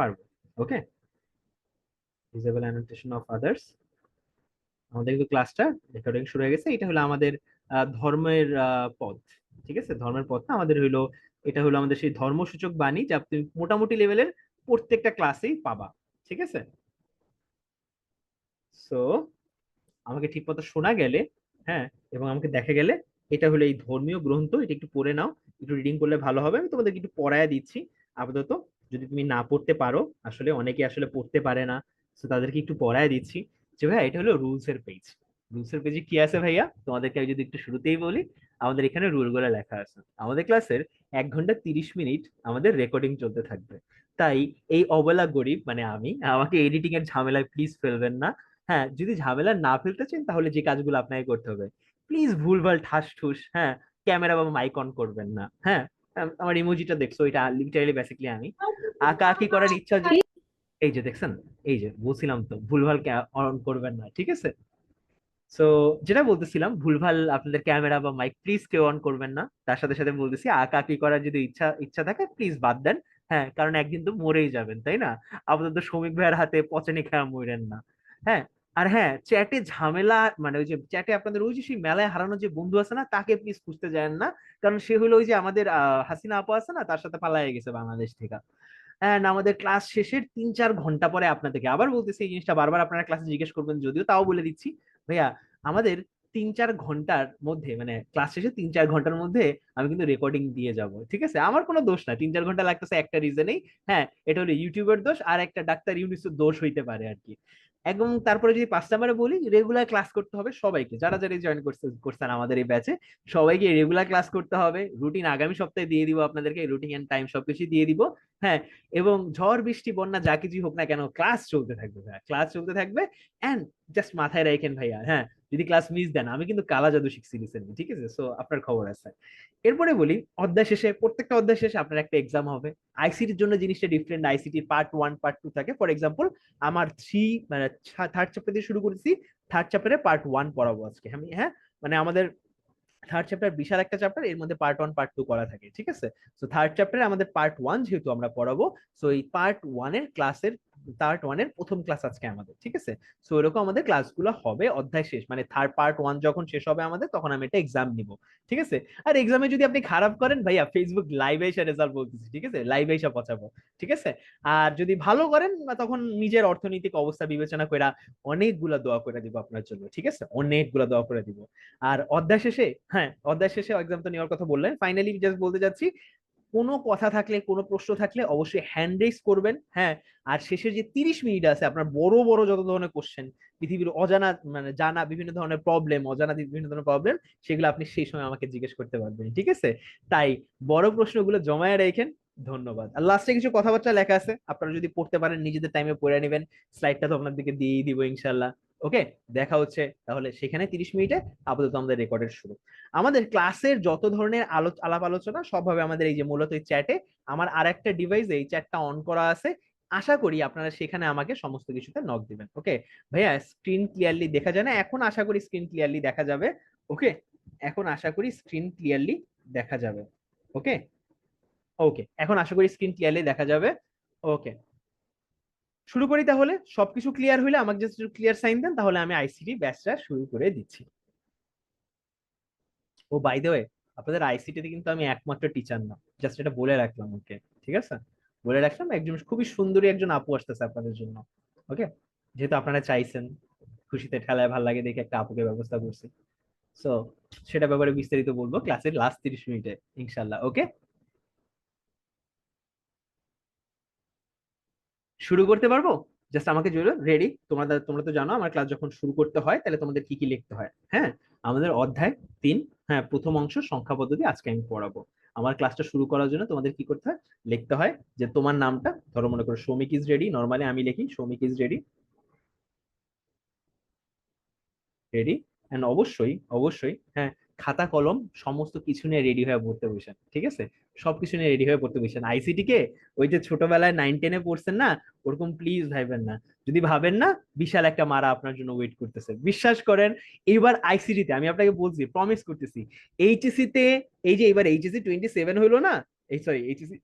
পারবো। ওকে, disable annotation of others. আমাদের কিন্তু ক্লাসটা রেকর্ডিং শুরু হয়ে গেছে। এটা হলো আমাদের ধর্মের পথ। ঠিক আছে, ধর্মের পথটা আমাদের হইলো, এটা হলো আমাদের সেই ধর্মসূচক বাণী যা তুমি মোটামুটি লেভেলের প্রত্যেকটা ক্লাসেই পাবা। ঠিক আছে, সো আমাকে ঠিক মতো শোনা গেলে, হ্যাঁ, এবং আমাকে দেখা গেলে এটা হলো এই ধর্মীয় গ্রন্থ, এটা একটু পড়ে নাও। একটু রিডিং করলে ভালো হবে। আমি তোমাদেরকে একটু পড়ায় দিচ্ছি আপাতত। যদি তুমি না পড়তে পারো, আসলে অনেকে আসলে পড়তে পারে না, তো তাদেরকে একটু পড়ায় দিচ্ছি যে ভাইয়া এটা হলো রুলস এর পেজ। রুলস এর পেজে কি আছে ভাইয়া, তোমাদেরকে আমি যদি একটু শুরুতেই বলি, আমাদের এখানে রুল গুলো লেখা আছে। আমাদের ক্লাসের 1 ঘন্টা 30 মিনিট আমাদের রেকর্ডিং চলতে থাকবে। তাই এই অবলা গরিব মানে আমি, আমাকে এডিটিং এর ঝামেলায় প্লিজ ফেলবেন না। হ্যাঁ, যদি ঝামেলা না ফেলতে চান তাহলে যে কাজগুলো আপনাকে করতে হবে, প্লিজ ভুলভাল ঠাস ঠুস, হ্যাঁ, ক্যামেরা বা মাইক অন করবেন না। হ্যাঁ, আমার ইমোজিটা দেখছো, এটা লিটারালি বেসিক্যালি আমি। আঁকা আঁকি করার ইচ্ছা এই যে দেখছেন, এই যে বলছিলাম তো ভুলভাল অন করবেন না, ঠিক আছে। সো যেটা বলতেছিলাম, ভুলভাল আপনাদের ক্যামেরা বা মাইক প্লিজ কেউ অন করবেন না। তার সাথে সাথে বলতেছি আঁকা আঁকি করার যদি ইচ্ছা ইচ্ছা থাকে প্লিজ বাদ দেন। হ্যাঁ, কারণ একদিন তো মরেই যাবেন, তাই না? আপাতত শ্রমিক ভাইয়ের হাতে পচানি খেয়া মরেন না। হ্যাঁ, আর হ্যাঁ, চ্যাটে ঝামেলা মানে ওই যে চ্যাটে আপনাদের ওই যে সেই মেলায় হারানো যে বন্ধু আছে না, তাকে প্লিজ খুঁজতে যান না। কারণ সে হলো ওই যে আমাদের হাসিনা আপু আছে না, তার সাথে পালায়ে গেছে বাংলাদেশ থেকে। অ্যান্ড আমাদের ক্লাস শেষের 3-4 ঘন্টা পরে আপনাদেরকে আবার বলতেছি, এই জিনিসটা বারবার আপনারা ক্লাসে জিজ্ঞেস করবেন যদিও, তাও বলে দিচ্ছি ভাইয়া, আমাদের 3-4 ঘন্টার মধ্যে মানে ক্লাস শেষে 3-4 ঘন্টার মধ্যে আমি কিন্তু রেকর্ডিং দিয়ে যাব। ঠিক আছে, আমার কোনো দোষ না 3-4 ঘন্টা লাগতেছে একটা রিজনেই। হ্যাঁ, এটা হলো ইউটিউবের দোষ আর একটা ডাক্তার ইউনিসের দোষ হইতে পারে আর কি। এবং তারপরে যদি 5 নাম্বারে বলি, রেগুলার ক্লাস করতে হবে সবাইকে, যারা যারা জয়েন করছেন আমাদের এই ব্যাচে, সবাইকে রেগুলার ক্লাস করতে হবে। রুটিন আগামী সপ্তাহে দিয়ে দিব আপনাদেরকে, রুটিন এন্ড টাইম সবকিছু দিয়ে দিব। হ্যাঁ, এবং ঝড় বৃষ্টি বন্যা যা কিছুই হোক না কেন ক্লাস চলতে থাকবে ভাইয়া, ক্লাস চলতে থাকবে। এন্ড জাস্ট মাথায় রাখেন ভাইয়া, হ্যাঁ, যদি ক্লাস মিস দেন, আমি কিন্তু কালা জাদু শিখছি রিসেন্টলি, ঠিক আছে, সো আপনার খবর আছে। এরপরে বলি, অধ্যায় শেষে প্রত্যেকটা অধ্যায় শেষে আপনার একটা এক্সাম হবে। আইসিটির জন্য জিনিসটা ডিফারেন্ট, আইসিটি পার্ট 1 পার্ট 2 থাকে। ফর এক্সাম্পল, আমার মানে থার্ড চ্যাপ্টার দিয়ে শুরু করেছি, থার্ড চ্যাপ্টারে পার্ট 1 পড়াবো আজকে আমি। হ্যাঁ, মানে আমাদের থার্ড চ্যাপ্টার বিশাল একটা চ্যাপ্টার, এর মধ্যে পার্ট 1 পার্ট 2 করা থাকে, ঠিক আছে। তো থার্ড চ্যাপ্টারে আমাদের পার্ট 1 যেহেতু আমরা পড়াবো, সো এই পার্ট 1 এর প্রথম ক্লাস আজকে আমাদের, ঠিক আছে। সো এরকম আমাদের ক্লাসগুলো হবে অধ্যায় শেষ, মানে পার্ট 1 যখন শেষ হবে আমাদের, তখন আমি একটা এক্সাম নিব, ঠিক আছে। আর এক্সামে যদি আপনি খারাপ করেন ভাইয়া, ফেসবুক লাইভে এসে রেজাল্ট বলতেছি, ঠিক আছে, লাইভে এসে পচাবো, ঠিক আছে। আর যদি ভালো করেন বা তখন নিজের অর্থনৈতিক অবস্থা বিবেচনা করে অনেকগুলা দোয়া করে দিব আপনার জন্য, ঠিক আছে, অনেকগুলা দোয়া করে দিব। আর অধ্যায় শেষে, হ্যাঁ, অধ্যায় শেষে এক্সাম তো নেওয়ার কথা বললেন, ফাইনালি জাস্ট বলতে যাচ্ছি, কোনো কথা থাকলে কোনো প্রশ্ন থাকলে অবশ্যই হ্যান্ড রেজ করবেন। হ্যাঁ, আর শেষের যে 30 মিনিট আছে, আপনার বড় বড় যত ধরনের কোশ্চেন, পৃথিবীর অজানা মানে জানা বিভিন্ন ধরনের প্রবলেম, অজানা বিভিন্ন ধরনের প্রবলেম, সেগুলো আপনি সেই সময় আমাকে জিজ্ঞেস করতে পারবেন, ঠিক আছে। তাই বড় প্রশ্নগুলো জমায়ে রেখেন। ধন্যবাদ। আর লাস্টে কিছু কথাবার্তা লেখা আছে, আপনারা যদি পড়তে পারেন নিজেদের টাইমে পড়ে নেবেন। স্লাইডটা তো আপনাদেরকে দিয়েই দিব ইনশাল্লাহ। ওকে, দেখা হচ্ছে তাহলে সেখানে 30 মিনিটে। আপাতত আমাদের রেকর্ডের শুরু। আমাদের ক্লাসের যত ধরনের আলাপ আলোচনা সব হবে আমাদের এই যে মূলত এই চ্যাটে। আমার আর একটা ডিভাইস এই চ্যাটটা অন করা আছে। আশা করি আপনারা সেখানে আমাকে সমস্ত কিছুতে নক দিবেন। ওকে ভাইয়া, স্ক্রিন ক্লিয়ারলি দেখা যায় না এখন? আশা করি স্ক্রিন ক্লিয়ারলি দেখা যাবে। ওকে, এখন আশা করি স্ক্রিন ক্লিয়ারলি দেখা যাবে। ওকে, ওকে, এখন আশা করি স্ক্রিন ক্লিয়ারলি দেখা যাবে। ওকে, শুরু করি তাহলে। সবকিছু ক্লিয়ার হইলে আমাকে জাস্ট ক্লিয়ার সাইন দেন, তাহলে আমি আইসিটি ব্যাচটা শুরু করে দিচ্ছি। ও বাই দ্য ওয়ে, আপনাদের আইসিটি তে কিন্তু আমি একমাত্র টিচার না, জাস্ট এটা বলে রাখলাম। ওকে, ঠিক আছে, বলে রাখলাম। একজন খুবই সুন্দরী একজন আপু আসতেছে আপনাদের জন্য। ওকে, যেহেতু আপনারা চাইছেন, খুশিতে ঠেলায় ভাল লাগে দেখে একটা আপুকে ব্যবস্থা করছি। সো সেটা ব্যাপারে বিস্তারিত বলবো ক্লাসের লাস্ট 30 মিনিটে ইনশাল্লাহ। ওকে, শুরু করতে পারবো? জাস্ট আমাকে জন্য রেডি। তোমরা তো জানো আমার ক্লাস যখন শুরু করতে হয় তাহলে তোমাদের কি কি লিখতে হয়। হ্যাঁ, আমাদের অধ্যায় 3, হ্যাঁ, প্রথম অংশ সংখ্যা পদ্ধতি আজকে আমি পড়াবো। আমার ক্লাসটা শুরু করার জন্য তোমাদের কি করতে হয়, লিখতে হয় যে তোমার নামটা, ধরো মনে করো সৌমিক ইজ রেডি, নর্মালি আমি লিখি Soumik is ready, ready. And অবশ্যই অবশ্যই, হ্যাঁ, খাতা কলম সমস্ত কিছু নিয়ে রেডি হয়ে পড়তে বসেন, ঠিক আছে। সবকিছু নিয়ে রেডি হয়ে পড়তে বসেন। আইসিটি কে ওই যে ছোটবেলায় 9-10-এ পড়ছেন না, ওরকম প্লিজ ভাইবেন না। যদি ভাবেন না, বিশাল একটা মারা আপনার জন্য ওয়েট করতেছে, বিশ্বাস করেন। এইবার আইসিটি তে আমি আপনাকে বলছি, প্রমিস করতেছি, এইচএসসি তে, এই যে এবার এইচএসসি 27 হইলো না, এই সরি এইচএসসি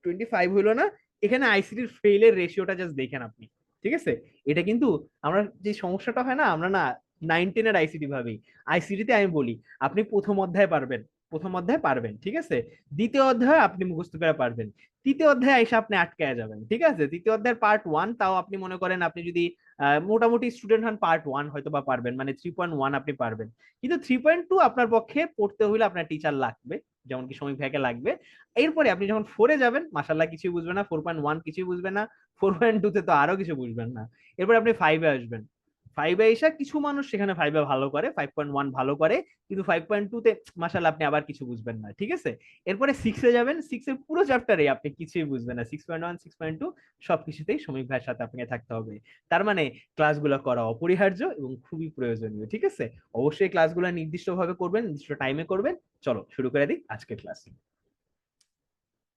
25 হইলো না, এখানে আইসিটির ফেইলের রেশিওটা জাস্ট দেখেন আপনি, ঠিক আছে? এটা কিন্তু আমরা যে সমস্যাটা হয় না, আমরা না 9-10 এর আইসিটি ভাবি। আইসিটিতে আমি বলি আপনি প্রথম অধ্যায় পারবেন, প্রথম অধ্যায় পারবেন, ঠিক আছে, দ্বিতীয় অধ্যায় আপনি মুখস্থ করে পারবেন, তৃতীয় অধ্যায়ে এসে আপনি আটকায় যাবেন, ঠিক আছে। তৃতীয় অধ্যায়ের পার্ট 1 তাও আপনি মনে করেন আপনি যদি মোটামুটি স্টুডেন্ট হন পার্ট 1 হয়তো বা পারবেন, মানে 3.1 আপনি পারবেন। কিন্তু 3.2 আপনার পক্ষে পড়তে হইলে আপনার টিচার লাগবে, যেমন কি সমীপ ভাইকে লাগবে। এরপরে আপনি যখন 4-এ যাবেন, মাসাল্লাহ কিছুই বুঝবেন না, 4.1 কিছুই বুঝবেন না, 4.2-তে তো আরো কিছু বুঝবেন না। এরপর আপনি 5-এ আসবেন, 5-এ এসে কিছু মানুষ সেখানে 5-এ ভালো করে, 5.1 ভালো করে, কিন্তু 5.2-তে মাসাল্লাহ আপনি আবার কিছু বুঝবেন না, ঠিক আছে। এরপরে 6-এ যাবেন, 6-এর পুরো চ্যাপ্টারে আপনি কিছুই বুঝবেন না, 6.1 6.2 সবকিছুতেই সমীপ ভাইয়ের সাথে আপনাকে থাকতে হবে। তার মানে ক্লাসগুলো করা অপরিহার্য এবং খুবই প্রয়োজনীয়, ঠিক আছে। অবশ্যই ক্লাসগুলো নির্দিষ্টভাবে করবেন, নির্দিষ্ট টাইমে করবেন। চলো শুরু করে দিই আজকের ক্লাস।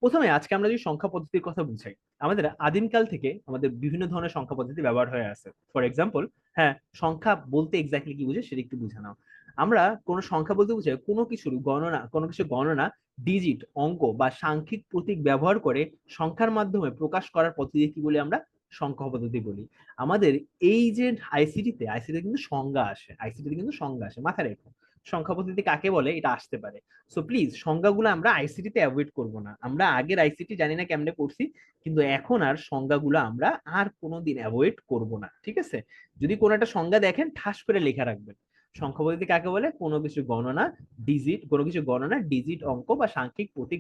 প্রথমে আজকে আমরা যদি সংখ্যা পদ্ধতির কথা বুঝাই, আমাদের আদিমকাল থেকে আমাদের বিভিন্ন ধরনের সংখ্যা পদ্ধতি ব্যবহার হয়ে আছে। ফর এক্সাম্পল, হ্যাঁ, সংখ্যা বলতে এক্স্যাক্টলি কি বুঝে সেটা একটু বুঝে নাও। আমরা কোনো সংখ্যা বলতে বুঝাই কোনো কিছুর গণনা, কোনো কিছু গণনা ডিজিট, অঙ্ক বা সাংখ্যিক প্রতীক ব্যবহার করে সংখ্যার মাধ্যমে প্রকাশ করার পদ্ধতি কি বলি আমরা? সংখ্যা পদ্ধতি বলি। আমাদের এই যে আইসিটিতে কিন্তু সংজ্ঞা আসে, আইসিটিতে কিন্তু সংজ্ঞা আসে, মাথায় রেখো। সংখ্যা পদ্ধতি কাকে বলে এটা আসতে পারে। সো প্লিজ সংজ্ঞাগুলো আমরা আইসিটিতে অ্যাভয়েড করব না। আমরা আগের আইসিটি জানি না কেমনে পড়ছি, কিন্তু এখন আর সংজ্ঞাগুলো আমরা আর কোনোদিন অ্যাভয়েড করব না, ঠিক আছে। যদি কোনো একটা সংজ্ঞা দেখেন ঠাস করে লেখা রাখবেন। সংখ্যা পদ্ধতি কাকে বলে? কোনো কিছু গণনা ডিজিট, অঙ্ক বা সাংখ্যিক প্রতীক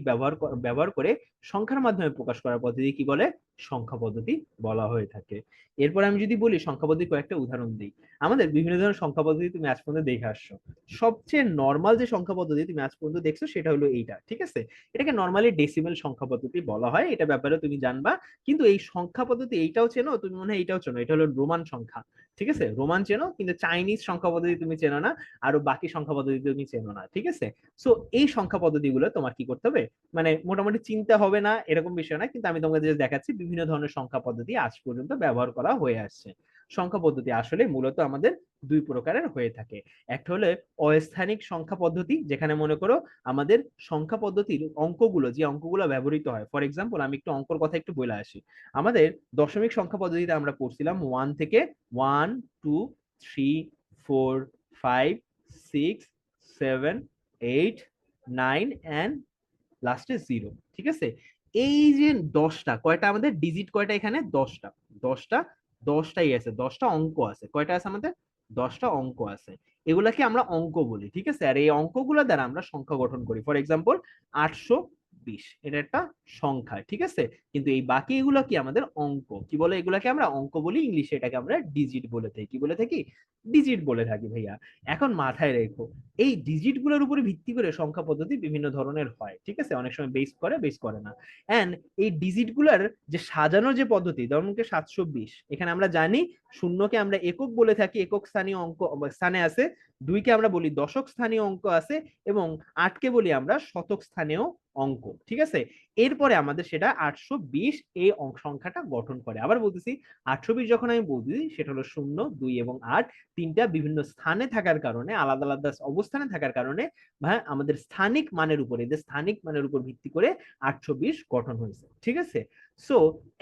ব্যবহার করে সংখ্যার মাধ্যমে প্রকাশ করার পদ্ধতি কি বলে? সংখ্যা পদ্ধতি বলা হয়ে থাকে। এরপর আমি যদি বলি সংখ্যা পদ্ধতির কয়েকটা উদাহরণ দিই। আমাদের বিভিন্ন ধরনের সংখ্যা পদ্ধতি তুমি আজ পর্যন্ত দেখে আসছো। সবচেয়ে নর্মাল যে সংখ্যা পদ্ধতি তুমি আজ পর্যন্ত দেখছো সেটা হলো এইটা, ঠিক আছে। এটাকে নর্মালি ডেসিমেল সংখ্যা পদ্ধতি বলা হয়, এটা ব্যাপারে তুমি জানবা। কিন্তু এই সংখ্যা পদ্ধতি এইটাও চেনো তুমি, মনে হয় এইটাও চেনো, এটা হলো রোমান সংখ্যা, ঠিক আছে। রোমান চেনো, কিন্তু চাইনিজ সংখ্যা পদ্ধতি তুমি চেনো না, আর বাকি সংখ্যা পদ্ধতি তুমি চেনো না, ঠিক আছে। সো এই সংখ্যা পদ্ধতিগুলো তোমার কি করতে হবে, মানে মোটামুটি চিন্তা হবে না এরকম বিষয় না, কিন্তু আমি তোমাকে যে দেখাচ্ছি বিভিন্ন ধরনের সংখ্যা পদ্ধতি আজ পর্যন্ত ব্যবহার করা হয়ে আসছে। সংখ্যা পদ্ধতি আসলে মূলত আমাদের দুই প্রকারের হয়ে থাকে। একটা হলো অস্থানিক সংখ্যা পদ্ধতি, যেখানে মনে করো আমাদের সংখ্যা পদ্ধতির অঙ্কগুলো, যে অঙ্কগুলো ব্যবহৃত হয়, ফর এক্সাম্পল আমি একটু অঙ্কর কথা একটু বলে আসি। আমাদের দশমিক সংখ্যা পদ্ধতিতে আমরা পড়ছিলাম 1 থেকে 1 2 3 4 5 6 7 8 9 এন্ড লাস্টে 0, ঠিক আছে। এই যে 10টা, কয়টা আমাদের ডিজিট, কয়টা এখানে? 10টা। 10টা, 10টাই আছে, 10টা অঙ্ক আছে, কয়টা আছে আমাদের? 10টা অঙ্ক আছে। এগুলাকে আমরা অঙ্ক বলি, ঠিক আছে। আর এই অঙ্কগুলো দ্বারা আমরা সংখ্যা গঠন করি। ফর এক্সাম্পল 820, এটা একটা সংখ্যা, ঠিক আছে। কিন্তু এই বাকি এগুলো কি আমাদের অঙ্ক, কি বলে এগুলাকে আমরা অঙ্ক বলি, ইংলিশে এটাকে আমরা ডিজিট বলে থাকি। কি বলে থাকি? ডিজিট বলে থাকি ভাইয়া। এখন মাথায় রেখো, এই ডিজিট গুলোর উপরে ভিত্তি করে সংখ্যা পদ্ধতি বিভিন্ন ধরনের হয়, ঠিক আছে। অনেক সময় বেস করে, বেস করে না। এন্ড এই ডিজিট গুলার যে সাজানোর যে পদ্ধতি, ধরুন 720, এখানে আমরা জানি শূন্যকে আমরা একক বলে থাকি, একক স্থানীয় অঙ্ক স্থানে আছে। 2কে আমরা বলি দশক স্থানীয় অঙ্ক আছে, এবং 8কে বলি আমরা শতক স্থানীয় অঙ্ক, ঠিক আছে। এরপরে আমাদের সেটা 820 এই সংখ্যাটা গঠন করে। আবার বলতেছি, 820 যখন আমি বলতেছি সেটা হলো 0, 2 এবং 8 তিনটা বিভিন্ন স্থানে থাকার কারণে, আলাদা আলাদা অবস্থানে থাকার কারণে, হ্যাঁ, আমাদের স্থানিক মানের উপরে, এদের স্থানিক মানের উপর ভিত্তি করে 820 গঠন হয়েছে, ঠিক আছে। সো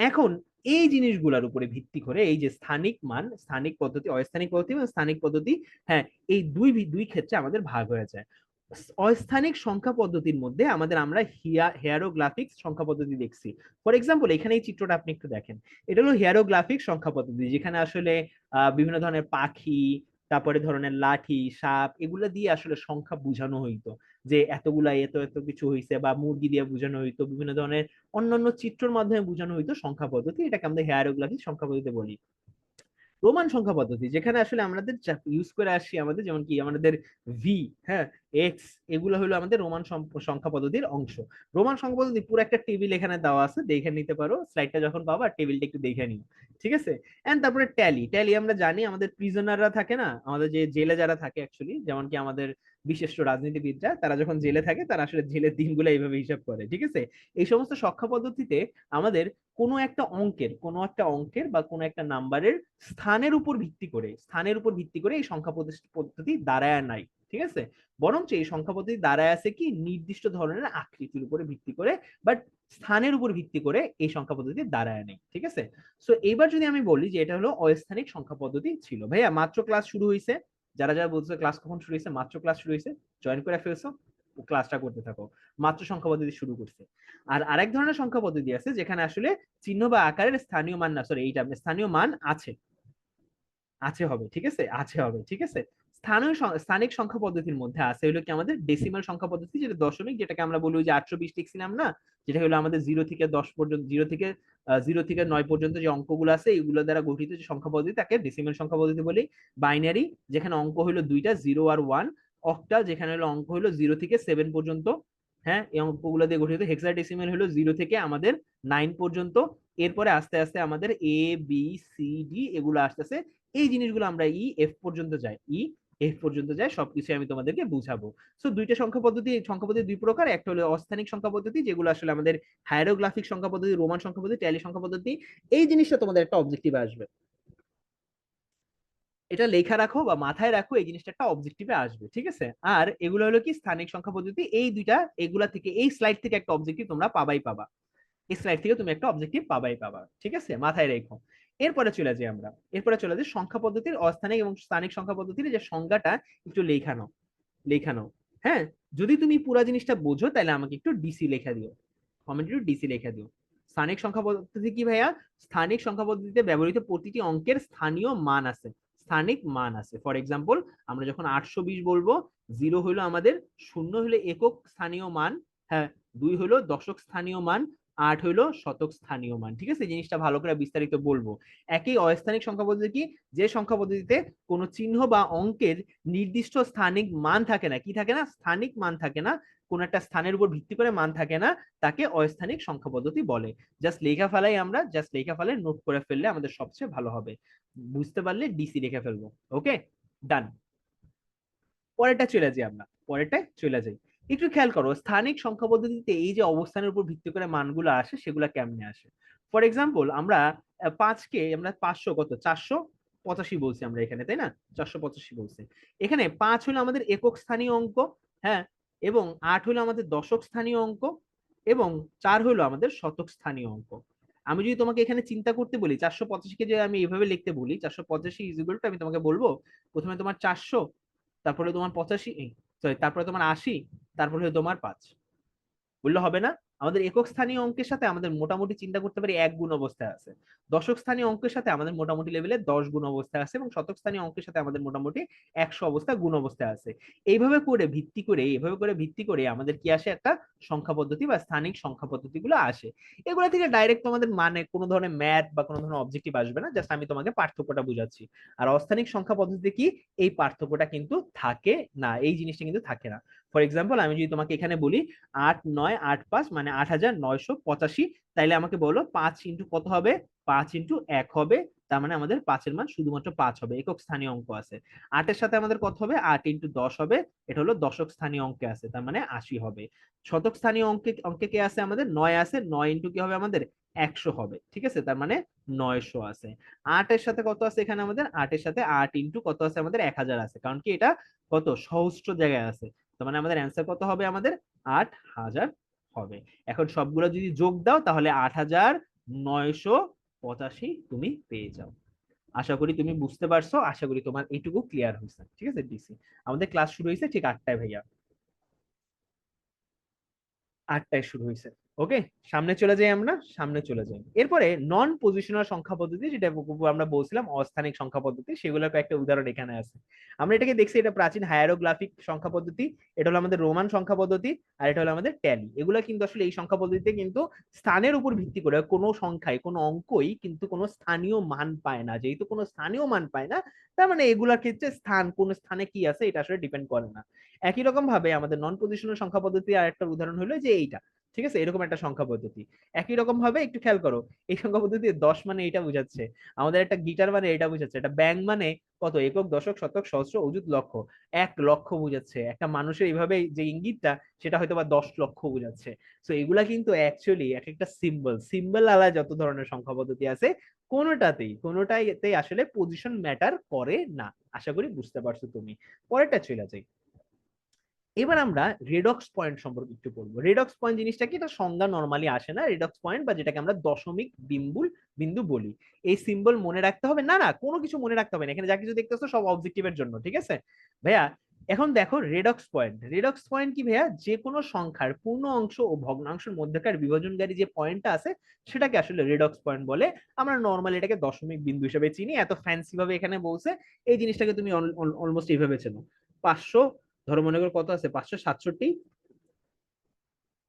এখন এই জিনিসগুলোর উপরে ভিত্তি করে এই যে স্থানিক মান, স্থানিক পদ্ধতি, অস্থানিক পদ্ধতি এবং স্থানিক পদ্ধতি, হ্যাঁ, এই দুই দুই ক্ষেত্রে আমাদের ভাগ হয়ে যায়। অস্থানিক সংখ্যা পদ্ধতির মধ্যে আমাদের আমরা হেয়ারোগ্রাফিক্স সংখ্যা পদ্ধতি দেখছি। ফর এক্সাম্পল এখানে এই চিত্রটা আপনি একটু দেখেন, এটা হলো হেয়ারোগ্রাফিক সংখ্যা পদ্ধতি, যেখানে আসলে বিভিন্ন ধরনের পাখি, তারপরে ধরনের লাঠি, সাপ, এগুলো দিয়ে আসলে সংখ্যা বোঝানো হইতো, যে এতগুলা এত এত কিছু হইছে, বা মুরগি দিয়ে বোঝানো হইতো, বিভিন্ন ধরনের অন্যান্য চিত্রের মাধ্যমে বোঝানো হইতো সংখ্যা পদ্ধতি, এটাকে আমরা হেয়ারোগ্রাফিক সংখ্যা পদ্ধতি বলি। রোমান সংখ্যা পদ্ধতি, যেখানে আসলে আমাদের ইউজ করে আসছি, আমাদের যেমন কি আমাদের ভি, হ্যাঁ, এক্স, এগুলো হলো আমাদের রোমান সংখ্যা পদ্ধতির অংশ। রোমান সংখ্যা পদ্ধতি পুরো একটা টেবিল এখানে দেওয়া আছে, দেখে নিতে পারো, স্লাইডটা যখন পাবা টেবিলটা একটু দেখে নিও, ঠিক আছে। এন্ড তারপরে ট্যালি, ট্যালি আমরা জানি আমাদের প্রিজনাররা থাকে না, আমাদের যে জেলে যারা থাকে অ্যাকচুয়ালি, যেমন কি আমাদের বিশিষ্ট রাজনীতিবিদরা, তারা যখন জেলে থাকে তারা আসলে জেলের দিনগুলো এইভাবে হিসাব করে, ঠিক আছে। এই সমস্ত সংখ্যা পদ্ধতিতে আমাদের কোনো একটা অঙ্কের বা কোনো একটা নাম্বারের স্থানের উপর ভিত্তি করে, স্থানের উপর ভিত্তি করে এই সংখ্যা পদ্ধতি দাঁড়ায় নাই, ঠিক আছে, বরঞ্চ এই সংখ্যা পদ্ধতি দাঁড়ায় আছে কি নির্দিষ্ট ধরনের আকৃতির উপরে ভিত্তি করে, বাট স্থানের উপর ভিত্তি করে এই সংখ্যা পদ্ধতি দাঁড়ায় নেই। ঠিক আছে, সো এইবার যদি আমি বলি যে এটা হলো অস্থানিক সংখ্যা পদ্ধতি ছিল। ভাইয়া মাত্র ক্লাস শুরু হয়েছে, যারা যারা বলছে ক্লাস কখন শুরু হয়েছে, মাত্র ক্লাস শুরু হয়েছে, জয়েন করে ফেলছো, ক্লাসটা করতে থাকো, মাত্র সংখ্যা পদ্ধতি শুরু করছে। আর আরেক ধরনের সংখ্যা পদ্ধতি আছে যেখানে আসলে চিহ্ন বা আকারের স্থানীয় মান না, সরি এইটা স্থানীয় মান আছে, আছে হবে, ঠিক আছে, আছে হবে, ঠিক আছে। স্থানিক সংখ্যা পদ্ধতির মধ্যে আছে হলো কি আমাদের ডেসিমাল সংখ্যা পদ্ধতি, যেটা দশমিক, যেটাকে আমরা বলি যে 820 লিখছিলাম না, যেটা হলো আমাদের 0 থেকে 10 পর্যন্ত, জিরো থেকে 9 পর্যন্ত যে অঙ্কগুলো আছে এগুলো দ্বারা গঠিত যে সংখ্যা পদ্ধতি তাকে ডেসিমাল সংখ্যা পদ্ধতি বলি। বাইনারি, যেখানে অঙ্ক হলো দুইটা, 0 আর 1। অক্টাল, যেখানে হলো অঙ্ক হলো 0 থেকে 7 পর্যন্ত, হ্যাঁ, এই অঙ্কগুলো দিয়ে গঠিত। হেক্সাডেসিমাল হলো 0 থেকে আমাদের 9 পর্যন্ত। এরপরে আস্তে আস্তে আমাদের ABCD এগুলো আসতেছে, এই জিনিসগুলো আমরা এফ পর্যন্ত যাই, এফ পর্যন্ত যাই, সবকিছু আমি তোমাদেরকে বুঝাবো। সো দুইটা সংখ্যা পদ্ধতি দুই প্রকার, একটা হলো অস্থানিক সংখ্যা পদ্ধতি যেগুলো আসলে আমাদের হায়ারোগ্রাফিক সংখ্যা পদ্ধতি, রোমান সংখ্যা পদ্ধতি, ট্যালি সংখ্যা পদ্ধতি। এই জিনিসটা তোমাদের একটা অবজেক্টিভ আসবে, এটা লেখা রাখো বা মাথায় রাখো, এই জিনিসটা একটা অবজেক্টিভে আসবে, ঠিক আছে। আর এগুলো হলো কি স্থানিক সংখ্যা পদ্ধতি, এই দুইটা, এগুলা থেকে এই স্লাইড থেকে একটা অবজেক্টিভ তোমরা পাবাই পাবা, এই স্লাইড থেকে তুমি একটা অবজেক্টিভ পাবাই পাবা, ঠিক আছে, মাথায় রেখো। এরপরে চলে যাই আমরা, এরপরে চলে যাই সংখ্যা পদ্ধতির অস্থানিক এবং স্থানিক সংখ্যা পদ্ধতির যে সংজ্ঞাটা একটু লেখানো, লেখানো। হ্যাঁ, যদি তুমি পুরো জিনিসটা বোঝো তাহলে আমাকে একটু ডিসি লেখা দিও, কমেন্ট একটু ডিসি লেখা দিও। স্থানিক সংখ্যা পদ্ধতি কি ভাইয়া? স্থানিক সংখ্যা পদ্ধতিতে ব্যবহৃত প্রতিটি অঙ্কের স্থানীয় মান আছে, স্থানিক মান আছে। ফর এক্সাম্পল, আমরা যখন 820 বলবো, 0 হলো আমাদের, 0 হলো একক স্থানীয় মান, হ্যাঁ, 2 হলো দশক স্থানীয় মান, 8 হইলো শতক স্থানীয় মান। ঠিক আছে, জিনিসটা ভালো করে বিস্তারিত বলবো। একই অস্থানিক সংখ্যা পদ্ধতি কি, যে সংখ্যা পদ্ধতিতে কোনো চিহ্ন বা অঙ্কের নির্দিষ্ট স্থানিক মান থাকে না, কি থাকে না, স্থানিক মান থাকে না, কোন একটা স্থানের উপর ভিত্তি করে মান থাকে না, তাকে অস্থানিক সংখ্যা পদ্ধতি বলে। জাস্ট লেখা ফেলাই, আমরা জাস্ট লেখা ফেলে নোট করে ফেললে আমাদের সবচেয়ে ভালো হবে, বুঝতে পারলে ডিসি লিখে ফেলবো। ওকে, ডান। পরেরটা চলে যাই আমরা, পরেরটায় চলে যাই। একটু খেয়াল করো, স্থানিক সংখ্যা পদ্ধতিতে এই যে অবস্থানের উপর ভিত্তি করে মানগুলো আসে সেগুলো কেমনে আসে। ফর এক্সাম্পল, আমরা 5 কে আমরা 500 কত 485 বলছি আমরা এখানে, তাই না, 485 বলছি। এখানে 5 হলো আমাদের একক স্থানীয় অঙ্ক, হ্যাঁ, এবং 8 হলো আমাদের দশক স্থানীয় অঙ্ক, এবং 4 হলো আমাদের শতক স্থানীয় অঙ্ক। আমি যদি তোমাকে এখানে চিন্তা করতে বলি, 485 কে যে আমি এইভাবে লিখতে বলি, 485 ইজ ইকুয়াল টু, আমি তোমাকে বলবো প্রথমে তোমার 400, তারপরে তোমার 85, সরি, তারপরে তোমার 80, তারপরে তোমার 5, বললে হবে না? আমাদের একক স্থানীয় অঙ্কের সাথে আমাদের মোটামুটি চিন্তা করতে পারি 1 গুণ অবস্থায় আছে, দশক স্থানীয় অঙ্কের সাথে আমাদের মোটামুটি লেভেলে 10 গুণ অবস্থায় আছে, এবং শতক স্থানীয় অঙ্কের সাথে আমাদের মোটামুটি 100 অবস্থায় গুণ অবস্থায় আছে। এইভাবে করে ভিত্তি করে আমাদের কি আসে, একটা সংখ্যা পদ্ধতি বা স্থানিক সংখ্যা পদ্ধতি গুলো আসে। এগুলো থেকে ডাইরেক্ট তোমাদের মানে কোনো ধরনের ম্যাথ বা কোনো ধরনের অবজেক্টিভ আসবে না, জাস্ট আমি তোমাকে পার্থক্যটা বুঝাচ্ছি। আর অস্থানিক সংখ্যা পদ্ধতিতে কি, এই পার্থক্যটা কিন্তু থাকে না, এই জিনিসটা কিন্তু থাকে না। ফর এক্সাম্পল, আমি যদি তোমাকে এখানে বলি 8 9 8 5 মানে 8985, তাইলে আমাকে বলো 5 ইন্টু কত হবে, 5 ইন্টু 1 হবে, তার মানে আমাদের 5 এর মান শুধুমাত্র 5 হবে, একক স্থানীয় অঙ্ক আছে। 8 এর সাথে আমাদের কত হবে, 8 ইন্টু 10 হবে, এটা হলো দশক স্থানীয় অঙ্কে আছে, তার মানে 80 হবে। শতক স্থানীয় অঙ্কে অঙ্কে কে আছে আমাদের, 9 আছে, 9 ইন্টু কি হবে আমাদের, 100 হবে, ঠিক আছে, তার মানে 900 আছে। 8 এর সাথে কত আছে এখানে আমাদের, 8 এর সাথে 8 ইন্টু কত আছে আমাদের, 1000 আছে, কারণ কি এটা কত সহস্র জায়গায় আছে, তার মানে আমাদের অ্যান্সার কত হবে আমাদের, 8000 হবে। এখন সবগুলো যদি যোগ দাও তাহলে 8985 তুমি পেয়ে যাও। আশা করি তুমি বুঝতে পারছো, আশা করি তোমার এইটুকু ক্লিয়ার হয়েছে, ঠিক আছে ডিসি। আমাদের ক্লাস শুরু হয়েছে ঠিক 8টায় ভাইয়া, 8টায় শুরু হয়েছে। ওকে, সামনে চলে যাই, আমরা সামনে চলে যাই। এরপরে নন পজিশনাল সংখ্যা পদ্ধতি, যেটা আমরা বলছিলাম অস্থানিক সংখ্যা পদ্ধতি, সেগুলোর কয়েকটা উদাহরণ এখানে আছে। আমরা এটাকে দেখছি, এটা প্রাচীন হায়ারোগ্রাফিক সংখ্যা পদ্ধতি, এটা হলো আমাদের রোমান সংখ্যা পদ্ধতি, আর এটা হলো আমাদের ট্যালি। এগুলো কিন্তু আসলে এই সংখ্যা পদ্ধতিতে কিন্তু স্থানের উপর ভিত্তি করে কোনো সংখ্যায় কোনো অঙ্কই কিন্তু কোনো স্থানীয় মান পায় না, যেহেতু কোনো স্থানীয় মান পায় না, তার মানে এগুলোর ক্ষেত্রে স্থান কোন স্থানে কি আছে এটা আসলে ডিপেন্ড করে না। একই রকম ভাবে আমাদের নন পজিশনাল সংখ্যা পদ্ধতি আর একটা উদাহরণ হলো যে এইটা, ঠিক আছে, এরকম একটা সংখ্যা পদ্ধতি। একই রকম ভাবে একটু খেয়াল করো, এই সংখ্যা পদ্ধতি 10 মানে এটা বুঝাচ্ছে, আমাদের একটা গিটার মানে এটা বুঝাচ্ছে, একটা ব্যাংক মানে কত, একক দশক শতক সহস্র অযুত লক্ষ, 1 লক্ষ বুঝাচ্ছে। একটা মানুষের এইভাবে যে ইঙ্গিতটা, সেটা হয়তো বা 10 লক্ষ বুঝাচ্ছে। তো এগুলা কিন্তু অ্যাকচুয়ালি এক একটা সিম্বল, সিম্বল আলাদা যত ধরনের সংখ্যা পদ্ধতি আছে, কোনোটাইতে আসলে পজিশন ম্যাটার করে না। আশা করি বুঝতে পারছো তুমি। পরেরটা চলে যাই। এবার আমরা রেডক্স পয়েন্ট সম্পর্কে একটু পড়বো। রেডক্স পয়েন্ট জিনিসটা কি, এটা সংজ্ঞা নর্মালি আসে না। রেডক্স পয়েন্ট বা যেটাকে আমরা দশমিক বিন্দু বলি, এই সিম্বল মনে রাখতে হবে না, না কোনো কিছু মনে রাখতে হবে না, এখানে যা কিছু দেখতেছো সব অবজেক্টিভের জন্য, ঠিক আছে ভাইয়া? এখন দেখো রেডক্স পয়েন্ট, রেডক্স পয়েন্ট কি ভাইয়া, যে কোনো সংখ্যার পূর্ণ অংশ ও ভগ্নাংশের মধ্যকার বিভাজনকারী যে পয়েন্টটা আছে সেটাকে আসলে রেডক্স পয়েন্ট বলে। আমরা নর্মালি এটাকে দশমিক বিন্দু হিসেবে চিনি, এত ফ্যান্সি ভাবে এখানে বলছে। এই জিনিসটাকে তুমি অলমোস্ট এইভাবে চেনো। 500, ধরো মনে করো কত আছে, 567,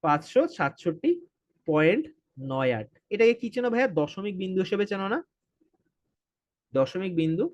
567.98, এটাকে কি চেনো ভাইয়া, দশমিক বিন্দু হিসেবে চেনো না, দশমিক বিন্দু।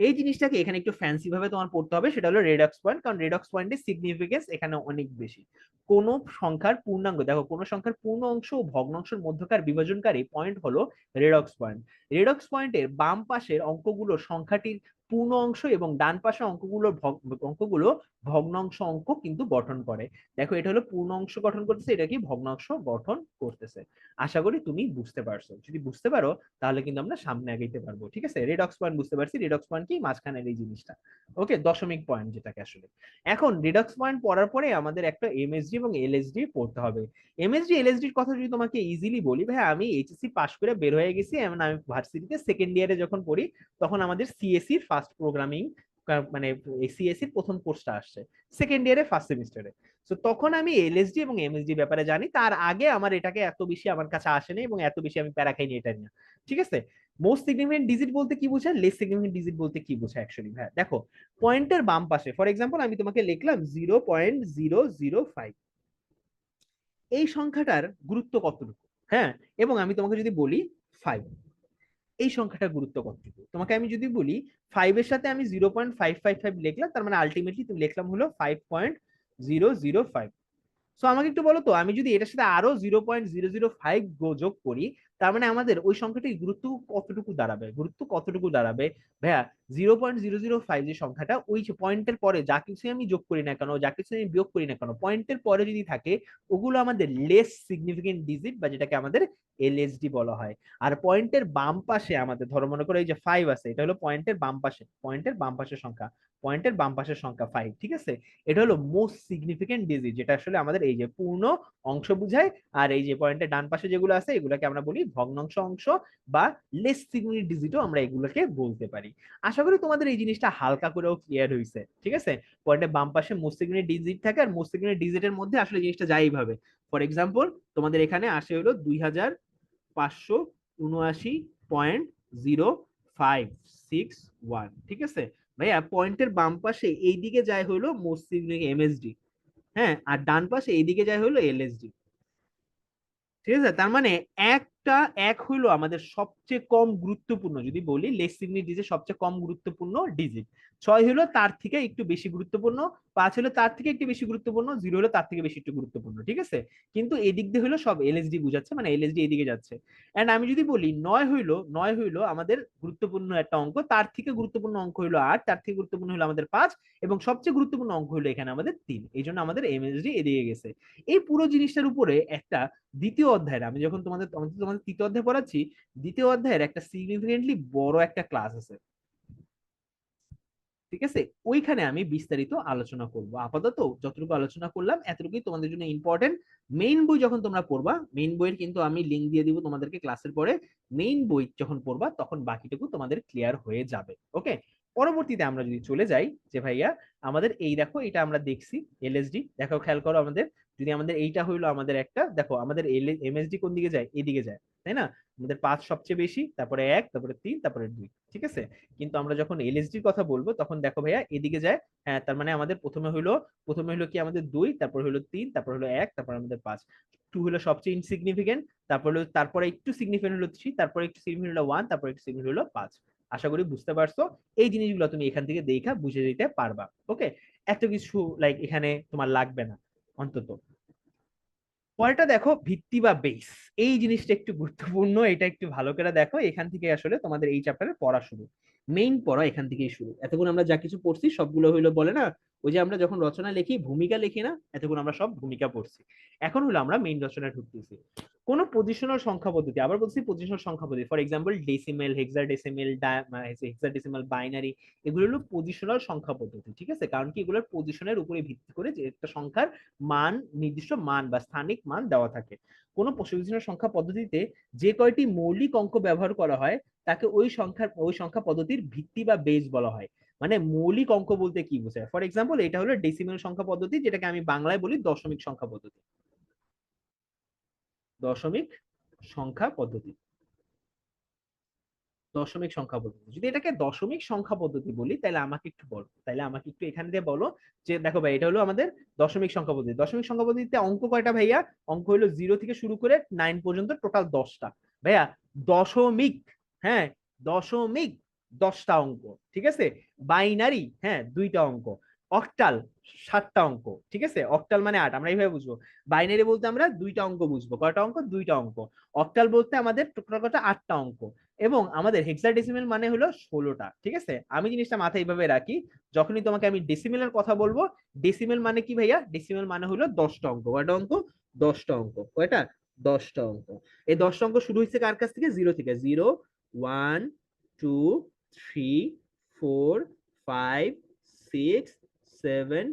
এই জিনিসটাকে এখানে একটু ফ্যান্সি ভাবে তোমার পড়তে হবে, সেটা হলো রেডক্স পয়েন্ট, কারণ রেডক্স পয়েন্টের সিগনিফিকেন্স এখানে অনেক বেশি। কোন সংখ্যার পূর্ণাঙ্গ, দেখো কোন সংখ্যার পূর্ণ অংশ ও ভগ্নাংশের মধ্যকার বিভাজনকারী পয়েন্ট হলো রেডক্স পয়েন্ট। রেডক্স পয়েন্টের বাম পাশের অঙ্কগুলো সংখ্যাটির পূর্ণ অংশ এবং ডান পাশের অঙ্কগুলো ভগ্নাংশ অঙ্ক কিন্তু গঠন করে। দেখো এটা হলো পূর্ণ অংশ গঠন করতেছে, এটা কি ভগ্নাংশ গঠন করতেছে। আশা করি তুমি বুঝতে পারছো, যদি বুঝতে পারো তাহলে কিন্তু আমরা সামনে আগাইতে পারবো, ঠিক আছে? রিডক্স পয়েন্ট বুঝতে পারছি, রিডক্স পয়েন্ট কি, মাঝখানের এই জিনিসটা, ওকে, দশমিক পয়েন্ট যেটাকে আসলে। এখন রিডক্স পয়েন্ট পড়ার পরে আমাদের একটা এমএসডি এবং এলএসডি পড়তে হবে। এমএসডি এলএসডির কথা যদি তোমাকে ইজিলি বলি ভাই, আমি এইচএসসি পাস করে বের হয়ে গেছি, এমন আমি ভার্সিটিতে সেকেন্ড ইয়ারে যখন পড়ি তখন আমাদের সিএসসির ফার্স্ট প্রোগ্রামিং, মানে সিএসসির প্রথম কোর্সটা আসছে সেকেন্ড ইয়ারে ফার্স্ট সেমিস্টারে। তো তখন আমি এলএসডি এবং এমএসডি ব্যাপারে জানি, তার আগে আমার এটাকে এত বেশি আমার কাছে আসেনি এবং এত বেশি আমি প্যারা খাইনি এটা নিয়ে, ঠিক আছে? মোস্ট সিগনিফিকেন্ট ডিজিট বলতে কি বোঝায়, লেস সিগনিফিকেন্ট ডিজিট বলতে কি বোঝায় অ্যাকচুয়ালি ভাই, দেখো পয়েন্টের বাম পাশে ফর এক্সাম্পল আমি তোমাকে লিখলাম 0.005, এই সংখ্যাটার গুরুত্ব কতটুকু, হ্যাঁ, এবং আমি তোমাকে যদি বলি 5, এই সংখ্যাটার গুরুত্ব কতটুকু, তোমাকে আমি যদি বলি 5 এর সাথে আমি 0.555 লিখলাম, তার মানে আলটিমেটলি তুমি লিখলাম হলো 5.005। সো আমাকে একটু বলো তো, আমি যদি এটার সাথে আরো 0.005 যোগ করি, তার মানে আমাদের ওই সংখ্যাটির গুরুত্ব কতটুকু দাঁড়াবে, গুরুত্ব কতটুকু দাঁড়াবে ভাইয়া? 0.005 যে সংখ্যাটা, ওই পয়েন্টের পরে যা কিছু আমি যোগ করি না কেন, যা কিছু আমি বিয়োগ করি না কেন, পয়েন্টের পরে যদি থাকে ওগুলো আমাদের লেস সিগনিফিকেন্ট ডিজিট বা যেটাকে আমাদের এলএসডি বলা হয়। আর পয়েন্টের বাম পাশে আমাদের, ধরো মনে করো এই যে 5 আছে, এটা হলো পয়েন্টের বাম পাশে, পয়েন্টের বাম পাশের সংখ্যা, পয়েন্টের বাম পাশের সংখ্যা 5, ঠিক আছে? এটা হলো মোস্ট সিগনিফিকেন্ট ডিজিট, যেটা আসলে আমাদের এই যে পূর্ণ অংশ বুঝায়। আর এই যে পয়েন্টের ডান পাশে যেগুলো আছে এগুলোকে আমরা বলি ভগ্নাংশ অংশ বা লেস সিগনিফিকেন্ট ডিজিটও আমরা এগুলোকে বলতে পারি। আশা করি তোমাদের এই জিনিসটা হালকা করেও ক্লিয়ার হয়েছে, ঠিক আছে? পয়েন্টের বাম পাশে মোস্ট সিগনিফিকেন্ট ডিজিট থাকে, আর মোস্ট সিগনিফিকেন্ট ডিজিটের মধ্যে আসলে জিনিসটা যায় এইভাবে। ফর এক্সাম্পল তোমাদের এখানে আসে হলো 2579.0561, ঠিক আছে ভাইয়া? পয়েন্টের বাম পাশে এইদিকে যায় হলো মোস্ট সিগনিফিকেন্ট এমএসডি, হ্যাঁ, আর ডান পাশে এইদিকে যায় হলো এলএসডি, ঠিক আছে? তার মানে একটা এক হইলো আমাদের সবচেয়ে কম গুরুত্বপূর্ণ, যদি বলি লেস সিগনিফিকেন্ট ডিজিট সবচেয়ে কম গুরুত্বপূর্ণ ডিজিট, 6 হলো তার থেকে একটু বেশি গুরুত্বপূর্ণ, 5 হলো তার থেকে একটু বেশি গুরুত্বপূর্ণ, 0 হলো তার থেকে বেশি একটু গুরুত্বপূর্ণ, ঠিক আছে? কিন্তু এদিক দিয়ে হলো সব এলএসডি বুঝাচ্ছে, মানে এলএসডি এদিকে যাচ্ছে। এন্ড আমি যদি বলি 9 হইলো আমাদের গুরুত্বপূর্ণ একটা অঙ্ক, তার থেকে গুরুত্বপূর্ণ অঙ্ক হইলো 8, তার থেকে গুরুত্বপূর্ণ হলো আমাদের 5, এবং সবচেয়ে গুরুত্বপূর্ণ অঙ্ক হইলো এখানে আমাদের 3, এই জন্য আমাদের এমএসডি এদিকে গেছে। এই পুরো জিনিসটার উপরে একটা দ্বিতীয় অধ্যায়ের, আমি যখন তোমাদের তৃতীয় অধ্যায় পড়াচ্ছি, দ্বিতীয় অধ্যায়ের একটা সিগনিফিকেন্টলি বড় একটা ক্লাস আছে, ঠিক আছে? ওইখানে আমি বিস্তারিত আলোচনা করব। আপাতত যতটুকু আলোচনা করলাম এতটুকুই তোমাদের জন্য ইম্পর্টেন্ট। মেইন বই যখন তোমরা পড়বা, মেইন বইয়ের কিন্তু আমি লিঙ্ক দিয়ে দিব তোমাদেরকে ক্লাসের পরে, মেইন বই যখন পড়বা তখন বাকিটুকু তোমাদের ক্লিয়ার হয়ে যাবে, ওকে? পরবর্তীতে আমরা যদি চলে যাই, যে ভাইয়া আমাদের এই দেখো এটা আমরা দেখছি এলএসডি, দেখো খেয়াল করো আমাদের, যদি আমাদের এইটা হইলো আমাদের একটা, দেখো আমাদের এমএসডি কোন দিকে যায়, এদিকে যায়, তাই না? আমাদের 5 সবচেয়ে বেশি, তারপরে 1, তারপরে 3, তারপরে 2, ঠিক আছে? কিন্তু আমরা যখন এলএসডির কথা বলবো তখন দেখো ভাইয়া এদিকে যায়, হ্যাঁ, তার মানে আমাদের প্রথমে হলো কি আমাদের 2, তারপর হলো 3, তারপর হলো 1, তারপর আমাদের 5, 2 হলো সবচেয়ে ইনসিগনিফিকেন্ট, তারপরে একটু সিগনিফিকেন্ট হলো 3, তারপরে একটু সিগনিফিকেন্ট হলো 1, তারপরে একটু সিগনিফিকেন্ট হলো 5। আশা করি বুঝতে পারছো, এই জিনিসগুলো তুমি এখান থেকে দেখা বুঝে যেতে পারবা, ওকে? এত কিছু লাইক এখানে তোমার লাগবে না অন্তত। পরেরটা দেখো ভিত্তি বা বেস, এই জিনিসটা একটু গুরুত্বপূর্ণ, এটা একটু ভালো করে দেখো, এখান থেকে আসলে তোমাদের এই চ্যাপ্টারে পড়া শুরু, মেইন পড়া এখান থেকেই শুরু। এতক্ষণ আমরা যা কিছু পড়ছি সবগুলো হইলো বলে না ওই যে আমরা যখন রচনা লিখি ভূমিকা লিখি না, এতক্ষণ আমরা সব ভূমিকা পড়ছি। এখন হলো আমরা মেইন রচনায় ঢুকতেছি। কোন পজিশনাল সংখ্যা পদ্ধতি, আবার বলছি পজিশনাল সংখ্যা পদ্ধতি, for example decimal, hexadecimal, hexadecimal, binary, এগুলো হলো পজিশনাল সংখ্যা পদ্ধতি। ঠিক আছে, কারণ কি এগুলোর পজিশনের উপরে ভিত্তি করে যে একটা সংখ্যার মান, নির্দিষ্ট মান বা স্থানিক মান দেওয়া থাকে। কোন পজিশনাল সংখ্যা পদ্ধতিতে যে কয়টি মৌলিক অঙ্ক ব্যবহার করা হয় তাকে ওই সংখ্যা পদ্ধতির ভিত্তি বা বেস বলা হয়। মানে মৌলিক অঙ্ক বলতে কি বোঝায়? ফর এক্সাম্পল এটা হলো ডেসিমেল সংখ্যা পদ্ধতি, যেটাকে আমি বাংলায় বলি দশমিক সংখ্যা পদ্ধতি। দশমিক সংখ্যা পদ্ধতি, দশমিক সংখ্যা পদ্ধতি। যদি এটাকে দশমিক সংখ্যা পদ্ধতি বলি তাহলে আমাকে একটু বলো, তাহলে আমাকে একটু এখান দিয়ে বলো যে দেখো ভাই এটা হলো আমাদের দশমিক সংখ্যা পদ্ধতি। দশমিক সংখ্যা পদ্ধতিতে অঙ্ক কয়টা ভাইয়া? অঙ্ক হলো 0 থেকে শুরু করে 9 পর্যন্ত, টোটাল 10টা। ভাইয়া দশমিক, হ্যাঁ দশমিক 10টা অঙ্ক, ঠিক আছে। বাইনারি, হ্যাঁ 2টা অঙ্ক। অক্টাল 7টা অঙ্ক, ঠিক আছে। অক্টাল মানে 8, আমরা এইভাবে বুঝবো। বাইনারি বলতে আমরা 2টা অঙ্ক বুঝবো। কয়টা অঙ্ক? 2টা অঙ্ক। অক্টাল বলতে আমাদের টোটাল কত? 8টা অঙ্ক। এবং আমাদের হেক্সাডেসিমেল মানে হলো 16টা। ঠিক আছে, আমি জিনিসটা মাথায় এইভাবে রাখি, যখনই তোমাকে আমি ডেসিমেলের কথা বলবো, ডেসিমেল মানে কি ভাইয়া? ডেসিমেল মানে হলো 10টা অঙ্ক। কয়টা অঙ্ক? 10টা অঙ্ক। কয়টা? 10টা অঙ্ক। এই 10টা অঙ্ক শুরু হয়েছে কার কাছ থেকে? 0 থেকে। 0, 1, 2, 3, 4, 5, 6, 7,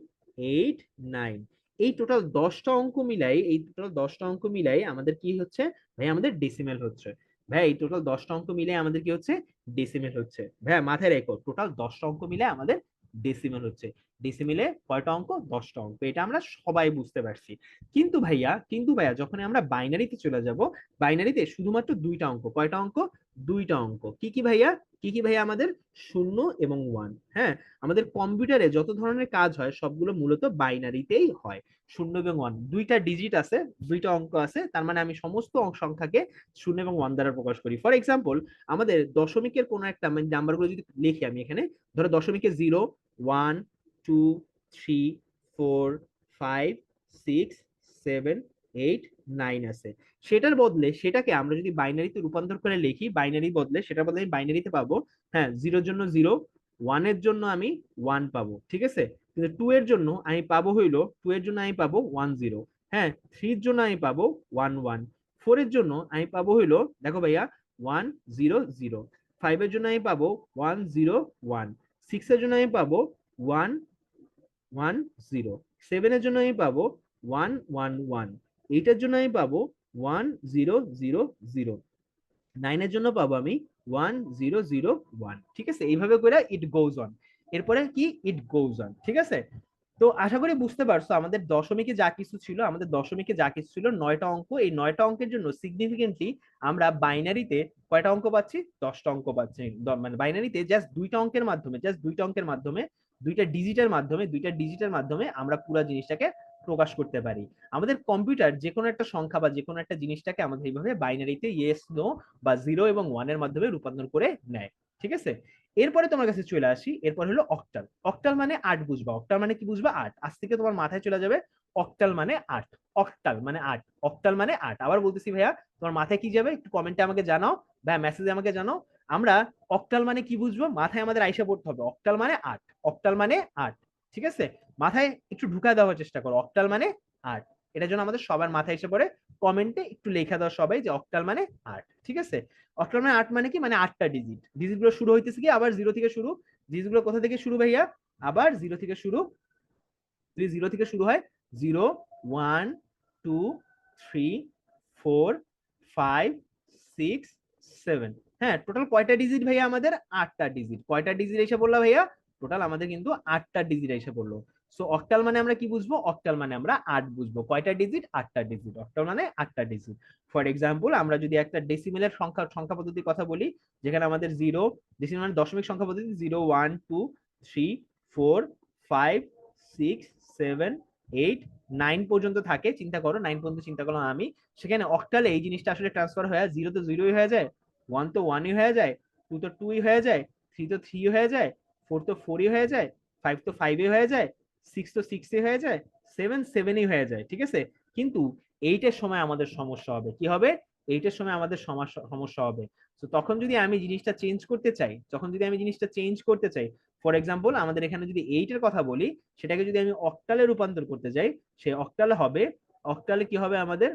8, 9। এই টোটাল 10টা অঙ্ক মিলাই, এই টোটাল 10টা অঙ্ক মিলাই আমাদের কি হচ্ছে ভাই? আমাদের ডেসিমেল হচ্ছে। ভাই এই টোটাল 10টা অঙ্ক মিলে আমাদের কি হচ্ছে? ডেসিমেল হচ্ছে। ভাই মাথায় রেখো, টোটাল 10টা অঙ্ক মিলে আমাদের ডেসিমেল হচ্ছে। ডেসিমেলে কয়টা অঙ্ক? 10টা অঙ্ক। এটা আমরা সবাই বুঝতে পারছি। কিন্তু ভাইয়া যখন আমরা বাইনারিতে চলে যাব, বাইনারিতে শুধুমাত্র 2টা অঙ্ক। কয়টা অঙ্ক? 2টা অঙ্ক। কি কি ভাইয়া? কি কি ভাইয়া? আমাদের 0 এবং 1। হ্যাঁ, আমাদের কম্পিউটারে যত ধরনের কাজ হয় সবগুলো মূলত বাইনারিতেই হয়। 0 এবং 1, 2টা ডিজিট আছে, 2টা অঙ্ক আছে, তার মানে আমি সমস্ত সংখ্যাকে 0 এবং 1 দ্বারা প্রকাশ করি। ফর এক্সাম্পল আমাদের দশমিকের কোন একটা নাম্বারগুলো যদি লিখি আমি এখানে, ধরো দশমিকে 0, 1, 2, 3, 4, 5, 6, 7, 8, 9 আছে। সেটার বদলে সেটাকে আমরা যদি বাইনারিতে রূপান্তর করে লিখি, বাইনারি বদলে সেটার বদলে আমি বাইনারিতে পাবো, হ্যাঁ 0 এর জন্য 0, 1 এর জন্য আমি 1 পাবো, ঠিক আছে। কিন্তু 2 এর জন্য আমি পাবো হইলো, 2 এর জন্য আমি পাবো 1 0, হ্যাঁ 3 এর জন্য আমি পাবো 1 1, 4 এর জন্য আমি পাবো হইলো, দেখো ভাইয়া 1 0 0, 5 এর জন্য আমি পাবো 1 0 1, 6 এর জন্য আমি পাবো 1 1 0, 7 এর জন্য আমি পাবো 1 1 1, 8 এর জন্য আমি পাবো 1 0 0 0, 9 এর জন্য পাবো আমি 1 0 0 1। ঠিক আছে, এইভাবে করে ইট গোজ অন। এরপরে কি? ইট গোজ অন। ঠিক আছে, তো আশা করি বুঝতে পারছো আমাদের দশমিকে যা কিছু ছিল, আমাদের দশমিকে যা কিছু ছিল 9টা অঙ্ক। এই 9টা অঙ্কের জন্য সিগনিফিকেন্টলি আমরা বাইনারিতে কয়টা অঙ্ক পাচ্ছি? 10টা অঙ্ক পাচ্ছি। মানে বাইনারিতে জাস্ট 2টা অঙ্কের মাধ্যমে, জাস্ট 2টা অঙ্কের মাধ্যমে, 2টা ডিজিটের মাধ্যমে আমরা পুরো জিনিসটাকে প্রকাশ করতে পারি। আমাদের কম্পিউটার যে কোনো একটা সংখ্যা বা যে কোনো একটা জিনিসটাকে আমাদের এইভাবে বাইনারিতে ইয়েস নো বা 0 এবং 1 এর মাধ্যমে রূপান্তর করে নেয়। ঠিক আছে, এরপরে তোমার কাছে চলে আসি, এরপর হলো অক্টাল। অক্টাল মানে 8 বুঝবা। অক্টাল মানে কি বুঝবা? 8। আজ থেকে তোমার মাথায় চলে যাবে অক্টাল মানে 8, অক্টাল মানে 8, অক্টাল মানে 8। আবার বলতেছি ভাইয়া, তোমার মাথায় কি যাবে একটু কমেন্টে আমাকে জানাও, ভাইয়া মেসেজে আমাকে জানাও। আমরা অক্টাল মানে কি বুঝবো, মাথায় আমাদের আইসা পড়তে হবে অক্টাল মানে 8, অক্টাল মানে 8। ঠিক আছে, মাথায় একটু ঢুকায় দেওয়ার চেষ্টা করো অক্টাল মানে 8। এটার জন্য আমাদের সবার মাথায় এসে পড়ে, কমেন্টে একটু লেখা দাও সবাই যে অক্টাল মানে 8। ঠিক আছে, অক্টাল মানে 8 মানে কি? মানে 8টা ডিজিট। ডিজিট গুলো শুরু হইতেছে কি আবার 0 থেকে শুরু। ডিজিট গুলো কোথা থেকে শুরু ভাইয়া? আবার 0 থেকে শুরু। 0 থেকে শুরু হয়। 0 1 2 3 4 5 6 7। হ্যাঁ, টোটাল কয়টা ডিজিট ভাইয়া? আমাদের 8টা ডিজিট। কয়টা ডিজিট এসে বললা ভাইয়া? টোটাল আমাদের কিন্তু 8টা ডিজিট এসে পড়লো। সো অক্টাল মানে আমরা কি বুঝবো? অক্টাল মানে আমরা 8 বুঝবো। কয়টা ডিজিট? 8টা ডিজিট। অক্টাল মানে 8টা ডিজিট। ফর এক্সাম্পল আমরা যদি একটা ডেসিমেলের সংখ্যা পদ্ধতির কথা বলি, যেখানে আমাদের 0, ডেসিমেল মানে দশমিক সংখ্যা পদ্ধতি, 0 1 2 3 4 5 6 7 8 9 পর্যন্ত থাকে। চিন্তা করো 9 পর্যন্ত চিন্তা করলাম আমি। সেখানে অক্টালে এই জিনিসটা আসলে ট্রান্সফার হয়ে 0 তো 0ই হয়ে যায়, 1 তো 1ই হয়ে যায়, 2 তো 2ই হয়ে যায়, 3 তো 3ই হয়ে যায়, 4 তো 4ই হয়ে যায়, 5 তো 5ই হয়ে যায়, 6 তো 6ই হয়ে যায়, 7 7ই হয়ে যায়। ঠিক আছে, কিন্তু 8 এর সময় আমাদের সমস্যা হবে। কি হবে? 8 এর সময় আমাদের সমস্যা হবে। তো তখন যদি আমি জিনিসটা চেঞ্জ করতে চাই, ফর এক্সাম্পল আমাদের এখানে যদি 8 এর কথা বলি, সেটাকে যদি আমি অক্টালে রূপান্তর করতে যাই, সে অক্টালে হবে, অক্টালে কি হবে আমাদের,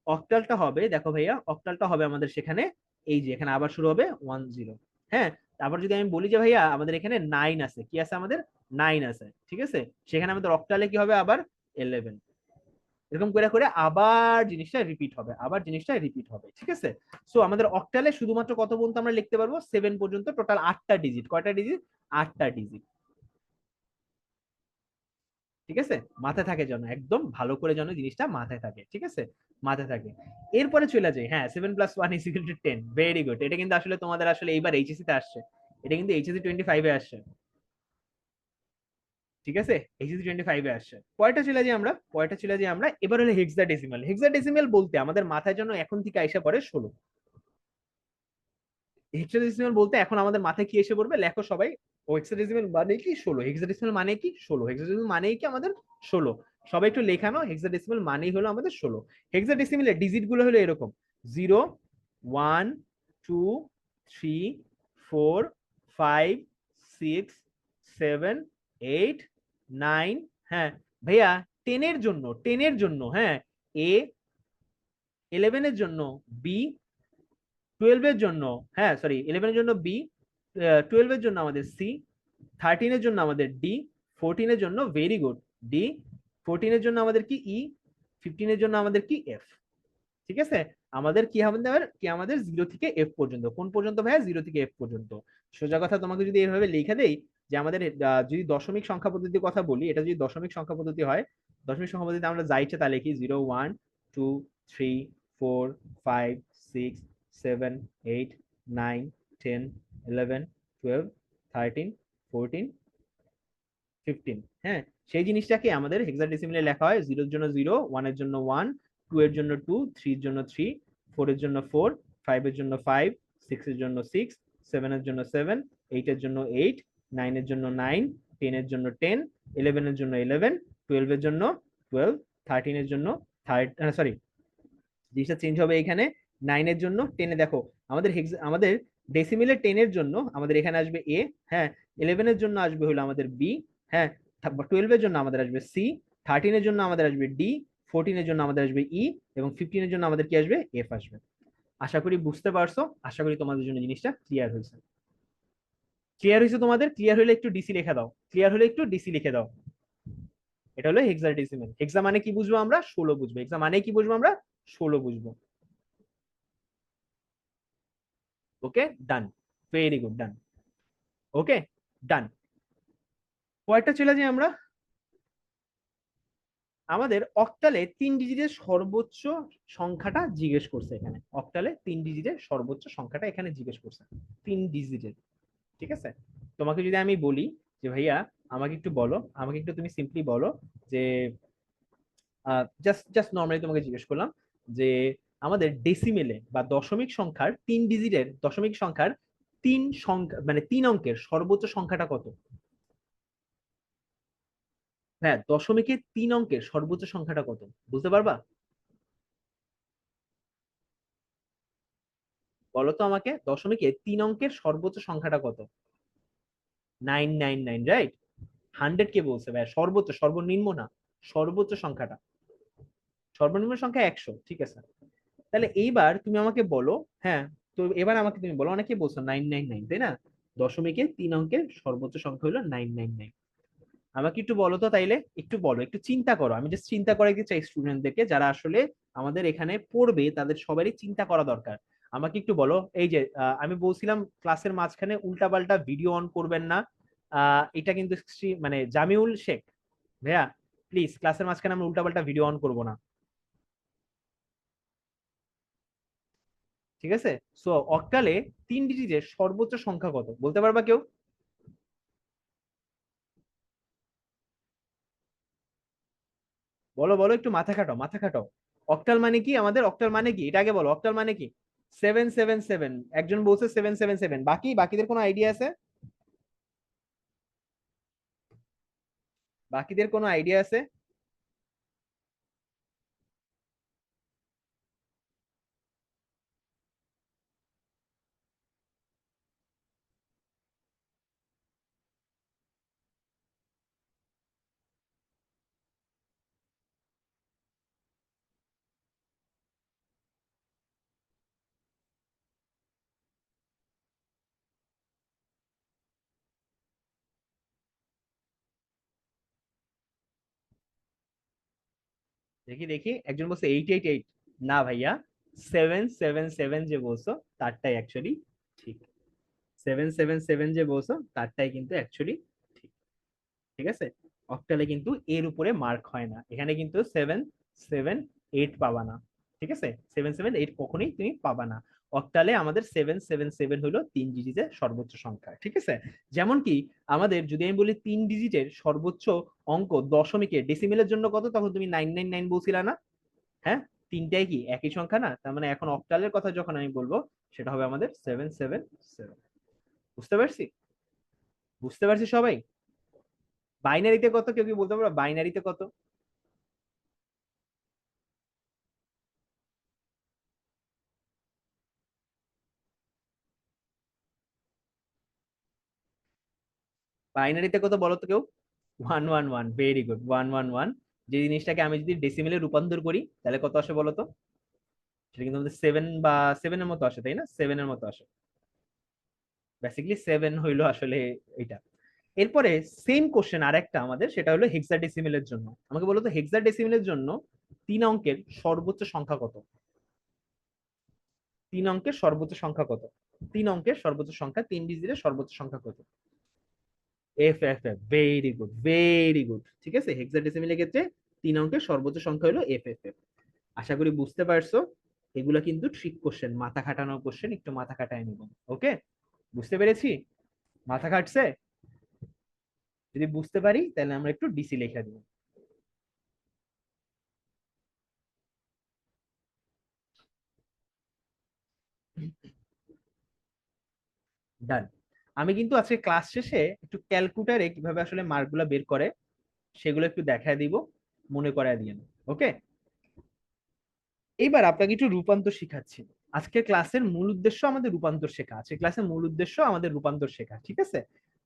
অক্টালটা হবে, দেখো ভাইয়া, অক্টালটা হবে আমাদের সেখানে, এই যে এখানে আবার শুরু হবে 10। হ্যাঁ, তারপর যদি আমি বলি যে ভাইয়া আমাদের এখানে 9 আছে, কি আছে আমাদের, 9 আছে, ঠিক আছে, সেখানে আমাদের অক্টালে কি হবে আবার 11। এরকম করে করে আবার জিনিসটা রিপিট হবে, আবার জিনিসটা রিপিট হবে, ঠিক আছে। সো আমাদের অক্টালে শুধুমাত্র কত পর্যন্ত আমরা লিখতে পারবো, 7 পর্যন্ত, টোটাল 8টা ডিজিট, কয়টা ডিজিট, 8টা ডিজিট, ঠিক আছে। মাথায় থাকে যেন, একদম ভালো করে যেন জিনিসটা মাথায় থাকে, ঠিক আছে, মাথায় থাকে। এরপরে চলে যাই, হ্যাঁ, 7+1 = 10, ভেরি গুড। এটা কিন্তু আসলে তোমাদের আসলে এইবার এইচএসসি তে আসছে, এটা কিন্তু এইচএসসি 25-এ আসছে, ঠিক আছে, এইচএসসি 25-এ আসছে। পয়েন্টটা চলে যাই আমরা, পয়েন্টটা চলে যাই আমরা, এবার হলো হেক্সাডেসিমাল। হেক্সাডেসিমাল বলতে আমাদের মাথায় যেন এখন থেকে আইসা পড়ে 16। হেক্সাডেসিমাল বলতে এখন আমাদের মাথায় কি এসে পড়বে, লেখো সবাই, ও হেক্সাডেসিমাল মানে কি 16, হেক্সাডেসিমাল মানে কি 16, হেক্সাডেসিমাল মানে কি আমাদের 16। সবাই একটু লেখানো, হেক্সাডেসিমাল মানেই হলো আমাদের 16। হেক্সাডেসিমালের ডিজিট গুলো হলো এরকম: 0, 1, 2, 3, 4, 5, 6, 7, 8, 9। হ্যাঁ ভাইয়া, 10 এর জন্য হ্যাঁ এ, 11 এর জন্য বি, 12 এর জন্য, হ্যাঁ সরি, 11 এর জন্য বি, 12 এর জন্য আমাদের সি, 13-এর জন্য আমাদের ডি, 14-এর জন্য, ভেরি গুড, ডি, 14-এর জন্য আমাদের কি ই, 15-এর জন্য আমাদের কি এফ, ঠিক আছে। আমাদের কি আমাদের কি আমাদের 0 থেকে এফ পর্যন্ত, কোন পর্যন্ত ভাইয়া, 0 থেকে এফ পর্যন্ত। সোজা কথা তোমাকে যদি এভাবে লিখে দেই, যে আমাদের যদি দশমিক সংখ্যা পদ্ধতির কথা বলি, এটা যদি দশমিক সংখ্যা পদ্ধতি হয়, দশমিক সংখ্যা পদ্ধতিতে আমরা যা ইচ্ছে তা লিখি, 0, 1, 2, 3, 4, 5, 6, 7, 8, 9, 10, 11, 12, 13, 14, 15। হ্যাঁ, সেই জিনিসটাকে আমাদের হেক্সাডেসিমালে লেখা হয়, 0-এর জন্য 0, 1-এর জন্য 1, 2-এর জন্য 2, 3-এর জন্য 3, 4-এর জন্য 4, 5-এর জন্য 5, 6-এর জন্য 6, 7-এর জন্য 7, 8-এর জন্য 8, 9-এর জন্য 9, 10-এর জন্য 10, 11-এর জন্য 11, 12-এর জন্য 12, 13-এর জন্য 13, সরি, জিনিসটা চেঞ্জ হবে এখানে, 9-এর জন্য 10-এ দেখো, আমাদের ডেসিমেলের 10-এর জন্য আমাদের এখানে আসবে এ, হ্যাঁ, 11-এর জন্য আসবে হলো আমাদের বি, হ্যাঁ, 12-এর জন্য আমাদের আসবে সি, 13-এর জন্য আমাদের আসবে ডি, 14-এর জন্য আমাদের আসবে ই, এবং 15-এর জন্য আমাদের কি আসবে, এফ আসবে। আশা করি বুঝতে পারছো, আশা করি তোমাদের জন্য জিনিসটা ক্লিয়ার হয়েছে। ক্লিয়ার হয়েছে তোমাদের, ক্লিয়ার হলে একটু ডিসি লিখে দাও, ক্লিয়ার হলে একটু ডিসি লিখে দাও। এটা হলো হেক্সাডেসিমেল। হেক্সা মানে কি বুঝবো আমরা, 16 বুঝবো। হেক্সা মানে কি বুঝবো আমরা, 16 বুঝবো। ওকে, ডান, ভেরি গুড, ডান, ওকে, ডান। পরেরটা চলে যাই আমরা, আমাদের অক্টালে 3 ডিজিটের সর্বোচ্চ সংখ্যাটা জিজ্ঞেস করছে এখানে, অক্টালে 3 ডিজিটের সর্বোচ্চ সংখ্যাটা এখানে জিজ্ঞেস করছে, 3 ডিজিটের, ঠিক আছে। তোমাকে যদি আমি বলি যে ভাইয়া আমাকে একটু বলো, আমাকে একটু তুমি সিম্পলি বলো যে, জাস্ট জাস্ট নর্মালি তোমাকে জিজ্ঞেস করলাম যে আমাদের ডেসিমেলে বা দশমিক সংখ্যার 3 ডিজিটের, দশমিক সংখ্যার 3 সংখ্যা মানে 3 অঙ্কের সর্বোচ্চ সংখ্যাটা কত। হ্যাঁ, দশমিকের 3 অঙ্কের সর্বোচ্চ সংখ্যাটা কত, বুঝতে পারবা? বলো তো আমাকে, দশমিকের 3 অঙ্কের সর্বোচ্চ সংখ্যাটা কত। 999, রাইট। 100 কে বলছে ভাই, সর্বোচ্চ, সর্বনিম্ন না, সর্বোচ্চ সংখ্যাটা, সর্বনিম্ন সংখ্যা 100, ঠিক আছে। তাহলে এইবার তুমি আমাকে বলো, হ্যাঁ, তো এবার আমাকে তুমি বলো, অনেকে বলছো 999, তাই না, দশমিকের 3 অঙ্কের সর্বোচ্চ সংখ্যা হলো 999। আমাকে একটু বলো তো তাইলে, একটু বলো, একটু চিন্তা করো, আমি জাস্ট চিন্তা করাইতে চাই স্টুডেন্টদেরকে যারা আসলে আমাদের এখানে পড়বে, তাদের সবারই চিন্তা করা দরকার। আমাকে একটু বলো, এই যে আমি বলছিলাম ক্লাসের মাঝখানে উল্টাপাল্টা ভিডিও অন করবেন না, এটা কিন্তু মানে জামিউল শেখ ভাইয়া, প্লিজ ক্লাসের মাঝখানে আমরা উল্টাপাল্টা ভিডিও অন করবো না, ঠিক আছে। সো অক্টালে 3 ডিজিটের সর্বোচ্চ সংখ্যা কত, বলতে পারবা কেউ? বলো বলো, একটু মাথা খাটাও, মাথা খাটাও। অক্টাল মানে কি আমাদের, অক্টাল মানে কি এটা আগে বলো, অক্টাল মানে কি? 777, একজন বলছে 777, বাকিদের কোনো আইডিয়া আছে? বাকিদের কোনো আইডিয়া আছে? দেখি দেখি, একজন বলছে 888। না ভাইয়া, 777 যে বলছো তারটাই অ্যাকচুয়ালি ঠিক। 777 যে বলছো তারটাই কিন্তু অ্যাকচুয়ালি ঠিক। ঠিক আছে, অক্টালে কিন্তু এর উপরে মার্ক হয় না, এখানে কিন্তু 778 পাবা না। ঠিক আছে, 778 কখনোই তুমি পাবা না। অক্টালে আমাদের 777 হলো 3 ডিজিটের সর্বোচ্চ সংখ্যা। ঠিক আছে, যেমন কি আমাদের যদি আমি বলি 3 ডিজিটের সর্বোচ্চ অঙ্ক দশমিকে ডেসিমেলের জন্য কত, তখন তুমি 999 বলছিলা না? হ্যাঁ, তিনটাই কি একই সংখ্যা না? তার মানে এখন অক্টালের কথা যখন আমি বলবো, সেটা হবে আমাদের 777। বুঝতে পারছি? বুঝতে পারছি সবাই? বাইনারিতে কত, কেউ কি বলতে পারো বাইনারিতে কত? বাইনারিতে কত বলো তো কেউ? 111, ভেরি গুড, 111। যে জিনিসটাকে আমি যদি ডেসিমেলে রূপান্তর করি তাহলে কত আসে বলো তো? সেটা কিন্তু আমাদের 7 বা 7-এর মতো আসে, তাই না? 7-এর মতো আসে। বেসিক্যালি 7 হইলো আসলে এটা। এরপরে সেম কোশ্চেন আরেকটা আমাদের, সেটা হলো হেক্সাডেসিমেলের জন্য। আমাকে বলো তো হেক্সাডেসিমেলের জন্য 3 অঙ্কের সর্বোচ্চ সংখ্যা কত? 3 অঙ্কের সর্বোচ্চ সংখ্যা কত? 3 অঙ্কের সর্বোচ্চ সংখ্যা, 3 ডিজিটের সর্বোচ্চ সংখ্যা কত? F F F, very good, very good. ঠিক আছে, হেক্সাডেসিমেলের ক্ষেত্রে 3 অঙ্কের সর্বোচ্চ সংখ্যা হলো এফ এফ এফ। আশা করি বুঝতে পারছো। এগুলা কিন্তু ট্রিক কোশ্চেন, মাথা খাটানো কোশ্চেন, একটু মাথা খাটায় নিব। ওকে, বুঝতে পেরেছি? মাথা খাটছে? যদি বুঝতে পারি তাহলে আমরা একটু ডিসি লেখা দিব। ডান। আমি কিন্তু আজকে ক্লাস শেষে একটু ক্যালকুলেটারে কিভাবে আসলে মার্কগুলো বের করে সেগুলো একটু দেখায় দিব, মনে করায় দিয়ে। ওকে, এইবার আপনাকে একটু রূপান্তর শিখাচ্ছি। আজকের ক্লাসের মূল উদ্দেশ্য আমাদের রূপান্তর শেখা, আজকের ক্লাসের মূল উদ্দেশ্য আমাদের রূপান্তর শেখা। ঠিক আছে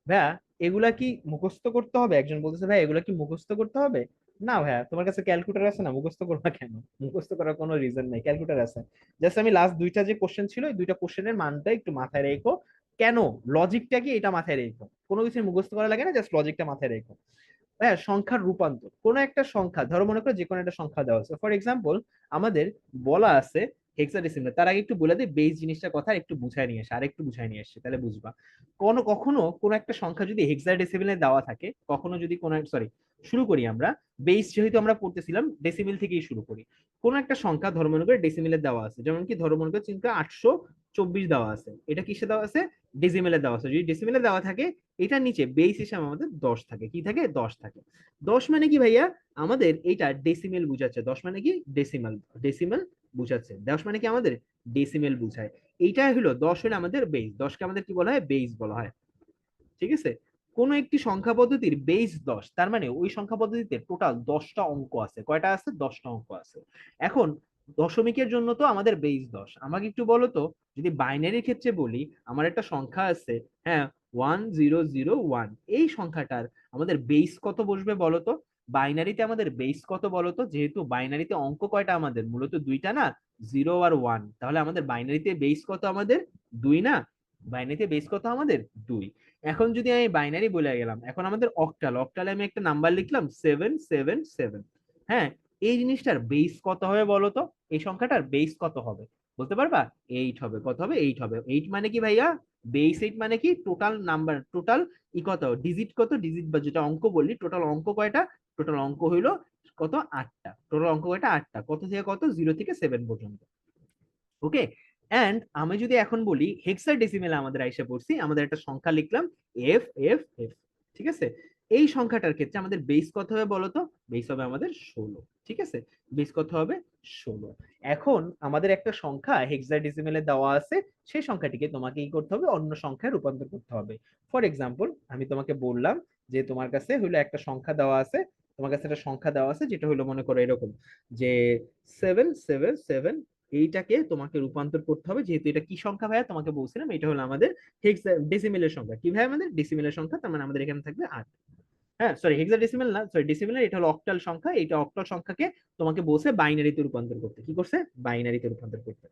ভাইয়া, এগুলা কি মুখস্থ করতে হবে? একজন বলতেছে ভাই এগুলা কি মুখস্থ করতে হবে? না ভাইয়া, তোমার কাছে ক্যালকুলেটর আছে না, মুখস্থ করবা কেন? মুখস্থ করার কোনো রিজন নাই, ক্যালকুলেটর আছে। জাস্ট আমি লাস্ট দুইটা যে কোশ্চেন ছিল, এই দুইটা কোশ্চেনের মানটা একটু মাথায় রেখো। কেন? লজিকটা কি এটা মাথায় রেখো, কোনো কিছু মুখস্থ করা লাগে না, জাস্ট লজিকটা মাথায় রেখো। হ্যাঁ, সংখ্যার রূপান্তর, কোন একটা সংখ্যা ধরো, মনে করো যে কোনো একটা সংখ্যা দেওয়া আছে, ফর এক্সাম্পল আমাদের বলা আছে হেক্সাডেসিমাল। তার আগে একটু বলে দিই বেস জিনিসটার কথা, একটু বুঝায় নিয়ে আসে, আর একটু বুঝায় নিয়ে আসছে তাহলে বুঝবা। কখনো কোনো একটা সংখ্যা যদি হেক্সাডেসিমালে দেওয়া থাকে, কখনো যদি কোনো, সরি, শুরু করি আমরা। বেস যেহেতু আমরা পড়তেছিলাম, ডেসিমেল থেকেই শুরু করি। কোন একটা সংখ্যা ধর্ম মনে করে ডেসিমেলে দেওয়া আছে, যেমন কি ধর্ম মনে করে চিন্তা 824 দেওয়া আছে, এটা কিসে দেওয়া আছে? ডেসিমেলে দেওয়া আছে। যদি ডেসিমেলে দেওয়া থাকে, এটার নিচে বেস হিসাবে আমাদের 10 থাকে। কি থাকে? 10 থাকে। 10 মানে কি ভাইয়া? আমাদের এটা ডেসিমেল বুঝাচ্ছে। 10 মানে কি? ডেসিমাল। ডেসিমাল বুঝাচ্ছে। 10 মানে কি আমাদের ডেসিমেল বুঝায়। এইটা হলো 10, হলো আমাদের বেস। 10কে আমাদের কি বলা হয়? বেস বলা হয়। ঠিক আছে, কোন একটি সংখ্যা পদ্ধতির বেস 10, তার মানে ওই সংখ্যা পদ্ধতিতে টোটাল 10টা অঙ্ক আছে। কয়টা আছে? 10টা অঙ্ক আছে। এখন দশমিকের জন্য তো আমাদের বেস 10। আমাকে একটু বলো তো, যদি বাইনারির ক্ষেত্রে বলি, আমার একটা সংখ্যা আছে, হ্যাঁ, 1001, এই সংখ্যাটার আমাদের বেস কত বসবে বলো তো? বাইনারিতে আমাদের বেস কত বলো তো? যেহেতু বাইনারিতে অঙ্ক কয়টা আমাদের, মূলত দুইটা না, 0 আর 1, তাহলে আমাদের বাইনারিতে বেস কত আমাদের? 2 না? বাইনারিতে বেস কত আমাদের? 2। এখন যদি আমি বাইনারি বলে গেলাম, এখন আমাদের অক্টাল, অক্টালে আমি একটা নাম্বার লিখলাম 777। হ্যাঁ, এই জিনিসটার বেস কত হবে বলো তো? এই সংখ্যাটার বেস কত হবে বলতে পারবা? 8 হবে। কত হবে? 8 হবে। 8 মানে কি ভাইয়া? বেস 8 মানে কি? টোটাল নাম্বার, টোটাল ই কত, ডিজিট কত, ডিজিট বা যেটা অঙ্ক বললি, টোটাল অঙ্ক কয়টা? টোটাল অঙ্ক হইলো কত? 8টা। টোটাল অঙ্ক কয়টা? 8টা। কত থেকে কত? 0 থেকে 7 পর্যন্ত। ওকে, এন্ড আমি যদি এখন বলি হেক্সাডেসিমেলে আমাদের আইসা পড়ছি, আমাদের একটা সংখ্যা লিখলাম এফ এফ এফ। ঠিক আছে, এই সংখ্যাটার ক্ষেত্রে আমাদের বেস কত হবে বলতো? বেস হবে আমাদের 16। ঠিক আছে, বেস কত হবে? 16। এখন আমাদের একটা সংখ্যা হেক্সাডেসিমেলে দেওয়া আছে, সেই সংখ্যাটিকে তোমাকে কি করতে হবে? অন্য সংখ্যায় রূপান্তর করতে হবে। ফর এক্সাম্পল আমি তোমাকে বললাম যে তোমার কাছে হলো একটা সংখ্যা দেওয়া আছে, তোমার কাছে একটা সংখ্যা দেওয়া আছে যেটা হলো মনে করো এরকম, যে 777। এইটাকে তোমাকে রূপান্তর করতে হবে, যেহেতু এটা কি সংখ্যা ভাইয়া? তোমাকে বলছিলাম এটা হলো আমাদের ডেসিমেলের সংখ্যা। কি ভাই? আমাদের ডেসিমেলের সংখ্যা, তার মানে আমাদের এখানে থাকবে 8। হ্যাঁ, সরি, হেক্সাডেসিমেল না, সরি, ডেসিমেলের। এটা হলো অক্টাল সংখ্যা, এটা অক্টাল সংখ্যাকে তোমাকে বলছে বাইনারিতে রূপান্তর করতে। কি করছে? বাইনারিতে রূপান্তর করতে।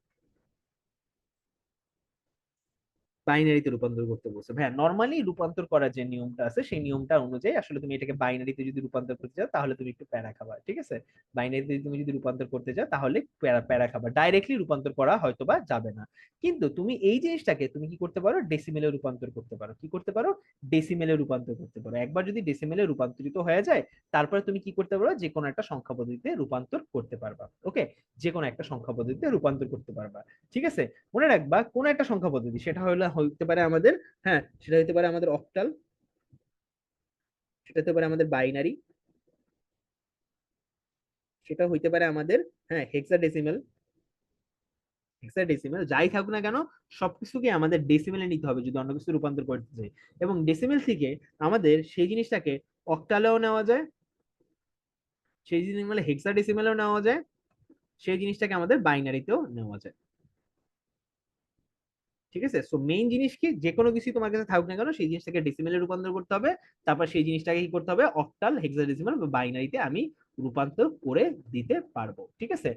বাইনারিতে রূপান্তর করতে বলছে। ভাইয়া নর্মালি রূপান্তর করার যে নিয়মটা আছে সেই নিয়মটা অনুযায়ী আসলে তুমি এটাকে বাইনারিতে যদি রূপান্তর করতে চাও তাহলে তুমি একটু প্যারা খাবা, ঠিক আছে? বাইনারিতে তুমি যদি রূপান্তর করতে চাও তাহলে প্যারা প্যারা খাবা, ডাইরেক্টলি রূপান্তর করা হয়তো বা যাবে না। কিন্তু তুমি এই জিনিসটাকে তুমি কি করতে পারো, ডেসিমেলে রূপান্তর করতে পারো। কি করতে পারো? ডেসিমেলে রূপান্তর করতে পারো। একবার যদি ডেসিমেলে রূপান্তরিত হয়ে যায় তারপরে তুমি কি করতে পারো, যে কোনো একটা সংখ্যা পদ্ধতিতে রূপান্তর করতে পারবা। ওকে, যে কোনো একটা সংখ্যা পদ্ধতিতে রূপান্তর করতে পারবা, ঠিক আছে? মনে রাখবা কোন একটা সংখ্যা পদ্ধতি, সেটা হলো হইতে পারে আমাদের, হ্যাঁ সেটা হইতে পারে আমাদের অক্টাল, সেটা হতে পারে আমাদের বাইনারি, সেটা হইতে পারে আমাদের, হ্যাঁ হেক্সাডেসিমেল। হেক্সাডেসিমেল যাই থাকুক না কেন, সবকিছুকে আমাদের ডেসিমেলে নিতে হবে যদি অন্য কিছু রূপান্তর করতে চাই। এবং ডেসিমেল থেকে আমাদের সেই জিনিসটাকে অক্টালেও নেওয়া যায়, সেই জিনিস মানে হেক্সাডেসিমেলেও নেওয়া যায়, সেই জিনিসটাকে আমাদের বাইনারিতেও নেওয়া যায়। ঠিক আছে, সো মেইন জিনিস কি, যে কোনো কিছু তোমার কাছে থাকুক না কেন সেই জিনিসটাকে ডেসিমেলে রূপান্তর করতে হবে, তারপর সেই জিনিসটাকে কি করতে হবে, অক্টাল, হেক্সাডেসিমাল বা বাইনারিতে আমি রূপান্তর করে দিতে পারবো। ঠিক আছে,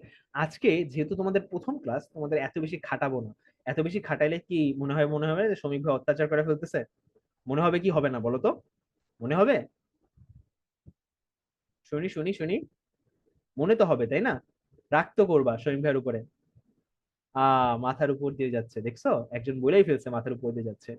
আজকে যেহেতু তোমাদের প্রথম ক্লাস, তোমাদের এত বেশি খাটাবো না। এত বেশি খাটাইলে কি মনে হবে যে শ্রমিক ভাই অত্যাচার করে ফেলতেছে? মনে হবে কি হবে না বলো তো? মনে হবে? শুনি শুনি শুনি, মনে তো হবে তাই না? রাগ তো করবা শ্রমিক ভাইয়ের উপরে। মাথার উপর দিয়ে যাচ্ছে, দেখছো একজন বলেই ফেলছে মাথার উপর দিয়ে যাচ্ছে।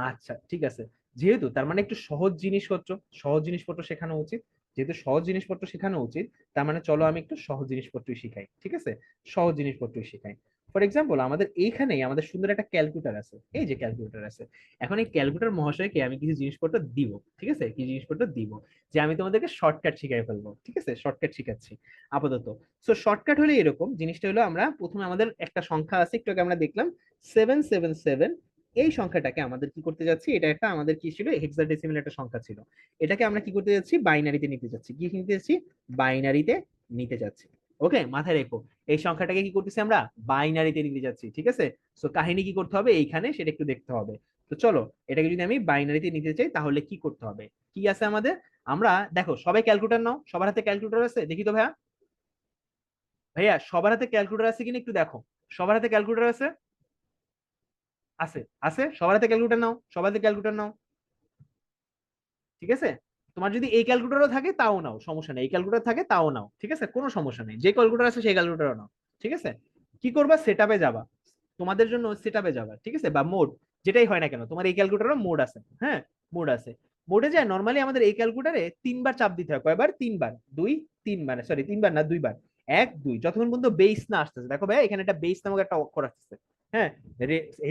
আচ্ছা ঠিক আছে, যেহেতু তার মানে একটু সহজ জিনিসপত্র শেখানো উচিত। যেহেতু সহজ জিনিসপত্র শেখানো উচিত, তার মানে চলো আমি একটু সহজ জিনিসপত্রই শিখাই, ঠিক আছে? সহজ জিনিসপত্রই শিখাই। ফর এক্সাম্পল, আমাদের এইখানেই আমাদের সুন্দর একটা ক্যালকুলেটর আছে, এই যে ক্যালকুলেটর আছে। এখন এই ক্যালকুলেটর মহাশয়কে আমি কিছু জিনিসপত্র দিব, ঠিক আছে, কি জিনিসপত্র দিব, যে আমি তোমাদেরকে শর্টকাট শিখাই ফেলবো, ঠিক আছে? শর্টকাট শিখাচ্ছি আপাতত। সো শর্টকাট হলে এরকম, জিনিসটা হলো আমরা প্রথমে আমাদের একটা সংখ্যা আছে, একটু আগে আমরা দেখলাম 777। এই সংখ্যাটাকে আমাদের কি করতে যাচ্ছি, এটা একটা আমাদের কি ছিল, হেক্সাডেসিমাল একটা সংখ্যা ছিল। এটাকে আমরা কি করতে যাচ্ছি, বাইনারিতে নিতে যাচ্ছি। কি নিতে যাচ্ছি? বাইনারিতে নিতে যাচ্ছি। ওকে, মাথায় রেখো, এই সংখ্যাটাকে কি করতেছি আমরা, বাইনারিতে নিতে যাচ্ছি, ঠিক আছে? সো কাহিনী কি করতে হবে এইখানে সেটা একটু দেখতে হবে। তো চলো, এটাকে যদি আমি বাইনারিতে নিতে চাই তাহলে কি করতে হবে, কি আছে আমাদের। আমরা দেখো সবাই ক্যালকুলেটর নাও, সবার হাতে ক্যালকুলেটর আছে দেখি তো ভাইয়া। ভাইয়া সবার হাতে ক্যালকুলেটর আছে কিনা একটু দেখো। সবার হাতে ক্যালকুলেটর আছে? আছে, আছে, সবার হাতে ক্যালকুলেটর নাও, সবার হাতে ক্যালকুলেটর নাও। ঠিক আছে, তোমার যদি এই ক্যালকুলেটরও থাকে তাও নাও, সমস্যা নেই। এই ক্যালকুলেটর থাকে তাও নাও, ঠিক আছে, কোনো সমস্যা নেই। যে ক্যালকুলেটর আছে সেই ক্যালকুলেটরও নাও, ঠিক আছে। কি করবা, সেটআপে যাবা, তোমাদের জন্য সেটআপে যাবা, ঠিক আছে, বা মোড, যেটাই হয় না কেন, তোমার এই ক্যালকুলেটরও মোড আছে, হ্যাঁ মোড আছে। মোডে যায় নর্মালি আমাদের এই ক্যালকুলেটরে তিনবার চাপ দিতে হয়, কয়বার, তিনবার, দুই, তিন, মানে সরি তিনবার না দুইবার, এক দুই, যতক্ষণ পর্যন্ত বেস না আসতেছে। দেখো ভাই এখানে একটা বেস নামক একটা অক্ষর আসতেছে, হ্যাঁ,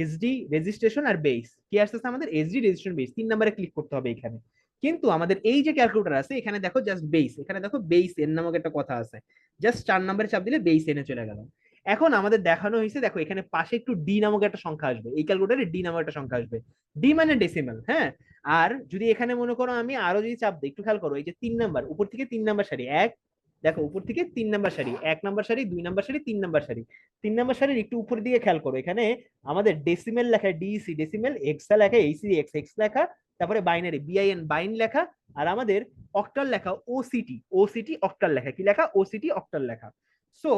এসডি রেজিস্ট্রেশন আর বেস, কি আসতেছে আমাদের, এসডি রেজিস্ট্রেশন বেস, 3 নম্বরে ক্লিক করতে হবে এখানে। কিন্তু আমাদের এই যে ক্যালকুলেটর আছে এখানে দেখো জাস্ট বেস, এখানে দেখো বেস এন নামক একটা কথা আছে, জাস্ট 4 নম্বরে চাপ দিলে বেস এনে চলে গেল। এখন আমাদের দেখানো হয়েছে, দেখো এখানে পাশে একটু ডি নামক একটা সংখ্যা আসবে, এই ক্যালকুলেটরে ডি নামক একটা সংখ্যা আসবে। ডি মানে ডেসিমাল, হ্যাঁ। আর যদি এখানে মনে করো আমি আরো যদি চাপ দিই, একটু খেয়াল করো, এই যে 3 নাম্বার, উপর থেকে 3 নাম্বার সারি, এক, দেখো উপর থেকে 3 নাম্বার সারি, 1 নাম্বার সারি, 2 নাম্বার সারি, 3 নাম্বার সারি। 3 নাম্বার সারির একটু উপর দিকে খেয়াল করো, এখানে আমাদের ডেসিমেল লেখা ডিসি ডেসিমেল, এক্সা লেখা এইসি এক্স এক্স লেখা, তারপরে বাইনারি বিআইএন বাইন লেখা, আর আমাদের অক্টাল লেখা ওসিটি ওসিটি অক্টাল লেখা, কি লেখা, ওসিটি অক্টাল লেখা। সো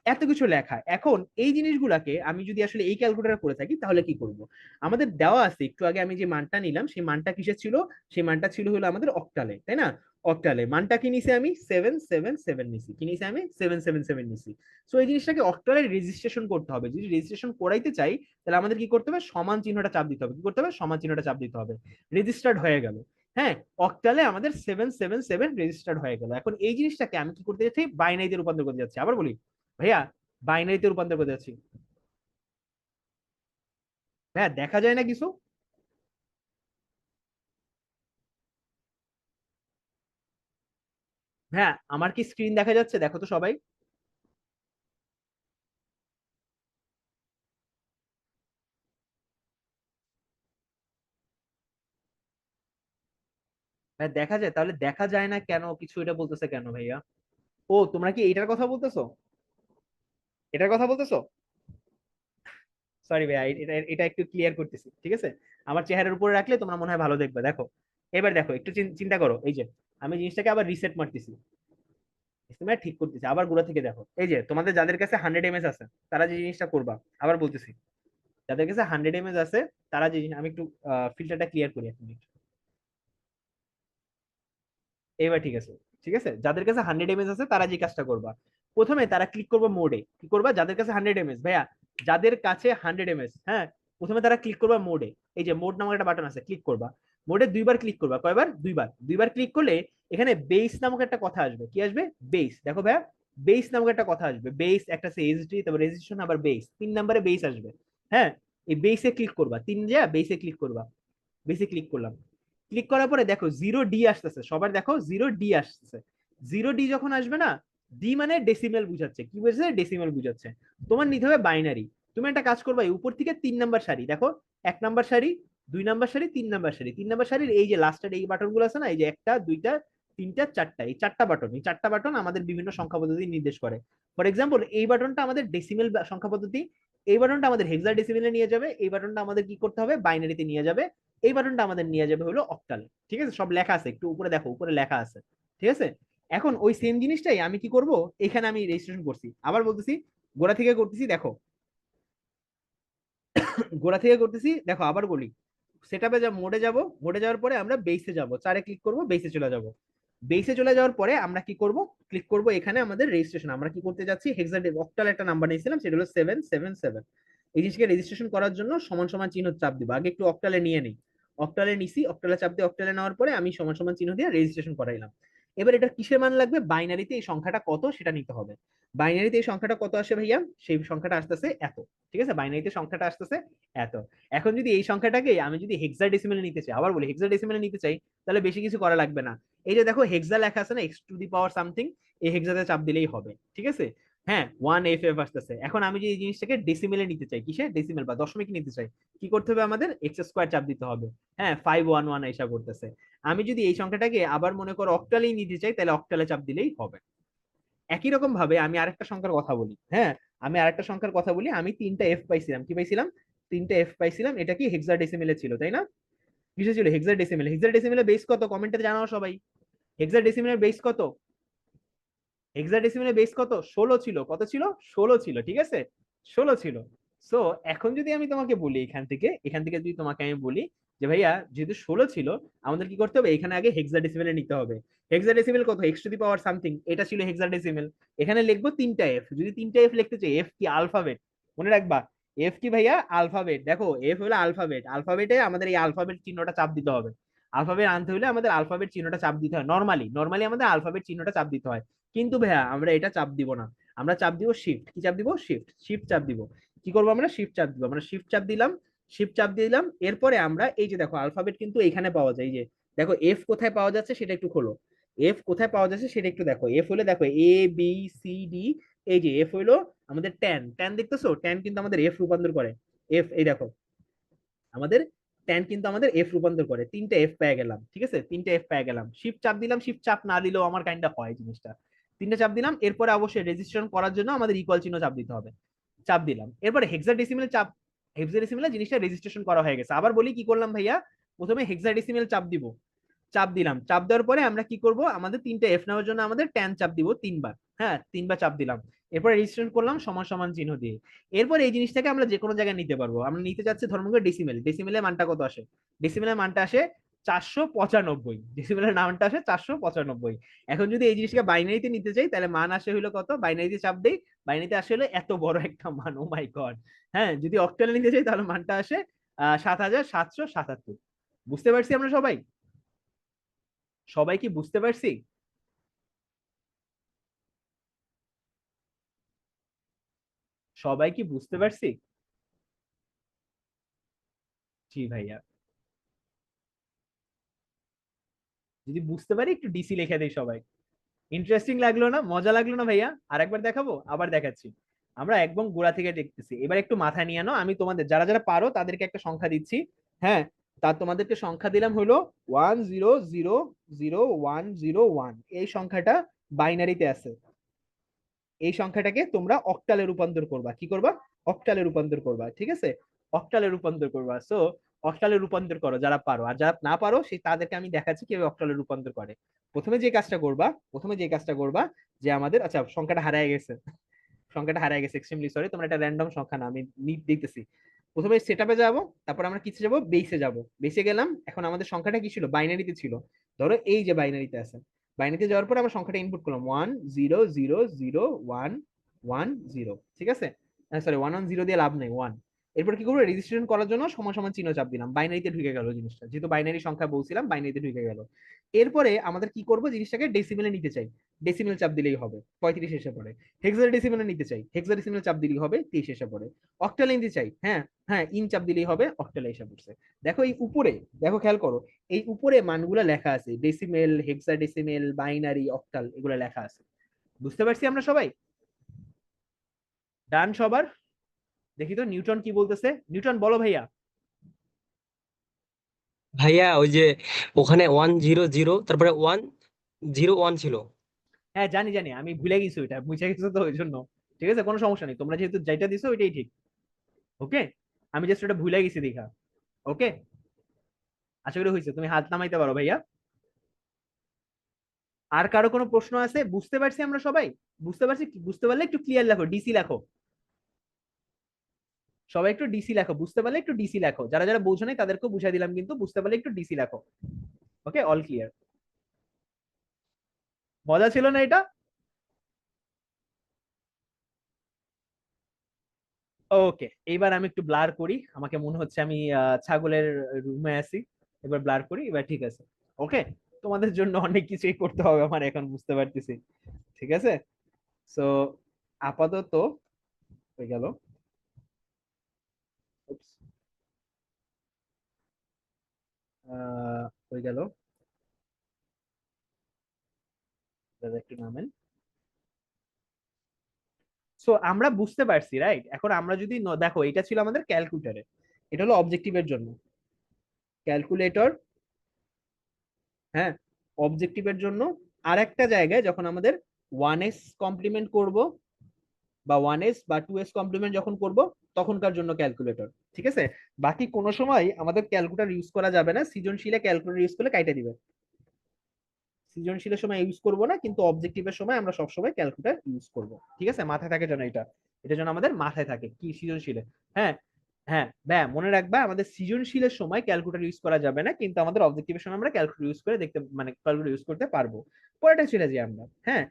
এত কিছু লেখা, এখন এই জিনিসগুলাকে আমি যদি আসলে এই ক্যালকুলেটর করে থাকি তাহলে কি করব। আমাদের দেওয়া আছে, একটু আগে আমি যে মানটা নিলাম সেই মানটা কিসের ছিল, সেই মানটা ছিল হলো আমাদের অক্টালে, তাই না? অক্টালে মানটা কি নিছি আমি, 777 নিছি, কি নিছি আমি, 777 নিছি। সো এই জিনিসটাকে অক্টালে রেজিস্ট্রেশন করতে হবে, যদি রেজিস্ট্রেশন করাইতে চাই তাহলে আমাদের কি করতে হবে, সমান চিহ্নটা চাপ দিতে হবে, কি করতে হবে, সমান চিহ্নটা চাপ দিতে হবে। রেজিস্টার্ড হয়ে গেল, হ্যাঁ, অক্টালে আমাদের 777 রেজিস্টার্ড হয়ে গেল। এখন এই জিনিসটাকে আমি কি করতে যাচ্ছি, বাইনারিতে রূপান্তর করতে যাচ্ছি। আবার বলি ভাইয়া, বাইনারিতে রূপান্তর করতে যাচ্ছি। ভাইয়া দেখা যায় না কিছু? হ্যাঁ, আমার কি স্ক্রিন দেখা যাচ্ছে, দেখো তো সবাই। ভাইয়া দেখা যায়, তাহলে দেখা যায় না কেন কিছু, এটা বলতেছে কেন ভাইয়া? ও তোমরা কি এইটার কথা বলতেছো, এটার কথা বলতেছো? সরি ভাইয়া, এটা এটা একটু ক্লিয়ার করতেছি, ঠিক আছে। আমার চেহারার উপরে রাখলে তোমরা মনে হয় ভালো দেখবে। দেখো এবার দেখো একটু চিন্তা করো, এই যে আমি জিনিসটাকে আবার রিসেট মারতেছি, তোমরা ঠিক করতেছি, আবার গোড়া থেকে দেখো, এই যে তোমাদের যাদের কাছে 100 এমএস আছে তারা যে জিনিসটা করবা, আবার বলতেছি, যাদের কাছে 100 mAh আছে তারা যে, আমি একটু ফিল্টারটা ক্লিয়ার করি 1 মিনিট। এবার ঠিক আছে। ঠিক আছে, যাদের কাছে 100 mAh আছে তারা যে কাজটা করবা, প্রথমে তারা ক্লিক করবা মোডে। কি করবা? যাদের কাছে 100 mAh, ভাইয়া যাদের কাছে 100 mAh, হ্যাঁ, প্রথমে তারা ক্লিক করবা মোডে। এই যে মোড নামক একটা বাটন আছে, ক্লিক করবা। মোডে দুইবার ক্লিক করবা। কয়বার? দুইবার। দুইবার ক্লিক করলে এখানে বেস নামক একটা কথা আসবে। কি আসবে? বেস। দেখো ভাইয়া, বেস নামক একটা কথা আসবে। বেস একটা আছে এইচডি, তারপর রেজিস্ট্রেশন, আবার বেস, 3 নম্বরে বেস আসবে। হ্যাঁ, এই বেসে ক্লিক করবা, তিন যা বেসে ক্লিক করবা। বেসে ক্লিক করলাম। ক্লিক করার পরে দেখো 0D আসতেছে, সবার দেখো 0D আসতেছে। 0D যখন আসবে না, ডি মানে ডেসিমেল বুঝাচ্ছে। কি বুঝাচ্ছে? ডেসিমেল বুঝাচ্ছে। তোমার নিতে হবে বাইনারি। তুমি একটা কাজ করবা, এই উপর থেকে 3 নম্বর সারি দেখো, 1 নম্বর সারি, 2 নম্বর সারি, 3 নম্বর সারি। 3 নম্বর সারির এই যে লাস্টের এই বাটন গুলো আছে না, এই যে একটা, দুইটা, তিনটা, চারটা, এই চারটা বাটন, এই চারটা বাটন আমাদের বিভিন্ন সংখ্যা পদ্ধতি নির্দেশ করে। ফর এক্সাম্পল, এই বাটনটা আমাদের ডেসিমেল সংখ্যা পদ্ধতি, এই বাটনটা আমাদের হেক্সা ডেসিমেলে নিয়ে যাবে, এই বাটনটা আমাদের কি করতে হবে? বাইনারিতে নিয়ে যাবে, এই বাটনটা আমাদের নিয়ে যাবে হলো অক্টালে। ঠিক আছে, সব লেখা আছে, একটু উপরে দেখো, উপরে লেখা আছে। ঠিক আছে, এখন ওই সেম জিনিসটাই আমি কি করব, এখানে আমি রেজিস্ট্রেশন করছি, আবার বলতেছি, গোড়া থেকে করতেছি, দেখো গোড়া থেকে করতেছি, দেখো আবার বলি, সেটআপে যা মোডে যাব, মোডে যাওয়ার পরে আমরা বেসে যাব, চারে ক্লিক করব, বেসে চলে যাব। বেসে চলে যাওয়ার পরে আমরা কি করব? ক্লিক করব এখানে আমাদের রেজিস্ট্রেশন, আমরা কি করতে যাচ্ছি, হেক্সা অক্টাল একটা নাম্বার নিয়েছিলাম, সেটা হলো 777। এই জিনিসকে রেজিস্ট্রেশন করার জন্য সমান সমান চিহ্ন চাপ দিব, আগে একটু অক্টালে নিয়ে নিই। অক্টালে নিছি, অক্টালে চাপ দিয়ে অক্টালে নেওয়ার পরে আমি সমান সমান চিহ্ন দিয়ে রেজিস্ট্রেশন করাইলাম। এবার এটা কিসের মান লাগবে? বাইনারিতে এই সংখ্যাটা কত সেটা নিতে হবে। বাইনারিতে এই সংখ্যাটা কত আসে ভাইয়া? সেই সংখ্যাটা আসতেছে এত। ঠিক আছে, বাইনারিতে সংখ্যাটা আসতেছে এত। এখন যদি এই সংখ্যাটাকে আমি যদি হেক্সাডেসিমেলে নিতে চাই, আবার বলি হেক্সাডেসিমেলে নিতে চাই, তাহলে বেশি কিছু করা লাগবে না। এই যে দেখো হেক্সা লেখা আছে না, x to the power something, এই হেক্সাতে চাপ দিলেই হবে। ঠিক আছে, হ্যাঁ, 1FF আসতেছে। এখন আমি যে এই জিনিসটাকে ডেসিমেলে নিতে চাই, কিসে? ডেসিমেল বা দশমিক নিতে চাই, কি করতে হবে? আমাদের এক্স স্কোয়ার চাপ দিতে হবে। হ্যাঁ, 511 এসা করতেছে। আমি যদি এই সংখ্যাটাকে আবার মনে করো অক্টালেই নিতে চাই, তাহলে অক্টালে চাপ দিলেই হবে। একই রকম ভাবে আমি আরেকটা সংখ্যার কথা বলি। হ্যাঁ, আমি আরেকটা সংখ্যার কথা বলি। আমি 3টা F পাইছিলাম। কি পাইছিলাম? 3টা F পাইছিলাম। এটা কি হেক্সাডেসিমেলে ছিল, তাই না? কিসে ছিল? হেক্সাডেসিমেলে। হেক্সাডেসিমেলে বেস কত? কমেন্টে জানাও সবাই। হেক্সাডেসিমেলের বেস কত? হেক্সাডেসিমেলের বেস কত? 16 ছিল। কত ছিল? 16 ছিল। ঠিক আছে, 16 ছিল। সো এখন যদি আমি তোমাকে বলি, এখান থেকে যদি তোমাকে আমি বলি যে ভাইয়া যেহেতু 16 ছিল, আমাদের কি করতে হবে? এখানে আগে হেক্সাডেসিমেলে নিতে হবে। হেক্সাডেসিমেল কত? X to the power something, এটা ছিল হেক্সাডেসিমেল। এখানে লিখবো 3টা F। যদি 3টা F লিখতে চাই, এফ কি? আলফাবেট। মনে রাখবা, এফ কি ভাইয়া? আলফাবেট। দেখো এফ হলো আলফাবেট, আলফাবেটে আমাদের এই আলফাবেট চিহ্নটা চাপ দিতে হবে। আলফাবেট আনতে হলে আমাদের আলফাবেট চিহ্নটা চাপ দিতে হয়। নর্মালি নর্মালি আমাদের আলফাবেট চিহ্নটা চাপ দিতে হয়, কিন্তু ভাইয়া আমরা এটা চাপ দিব না। আমরা চাপ দিব শিফট। কি চাপ দিব? শিফট। শিফট চাপ দিব। কি করবো? আমরা শিফট চাপ দিব। আমরা শিফট চাপ দিলাম, শিফট চাপ দিলাম। এরপরে আমরা এই যে দেখো আলফাবেট কিন্তু এখানে পাওয়া যায়। এই যে দেখো এফ কোথায় পাওয়া যাচ্ছে সেটা একটু খোলো। এফ কোথায় পাওয়া যাচ্ছে সেটা একটু দেখো। এফ হলে দেখো ABCD, এই যে এফ হইলো আমাদের ট্যান। ট্যান দেখতেছো? ট্যান কিন্তু আমাদের এফ রূপান্তর করে। এফ, এই দেখো আমাদের ট্যান কিন্তু আমাদের এফ রূপান্তর করে। 3টা F পেয়ে গেলাম। ঠিক আছে, 3টা F পেয়ে গেলাম। শিফট চাপ দিলাম। শিফট চাপ না দিলেও আমার কাইন্ডটা হয় জিনিসটা। 3টা চাপ দিলাম। এরপরে অবশ্যই রেজিস্ট্রেশন করার জন্য আমাদের ইকুয়াল চিহ্ন চাপ দিতে হবে। চাপ দিলাম। এরপরে হেক্সাডেসিমেল চাপ, হেক্সাডেসিমেলে জিনিসটা রেজিস্ট্রেশন করা হয়ে গেছে। আবার বলি কি করলাম ভাইয়া, প্রথমে হেক্সাডেসিমেল চাপ দিব। চাপ দিলাম। চাপ দেওয়ার পরে আমরা কি করব? আমাদের 3টা F নেওয়ার জন্য আমাদের ট্যান চাপ দিব 3 বার। হ্যাঁ, 3 বার চাপ দিলাম। এরপরে রেজিস্ট্রেশন করলাম সমান সমান চিহ্ন দিয়ে। এরপর এই জিনিসটাকে আমরা যে কোনো জায়গায় নিতে পারবো। আমরা নিতে যাচ্ছি ধর্মকে ডেসিমেল। ডেসিমেলের মানটা কত আসে? ডেসিমেলের মানটা আসে 495। ডেসিমেলের মানটা আসে 495। এখন যদি এই জিনিসটাকে বাইনারিতে নিতে চাই, তাহলে মান আসে হলো কত? বাইনারিতে চাপ দেই, বাইনারিতে আসে হলো এত বড় একটা মান। ও মাই গড। হ্যাঁ, যদি অক্টালে নিতে চাই তাহলে মানটা আসে 7777। বুঝতে পারছি আমরা সবাই? সবাই কি বুঝতে পারছি? সবাই কি বুঝতে পারছি? জি ভাইয়া। যদি বুঝতে পারি একটু ডিসি লিখে দেই সবাই। ইন্টারেস্টিং লাগলো না? মজা লাগলো না ভাইয়া? আরেকবার দেখাবো? আবার দেখাচ্ছি। আমরা একদম গোড়া থেকে দেখতেছি। এবার একটু মাথায় নিয়ে নাও, আমি তোমাদের যারা যারা পারো তাদেরকে একটা সংখ্যা দিচ্ছি। হ্যাঁ, তা তোমাদেরকে সংখ্যা দিলাম হলো 10000101। এই সংখ্যাটা বাইনারিতে আছে। এই সংখ্যাটাকে তোমরা অক্টালে রূপান্তর করবা। কি করবা? অক্টালে রূপান্তর করবা। ঠিক আছে, অক্টালে রূপান্তর করবা। সো অক্টালে রূপান্তর করো যারা পারো, আর যারা না পারো সেই তাদেরকে আমি দেখাচ্ছি কিভাবে অক্টালে রূপান্তর করে। প্রথমে যে কাজটা করবা যে আমাদের, আচ্ছা সংখ্যাটা হারিয়ে গেছে, সংখ্যাটা হারিয়ে গেছে, এক্সট্রিমলি সরি। তোমরা একটা র্যান্ডম সংখ্যা না, আমি নিট দিতেছি। প্রথমে সেটআপে যাব, তারপর আমরা কিসে যাব, বেসে যাব। বেসে গেলাম, এখন আমাদের সংখ্যাটা কি ছিল, বাইনারিতে ছিল। ধরো এই যে বাইনারিতে আছে, বাইনারিতে যাওয়ার পর আমরা সংখ্যাটা ইনপুট করলাম 1 0 0 0 1 1 0, ঠিক আছে। সরি, 1 1 0 দিয়ে লাভ নেই, 1। এরপর কি করবো, রেজিস্ট্রেশন করার জন্য সমান সমান চিহ্ন চাপ দিলাম, বাইনারিতে ঢুকে গেল জিনিসটা, যেহেতু বাইনারি সংখ্যা বলছিলাম বাইনারিতে ঢুকে গেল। এরপরে আমাদের কি করব, জিনিসটাকে ডেসিমেলে নিতে চাই, ডেসিমেল চাপ দিলেই হবে, 35 এসে পড়ে। হেক্সাডেসিমেলে নিতে চাই, হেক্সাডেসিমেল চাপ দিলেই হবে, 23 এসে পড়ে। অক্টালে নিতে চাই, হ্যাঁ হ্যাঁ, ইন চাপ দিলেই হবে, অক্টালে এসে পড়ছে। দেখো এই উপরে, দেখো খেয়াল করো, এই উপরে মানগুলো লেখা আছে, ডেসিমেল, হেক্সাডেসিমেল, বাইনারি, অক্টাল, এগুলো লেখা আছে। বুঝতে পারছি আমরা সবাই? ডান সবার? দেখি তো নিউটন কি বলতেছে, নিউটন বলো ভাইয়া। ভাইয়া ওই যে ওখানে 1 0 0 তারপরে 1 0 1 ছিল। হ্যাঁ জানি জানি, আমি ভুলে গেছি, ওইটা বুঝে গেছো তো ওই জন্য। ঠিক আছে, কোনো সমস্যা নেই, তোমরা যেহেতু যেটা দিছো ওইটাই ঠিক। ওকে, আমি জাস্ট ওটা ভুলে গেছি দেখা। ওকে, আশা করি হয়েছে, তুমি হাত নামাইতে পারো ভাইয়া। আর কারো কোনো প্রশ্ন আছে? বুঝতে পারছি আমরা সবাই? বুঝতে পারছি? বুঝতে পারলে একটু ক্লিয়ার লেখো, ডিসি লেখো। সবাই একটু ডিসি লেখো, বুঝতে পারলে একটু ডিসি লেখো, যারা যারা বোঝো নাই তাদেরকেও বুঝাই দিলাম, কিন্তু বুঝতে পারলে একটু ডিসি লেখো। ওকে, অল ক্লিয়ার। মজা ছিল না এটা? ওকে, এইবার আমি একটু ব্লার করি, আমাকে মনে হচ্ছে আমি ছাগলের রুমে আছি। এবার ব্লার করি, এবার ঠিক আছে। ওকে, তোমাদের জন্য অনেক কিছুই করতে হবে আমার এখন, বুঝতে পারতেছি। ঠিক আছে, সো আপাতত হয়ে গেল। Oops, হয়ে গেল, দাদা একটু নামেন। সো আমরা বুঝতে পারছি, রাইট? এখন আমরা যদি দেখো, এটা ছিল আমাদের ক্যালকুলেটরে, এটা হলো অবজেক্টিভের জন্য ক্যালকুলেটর। হ্যাঁ, অবজেক্টিভের জন্য আর একটা জায়গায় যখন আমাদের 1s কমপ্লিমেন্ট করব, বা 1s বা 2s কমপ্লিমেন্ট যখন করব, তখনকার জন্য ক্যালকুলেটর। ঠিক আছে, বাকি কোনো সময় আমাদের ক্যালকুলেটর ইউজ করা যাবে না, সৃজনশীলে ক্যালকুলেটর ইউজ করলে কাইটা দিবে। সৃজনশীলের সময় ইউজ করব না, কিন্তু অবজেক্টিভের সময় আমরা সবসময় ক্যালকুলেটর ইউজ করব। ঠিক আছে, মাথায় থাকে যেন এটা, এটা যেন আমাদের মাথায় থাকে কি সৃজনশীলে। হ্যাঁ হ্যাঁ, ব্যাস মনে রাখবা, আমাদের সৃজনশীলের সময় ক্যালকুলেটর ইউজ করা যাবে না, কিন্তু আমাদের অবজেক্টিভের সময় আমরা ক্যালকুলেটর ইউজ করে দেখতে, মানে ক্যালকুলেটর ইউজ করতে পারবো। পরেরটা চলে যাই আমরা। হ্যাঁ,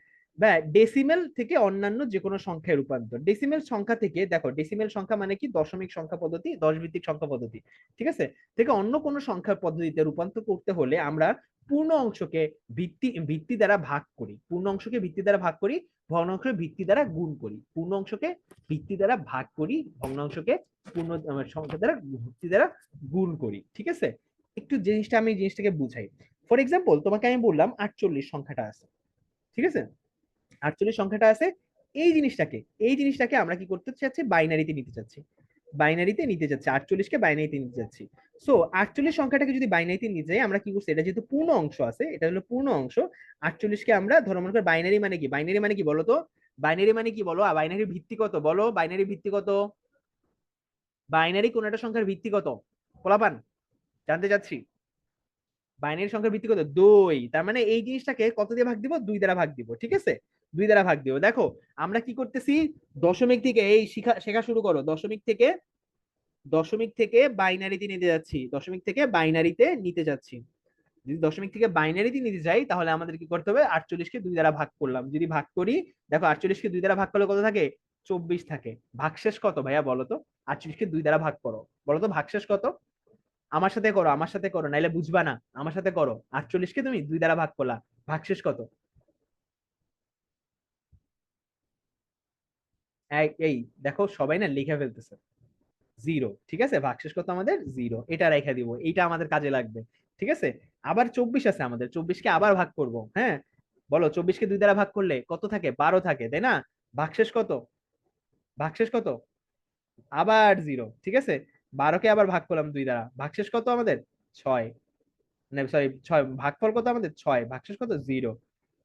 ডেসিমেল থেকে অন্যান্য যে কোনো সংখ্যায় রূপান্তর। ডেসিমেল সংখ্যা থেকে, দেখো ডেসিমেল সংখ্যা মানে কি, দশমিক সংখ্যা পদ্ধতি, 10 ভিত্তিক সংখ্যা পদ্ধতি। ঠিক আছে, থেকে অন্য কোনো সংখ্যা পদ্ধতিতে রূপান্তর করতে হলে আমরা পূর্ণ অংশকে ভিত্তি ভিত্তি দ্বারা ভাগ করি, পূর্ণ অংশকে ভিত্তি দ্বারা ভাগ করি, ভগ্নাংশকে ভিত্তি দ্বারা গুণ করি। পূর্ণ অংশকে ভিত্তি দ্বারা ভাগ করি, ভগ্নাংশকে পূর্ণ সংখ্যা দ্বারা ভিত্তি দ্বারা গুণ করি। ঠিক আছে, একটু জিনিসটা আমি জিনিসটাকে বুঝাই। ফর এক্সাম্পল, তোমাকে আমি বললাম 48 সংখ্যাটা আছে। ঠিক আছে, 48 সংখ্যাটা আছে, এই জিনিসটাকে আমরা কি করতে চাচ্ছি, বাইনারিতে নিতে চাচ্ছি। বাইনারিতে নিতে চাচ্ছি, 48 কে বাইনারিতে নিতে চাচ্ছি। সো 48 সংখ্যাটাকে যদি বাইনারিতে নিতে যাই, আমরা কি করছি, এটা যেহেতু পূর্ণ অংশ আছে, এটা হলো পূর্ণ অংশ। 48 কে আমরা ধরো মনে করি, বাইনারি মানে কি, বাইনারি মানে কি বলো তো, বাইনারি মানে কি বলো, বাইনারির ভিত্তি কত বলো, বাইনারি ভিত্তি কত, বাইনারি কোন একটা সংখ্যার ভিত্তি কত, পোলাপান জানতে চাচ্ছি। বাইনারি সংখ্যার ভিত্তি কত, 2। তার মানে এই জিনিসটাকে কত দিয়ে ভাগ দিব, 2 দ্বারা ভাগ দিব। ঠিক আছে, 2 দ্বারা ভাগ দিব। দেখো আমরা কি করতেছি, দশমিক থেকে এই শেখা শেখা শুরু করো, দশমিক থেকে বাইনারিতে নিতে যাচ্ছি, দশমিক থেকে বাইনারিতে নিতে যাচ্ছি। যদি দশমিক থেকে বাইনারিতে নিতে যাই, তাহলে আমাদের কি করতে হবে, 48 কে 2 দ্বারা ভাগ করলাম, যদি ভাগ করি, দেখো 48 কে 2 দ্বারা ভাগ করলে কত থাকে, 24 থাকে। ভাগশেষ কত ভাইয়া বলো তো, 48 কে 2 দ্বারা ভাগ করো, বলো তো ভাগশেষ কত। আমার সাথে করো, আমার সাথে করো, নাইলে বুঝবা না, আমার সাথে করো। 48 কে তুমি 2 দ্বারা ভাগ করলা, ভাগশেষ কত। এই দেখো সবাই না লিখে ফেলতেছে, 0। ঠিক আছে, ভাগশেষ কত আমাদের, 0, এটা রেখে দিব, এইটা আমাদের কাজে লাগবে। ঠিক আছে, আবার 24 আছে আমাদের, 24 কে আবার ভাগ করব। হ্যাঁ, বলো 24 কে 2 দ্বারা ভাগ করলে কত থাকে, 12 থাকে, তাই না? ভাগশেষ কত, ভাগশেষ কত, আবার 0। ঠিক আছে, 12 কে আবার ভাগ করলাম 2 দ্বারা, ভাগশেষ কত আমাদের, 6। সরি, 6, ভাগফল কত আমাদের, 6, ভাগশেষ কত, 0।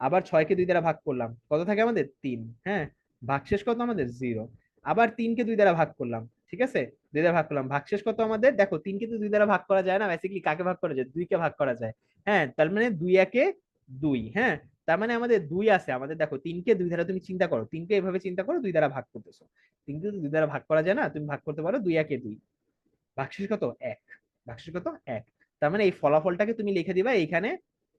আবার 6 কে 2 দ্বারা ভাগ করলাম, কত থাকে আমাদের, 3। হ্যাঁ, ভাগশেষ কত আমাদের, 0। আবার 3 কে 2 দ্বারা ভাগ করলাম, ঠিক আছে, 2 দ্বারা ভাগ করলাম, ভাগশেষ কত আমাদের, দেখো 3 কে তো 2 দ্বারা ভাগ করা যায় না, বেসিক্যালি কাকে ভাগ করা যায়, 2 কে ভাগ করা যায়। হ্যাঁ, তার মানে 2 একে 2। হ্যাঁ, তার মানে আমাদের 2 আছে আমাদের, দেখো 3 কে 2 দ্বারা, তুমি চিন্তা করো, 3 কে এভাবে চিন্তা করো, 2 দ্বারা ভাগ করতেছো। 3 কে 2 দ্বারা ভাগ করা যায় না, তুমি ভাগ করতে পারো 2 একে 2। ভাগশেষ কত? 1। ভাগশেষ কত? 1। তার মানে এই ফলাফলটাকে তুমি লিখে দিবা এইখানে,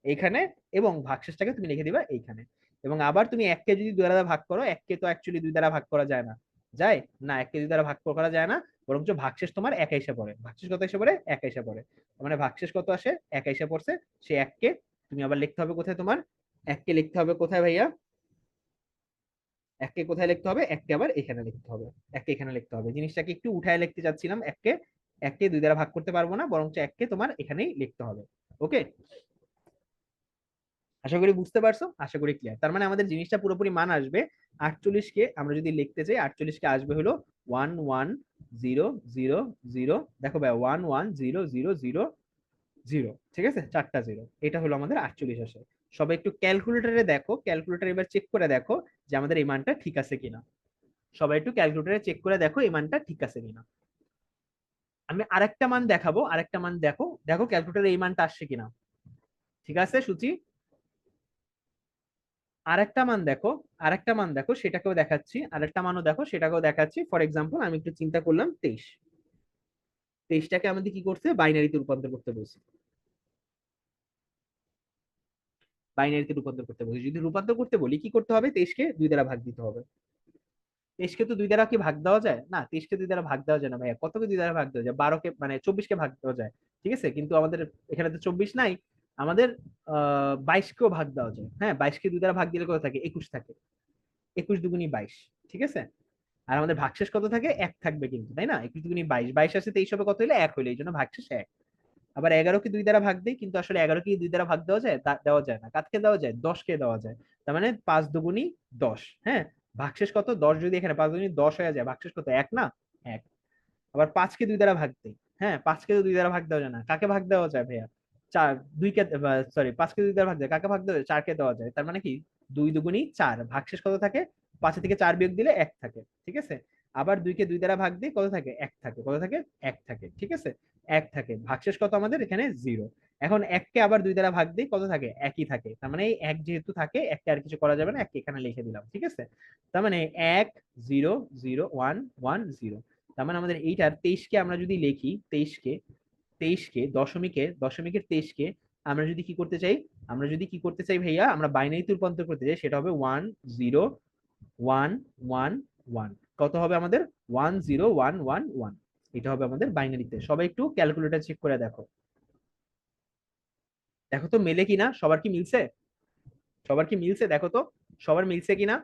এইখানে, এবং ভাগশেষটাকে তুমি লিখে দিবা এইখানে। এবং আবার তুমি 1 কে যদি 2 দ্বারা ভাগ করো, 1 কে তো অ্যাকচুয়ালি 2 দ্বারা ভাগ করা যায় না, যায় না, 1 কে 2 দ্বারা ভাগ করা যায় না, বরঞ্চ ভাগশেষ তোমার 1 এসে পড়ে। ভাগশেষ কত এসে পড়ে? 1 এসে পড়ে। তার মানে ভাগশেষ কত আসে? 1 এসে পড়ছে। সেই 1 কে তুমি আবার লিখতে হবে কোথায়? তোমার 1 কে লিখতে হবে কোথায় ভাইয়া? 1 কে কোথায় লিখতে হবে? 1 কে আবার এখানে লিখতে হবে। 1 কে এখানে লিখতে হবে। জিনিসটাকে একটু উঠায় লিখতে চাচ্ছিলাম। 1 কে 2 দ্বারা ভাগ করতে পারবো না, বরঞ্চ 1 কে তোমার এখানেই লিখতে হবে। ওকে, আশা করি বুঝতে পারছো, আশা করি ক্লিয়ার। তার মানে আমাদের জিনিসটা পুরোপুরি মান আসবে 48 কে আমরা যদি লিখতে চাই, 48 কে আসবে হলো 110000। দেখো ভাই, 110000, ঠিক আছে, 4টা জিরো, এটা হলো আমাদের 48 আসে। সবাই একটু ক্যালকুলেটরে দেখো, ক্যালকুলেটর এবার চেক করে দেখো যে আমাদের এই মানটা ঠিক আছে কিনা। সবাই একটু ক্যালকুলেটরে চেক করে দেখো এই মানটা ঠিক আছে কিনা। আমি আরেকটা মান দেখাবো, আরেকটা মান দেখো, দেখো ক্যালকুলেটরে এই মানটা আসছে কিনা। ঠিক আছে সুচি, আরেকটা মান দেখো, আরেকটা মান দেখো, সেটাকেও দেখাচ্ছি, আরেকটা মানও দেখো, সেটাকেও দেখাচ্ছি। ফর এক্সাম্পল আমি একটু চিন্তা করলাম 23, 23টাকে আমাদের কি করছে? বাইনারিতে রূপান্তর করতে বলছি, বাইনারিতে রূপান্তর করতে বলছি। যদি রূপান্তর করতে বলি কি করতে হবে? 23কে 2 দ্বারা ভাগ দিতে হবে। 23কে তো 2 দ্বারা কি ভাগ দেওয়া যায় না? 23কে 2 দ্বারা ভাগ দেওয়া যায় না ভাইয়া। কতকে 2 দ্বারা ভাগ দেওয়া যায়? 12কে, মানে 24কে ভাগ দেওয়া যায়, ঠিক আছে, কিন্তু আমাদের এখানে তো 24 নাই। আমাদের 22কেও ভাগ দেওয়া যায়। হ্যাঁ, 22কে 2 দ্বারা ভাগ দিলে কত থাকে? 21 থাকে। 21 দুগুনি 22, ঠিক আছে। আর আমাদের ভাগশেষ কত থাকে? 1 থাকবে কিন্তু, তাই না? 21 দুগুনি 22, 22 আছে 23 হবে কত হলে? 1 হইলে, এই জন্য ভাগশেষ 1। আবার 11কে 2 দ্বারা ভাগ দেই, কিন্তু আসলে 11কে 2 দ্বারা ভাগ দেওয়া যায়? দেওয়া যায় না। কাকে দেওয়া যায়? 10কে দেওয়া যায়। তার মানে 5 দুগুনি 10। হ্যাঁ, ভাগশেষ কত? 10। যদি এখানে 5 দুগুনি 10 হয়ে যায়, ভাগশেষ কত? 1 না? 1। আবার 5কে 2 দ্বারা ভাগ দেই। হ্যাঁ, 5কে তো 2 দ্বারা ভাগ দেওয়া যায় না। কাকে ভাগ দেওয়া যায় ভাইয়া? 4। 2কে, সরি, 5কে 2 দ্বারা ভাগ দেয়, কাকে ভাগ দেওয়া যায়? 4কে দেওয়া যায়। তার মানে কি? 2 দুগুনি 4, ভাগশেষ কত থাকে? 5 থেকে 4 বিয়োগ দিলে 1 থাকে, ঠিক আছে। আবার 2কে 2 দ্বারা ভাগ দিই, কত থাকে? 1 থাকে। কত থাকে? 1 থাকে, ঠিক আছে। 1 থাকে, ভাগশেষ কত আমাদের এখানে? 0। এখন 1কে আবার 2 দ্বারা ভাগ দিই, কত থাকে? 1ই থাকে। তার মানে এই 1 যেহেতু থাকে, 1কে আর কিছু করা যাবে না, 1কে এখানে লিখে দিলাম, ঠিক আছে। তার মানে 1 0 0 1 1 0। তার মানে আমাদের এইটার 23কে আমরা যদি লিখি, 23কে দশমিকের 23কে আমরা যদি কি করতে চাই, আমরা যদি কি করতে চাই ভাইয়া, আমরা বাইনারিতে রূপান্তর করতে চাই, সেটা হবে 101111। কত হবে আমাদের? 101111। এটা হবে আমাদের বাইনারিতে। সবাই একটু ক্যালকুলেটর চেক করে দেখো, দেখো তো মেলে কিনা। সবার কি মিলছে? সবার কি মিলছে দেখো তো, সবার মিলছে কিনা।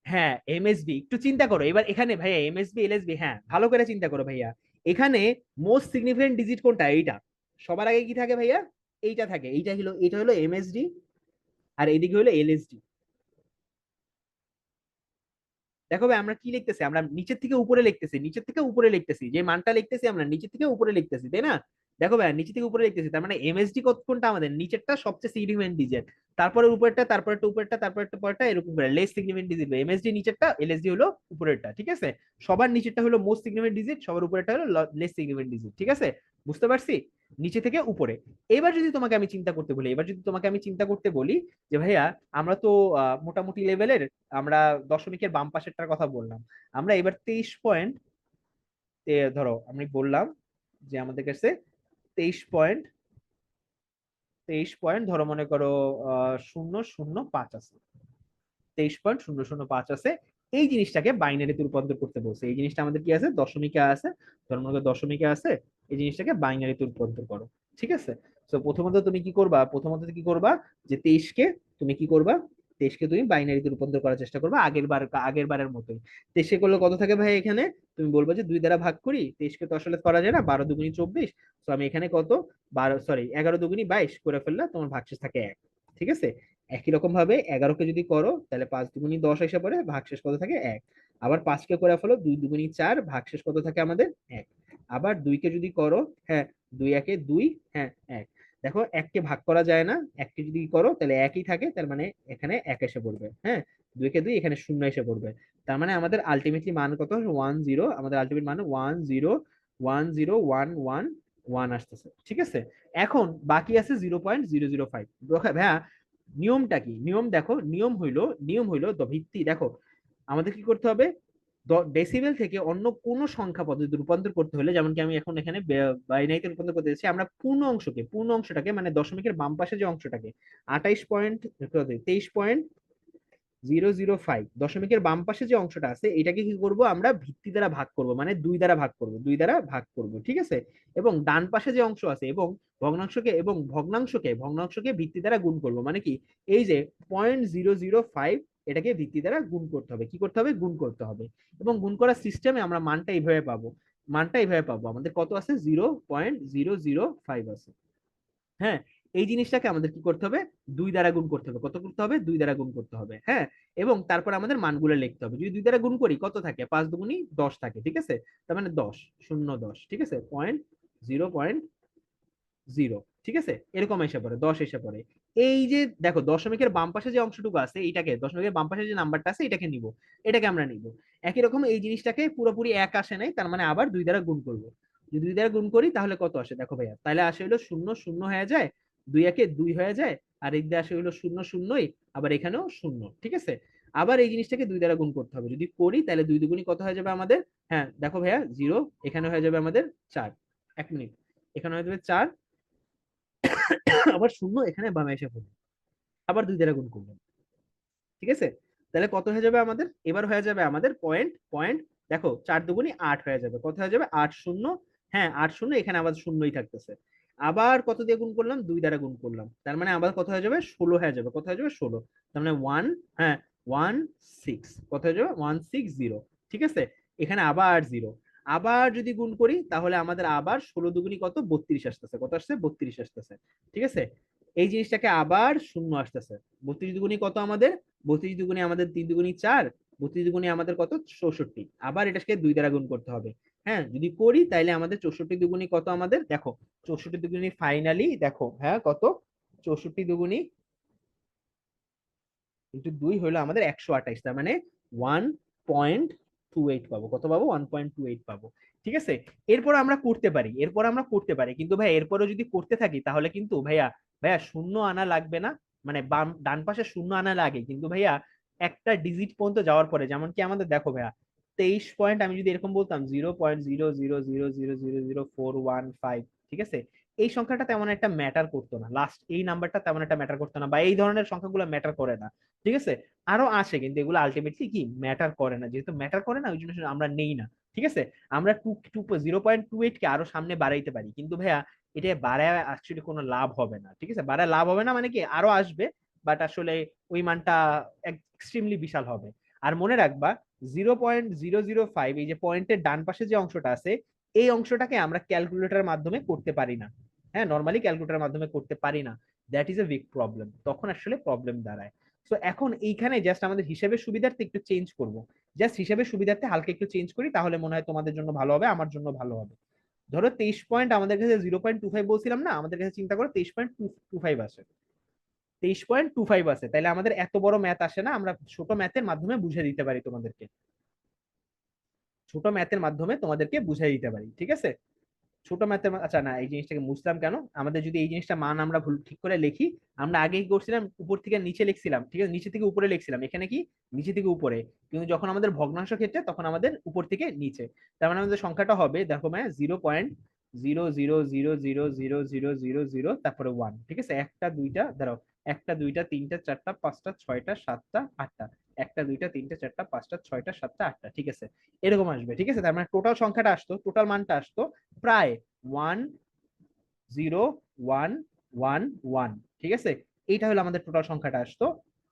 হ্যাঁ, এমএসবি, একটু চিন্তা করো এবার এখানে ভাইয়া, এমএসবি এলএসবি, হ্যাঁ ভালো করে চিন্তা করো ভাইয়া। এখানে মোস্ট সিগনিফিকেন্ট ডিজিট কোনটা? এইটা। সবার আগে কি থাকে ভাইয়া? এইটা থাকে। এটা হলো এমএসডি, আর এদিকে হলো এলএসডি। দেখো ভাই, আমরা কি লিখতেছি? আমরা নিচের থেকে উপরে লিখতেছি, নিচের থেকে উপরে লিখতেছি, যে মানটা লিখতেছি আমরা নিচের থেকে উপরে লিখতেছি, তাই না? দেখো ভাই, নিচে থেকে উপরে লিখতেছি, তার মানে এমএসডি কোনটা? আমাদের নিচেরটা সবচেয়ে সিগনিফিকেন্ট ডিজিট, তারপরে উপরেরটা, তারপরে উপরেরটা, তারপরে পরেরটা, এরকম করে লেস সিগনিফিকেন্ট ডিজিট। এমএসডি নিচেরটা, এলএসডি হলো উপরেরটা, ঠিক আছে। সবার নিচেরটা হলো মোস্ট সিগনিফিকেন্ট ডিজিট, সবার উপরেরটা হলো লেস সিগনিফিকেন্ট ডিজিট, ঠিক আছে। বুঝতে পারছি? নিচে থেকে উপরে। এবার যদি তোমাকে আমি চিন্তা করতে বলি, এবার যদি তোমাকে আমি চিন্তা করতে বলি যে ভাইয়া, আমরা তো মোটামুটি লেভেলের, আমরা দশমিকের বাম পাশেরটার কথা বললাম, আমরা এবার 23 পয়েন্ট, ধরো আমি বললাম যে আমাদের কাছে 23 পয়েন্ট, 23 পয়েন্ট ধরো মনে করো 005 আছে, 23.005 আছে। এই জিনিসটাকে বাইনারিতে রূপান্তর করতে বলছে। এই জিনিসটা আমাদের কি আছে? দশমিকে আছে, ধরো মনে করো দশমিকে আছে। এই জিনিসটাকে বাইনারিতে রূপান্তর করো, ঠিক আছে। তো প্রথমত তুমি কি করবা? প্রথমত কি করবা যে 23কে তুমি কি করবা? 23কে তুমি বাইনারিতে রূপান্তর করার চেষ্টা করবা, আগের বারের মতোই। 23কে করলে কত থাকে ভাই? এখানে তুমি বলবা যে 2 দ্বারা ভাগ করি। 23কে তো আসলে করা যায় না, 12 দুগুনি 24। তো আমি এখানে কত, 12, সরি, 11 দুগুনি 22 করে ফেললে তোমার ভাগশেষ থাকে 1, ঠিক আছে। একই রকম ভাবে 11কে যদি করো, তাহলে 5 দুগুনি 10 এসে পড়ে, ভাগশেষ কত থাকে? 1। আবার 5কে করে ফেলো, 2 দুগুনি 4, ভাগশেষ কত থাকে আমাদের? 1। আবার 2কে যদি করো, হ্যাঁ, 2 একে 2, হ্যাঁ 1। দেখো 1কে ভাগ করা যায় না, 1কে যদি করো তাহলে একই থাকে, তার মানে এখানে 1 এসে পড়বে, হ্যাঁ। 2 কে 2, এখানে 0 এসে পড়বে। তার মানে আমাদের আলটিমেটলি মান কত? 10, আমাদের আলটিমেট মান 10101111 আসতেছে, ঠিক আছে। এখন বাকি আছে 0.005। ভাইয়া, নিয়মটা কি? নিয়ম দেখো, নিয়ম হইলো, ভিত্তি দেখো, আমাদের কি করতে হবে? ডেসিবেল থেকে অন্য কোনো সংখ্যা পদ্ধতি রূপান্তর করতে হলে, যেমন কি আমি এখন এখানে বাইনারিতে রূপান্তর করতে যাচ্ছি, আমরা পূর্ণ অংশটাকে মানে দশমিকের বাম পাশে যে অংশটাকে 28.23.005 দশমিকের বাম পাশে যে অংশটা আছে এটাকে কি করব আমরা ভিত্তি দ্বারা ভাগ করব, মানে দুই দ্বারা ভাগ করব, ঠিক আছে। এবং ডান পাশে যে অংশ আছে এবং ভগ্নাংশকে ভিত্তি দ্বারা গুণ করব, মানে কি এই যে 0.005 এটাকে ভিত্তি দ্বারা গুণ করতে হবে, কি করতে হবে, গুণ করতে হবে। এবং গুণ করার সিস্টেমে আমরা মানটা এইভাবে পাবো, আমাদের কত আছে, 0.005 আছে। হ্যাঁ, এই জিনিসটাকে আমাদের কি করতে হবে, দুই দ্বারা গুণ করতে হবে, কত করতে হবে, দুই দ্বারা গুণ করতে হবে। হ্যাঁ, এবং তারপর আমাদের মানগুলো লিখতে হবে, যদি দুই দ্বারা গুণ করি কত থাকে, 5 দুগুণী 10 থাকে, ঠিক আছে। তার মানে 10, 0, 10, ঠিক আছে, 0.0, ঠিক আছে, এরকম এসে পড়ে, 10 এসে পড়ে। এই যে দেখো দশমিকের বাম পাশে যে অংশটুকু আছে এইটাকে, দশমিকের বাম পাশে যে নাম্বারটা আছে এটাকে নিব, এটাকে আমরা নিব। একই রকম এই জিনিসটাকে পুরোপুরি এক আসে নাই, তার মানে আবার দুই দ্বারা গুণ করব। যদি দুই দ্বারা গুণ করি তাহলে কত আসে দেখো ভাইয়া, তাহলে আসে হলো 0, 0 হয়ে যায়, 2 একে 2 হয়ে যায়, আর এই দিয়ে আসে হলো 0, 0ই, আবার এখানেও 0, ঠিক আছে। আবার এই জিনিসটাকে দুই দ্বারা গুণ করতে হবে, যদি করি তাহলে 2 দুগুণী কত হয়ে যাবে আমাদের, হ্যাঁ দেখো ভাইয়া 0, এখানে হয়ে যাবে আমাদের 4, 1 মিনিট, এখানে হয়ে যাবে 4, আবার 0 এখানে বামে এসে পড়বে, আবার দুই দ্বারা গুণ করবেন, ঠিক আছে। তাহলে কত হয়ে যাবে আমাদের, এবার হয়ে যাবে আমাদের পয়েন্ট পয়েন্ট, দেখো 4 দুগুণী 8 হয়ে যাবে, কত হয়ে যাবে, 8, 0, হ্যাঁ 8, 0, এখানে আবার শূন্যই থাকতেছে। আবার কত দিয়ে গুণ করলাম, দুই দ্বারা গুণ করলাম, তার মানে আবার কত হয়ে যাবে, 16 হয়ে যাবে, কত হয়ে যাবে, 16, তার মানে 1, হ্যাঁ 16, কত হয়ে যাবে, 160, ঠিক আছে। এখানে আবার 0, আবার যদি গুণ করি তাহলে আমাদের আবার 16 দুগুণী কত, 32 আসতেছে, কত আসছে, 32 আসতেছে, ঠিক আছে। এই জিনিসটাকে আবার 0 আসতেছে, 32 দুগুণী কত আমাদের, 32 দুগুণে আমাদের 3 দুগুণী 4, 32 দুগুণে আমাদের কত, 64, আবার এটাকে দুই দ্বারা গুণ করতে হবে। হ্যাঁ, যদি করি তাইলে আমাদের 64 দুগুণী কত আমাদের, দেখো 64 দুগুণী ফাইনালি দেখো, হ্যাঁ কত, 64 দুগুণী ইন্টু 2 হলো আমাদের 128, তার মানে 1.28 পাবো, কত পাবো, 1.28 পাবো, ঠিক আছে। এরপর আমরা করতে পারি, কিন্তু ভাই এরপরও যদি করতে থাকি তাহলে কিন্তু ভাইয়া ভাইয়া শূন্য আনা লাগবে না, মানে বাম ডান পাশে শূন্য আনা লাগে, কিন্তু ভাইয়া একটা ডিজিট পর্যন্ত যাওয়ার পরে, যেমন কি আমাদের দেখো ভাইয়া 23 আমি যদি এরকম বলতাম 0.000000415, ঠিক আছে, এই সংখ্যাটা তেমন একটা ম্যাটার করতো না, লাস্ট এই নাম্বারটা তেমন একটা ম্যাটার করতো না, বা এই ধরনের সংখ্যাগুলো ম্যাটার করে না, ঠিক আছে। আরো আসে কিন্তু এগুলো আলটিমেটলি কি ম্যাটার করে না, যেহেতু ম্যাটার করে না ওই জন্য আমরা নেই না, ঠিক আছে। আমরা 0.28 কে আরো সামনে বাড়াইতে পারি, কিন্তু ভাইয়া এটা বাড়ায় অ্যাকচুয়ালি কোনো লাভ হবে না, ঠিক আছে, বাড়ায় লাভ হবে না, মানে কি আরো আসবে, বাট আসলে ওই মানটা এক্সট্রিমলি বিশাল হবে। আর মনে রাখবা 0.005 এই যে পয়েন্টের ডান পাশে যে অংশটা আছে এই অংশটাকে আমরা ক্যালকুলেটরের মাধ্যমে করতে পারি না, হ্যাঁ নর্মালি ক্যালকুলেটরের মাধ্যমে করতে পারি না, that is a big problem, তখন আসলে প্রবলেম দাঁড়ায়। তো এখন এইখানে জাস্ট আমাদের হিসাবের সুবিধার্থে একটু চেঞ্জ করব, জাস্ট হিসাবের সুবিধার্থে হালকা একটু চেঞ্জ করি, তাহলে মনে হয় তোমাদের জন্য ভালো হবে, আমার জন্য ভালো হবে। ধরো 23 আমাদের কাছে 0.25 বলছিলাম না, আমাদের কাছে চিন্তা করো 23.25 আসে, 23.25 আছে, তাহলে আমাদের এত বড় ম্যাথ আসে না, আমরা ছোট ম্যাথের মাধ্যমে বুঝে দিতে পারি তোমাদেরকে, ছোট ম্যাথের মাধ্যমে তোমাদেরকে বুঝাই দিতে পারি, ঠিক আছে। ছোট ম্যাথের, আচ্ছা না এই জিনিসটাকে মুছলাম কেন, আমাদের যদি এই জিনিসটা মান আমরা ভুল ঠিক করে লিখি, আমরা আগে কি করছিলাম, উপর থেকে নিচে লিখছিলাম, ঠিক আছে, নিচে থেকে উপরে লিখছিলাম, এখানে কি নিচে থেকে উপরে, কিন্তু যখন আমাদের ভগ্নাংশ ক্ষেত্রে তখন আমাদের উপর থেকে নিচে, তার মানে আমাদের সংখ্যাটা হবে দেখো ম্যাম 0.0000000, তারপরে 1, ঠিক আছে, একটা দুইটা দাঁড়াও, একটা দুইটা তিনটা চারটা পাঁচটা ছয়টা সাতটা আটটা, একটা দুইটা তিনটা চারটা পাঁচটা ছয়টা সাতটা আটটা, ঠিক আছে, এরকম আসবে, ঠিক আছে। তার মানে টোটাল সংখ্যাটা আসতো, টোটাল মানটা আসতো প্রায় 10111, ঠিক আছে, এইটা হলো আমাদের টোটাল সংখ্যাটা আসতো,